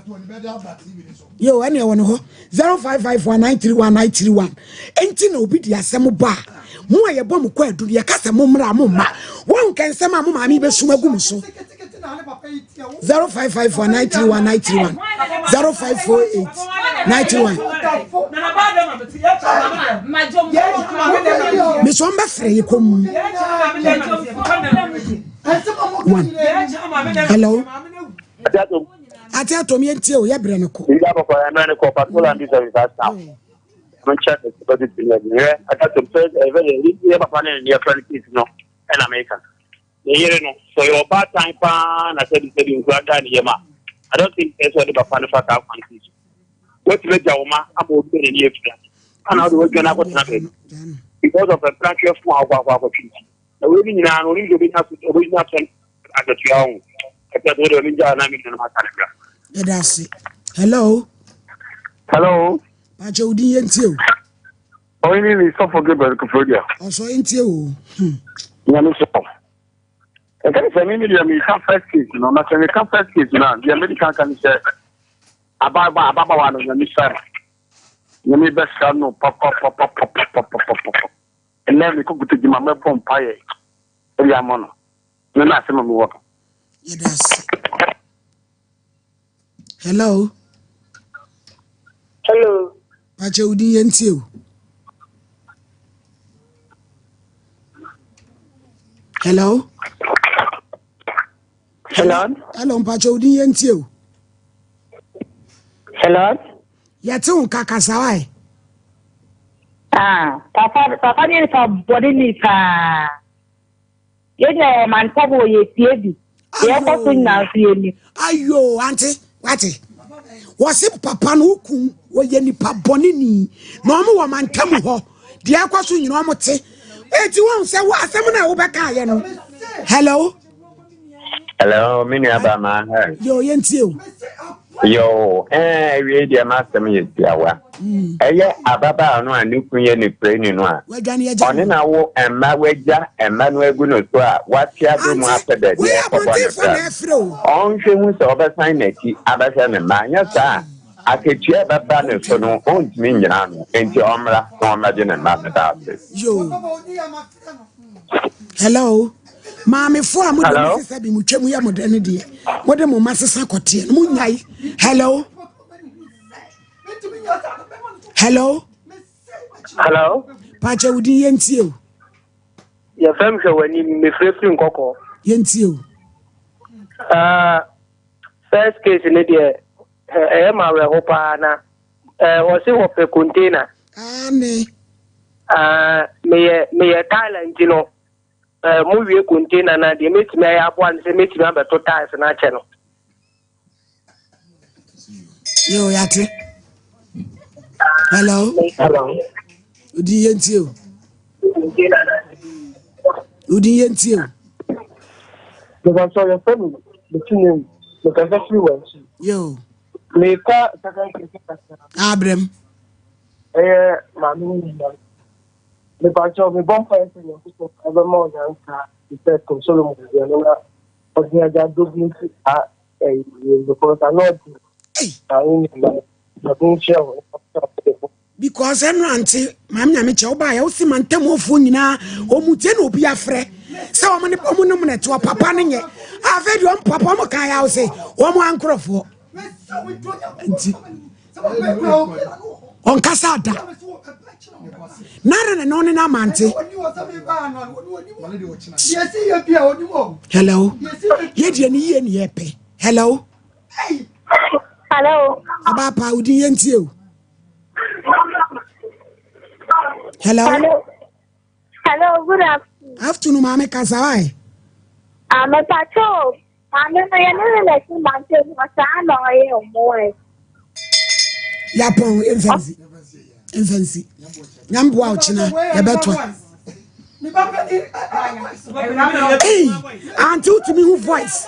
yo ene e wono ho 0551931931 enti na obi di asem ba mo aye bom kwa adu ye kasa mo mra mo ma won kan sem a mo ma mi be suma gum so 0554931931 054891 me so mba free kom hello ati atomi enti o ya bre me ko ya papa ya me ko patrol and service staff non c'è che si di dire adesso per vedere ya papa ne ya friend no in America yere no so your bad time pa na said in Uganda ni yema I don't think that's what the papa no fa ka country What made Jawma about the year? And how do we get out nothing? Because of a branch of small opportunity. The women now only to be enough to original at the young. I got what I'm in my That's it. Hello. Hello. Pachodi into. Oh, you need so forgivable, Kufudia. Also into you. Yamiso. I can't say, maybe you have first case, you know, not any first case, you know, the American can say about one of the Mr. You may best no pop. And then we could take my phone pie. Yamono. You're not some work. Yes. Hello. Hello. Pachodi into. Hello. Hello. Hello, Pachodi into. Hello. Yatun kakasawai. Papa ni fa body ni pa. Ye man tabo ye tiebi. Ye ko tin na fie ni. Ayo, auntie, wati. Was it papa no kun wo ye nipa boni ni. No mo wo man tamu ho. De akwaso nyino mo te. Eti won se wo asem na wo beka ye no. Hello. Hello, mini abama. Yo yentie o. Yo, we dey master me yawa. Eye ababa no anukunye ni preni no a. Oni na wo emma weja emma no egu no so a watia do mu apede de ko. On hwe hu se obesan na ki abasa ne ma nya sa aketua baba ne so no ontimi nyina no enti omra no omade ne ma da. Yo. Hello. Mami fo amu de se bi mu twemu ya modene de. Mode mu masesa kote no mu nyai. Hello. Hello. Hello. Pacha udi yentie o. Ye fam hwe wani me frefri nkoko. Yentie o. First case ni de ma we hopa na o se wo pe container. Ne. Me Thailand no. Movie container na de metime ya abo an se metime abeto tiles na che no. Yo yate. Hello. Hello. Udi yentie o. Udi yentie o. Because so your family between the country was. Yo. Me ka second case. Abrem. Mami. Me pacho me bon fa ese yo so ebe mo yan ka ite consolo mo ya no na o dia ja do bin a the for not because enrante mam nya me che oba ya osi mantem ofo nyina omute na obi afre se o mo no mo neto papa ne nye afedi o papa mo kan ya o se o mo ankrofo on kasada nare no ne na mante. Hello. Ye die ni ye ni epe. Hello. Hello. Abapa udi yentie o. Hello. Hello. Hello, good afternoon. Afternoon, mama kasawai. Me pacho. Mama no ye no le si mante mo sa no ye o mo. Yapon infancy. Nyambo a ochina ya beto. Hey, until to me who voice.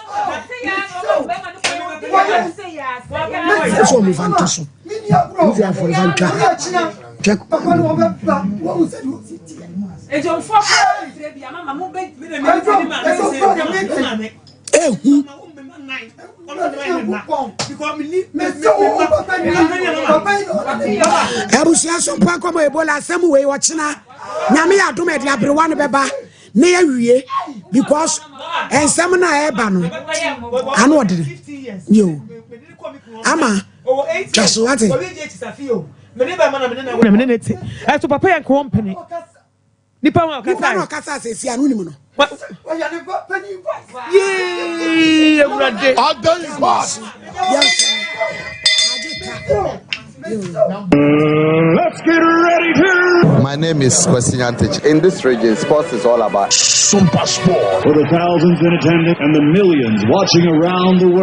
So me fantaso. If you are for vanta. Check. Ebusia Sompa Nkomo Ebola asem we wochina nyame ya dom e de abrewa ne beba na ya wie because ensem na eba no anu odire yo ama just what it so papa yan company nipa ma kasa se si anu ni mu no yee everyday Let's get ready to. My name is Kwesi Antich. In this region, sports is all about Sompa Sport. For the thousands in attendance and the millions watching around the world.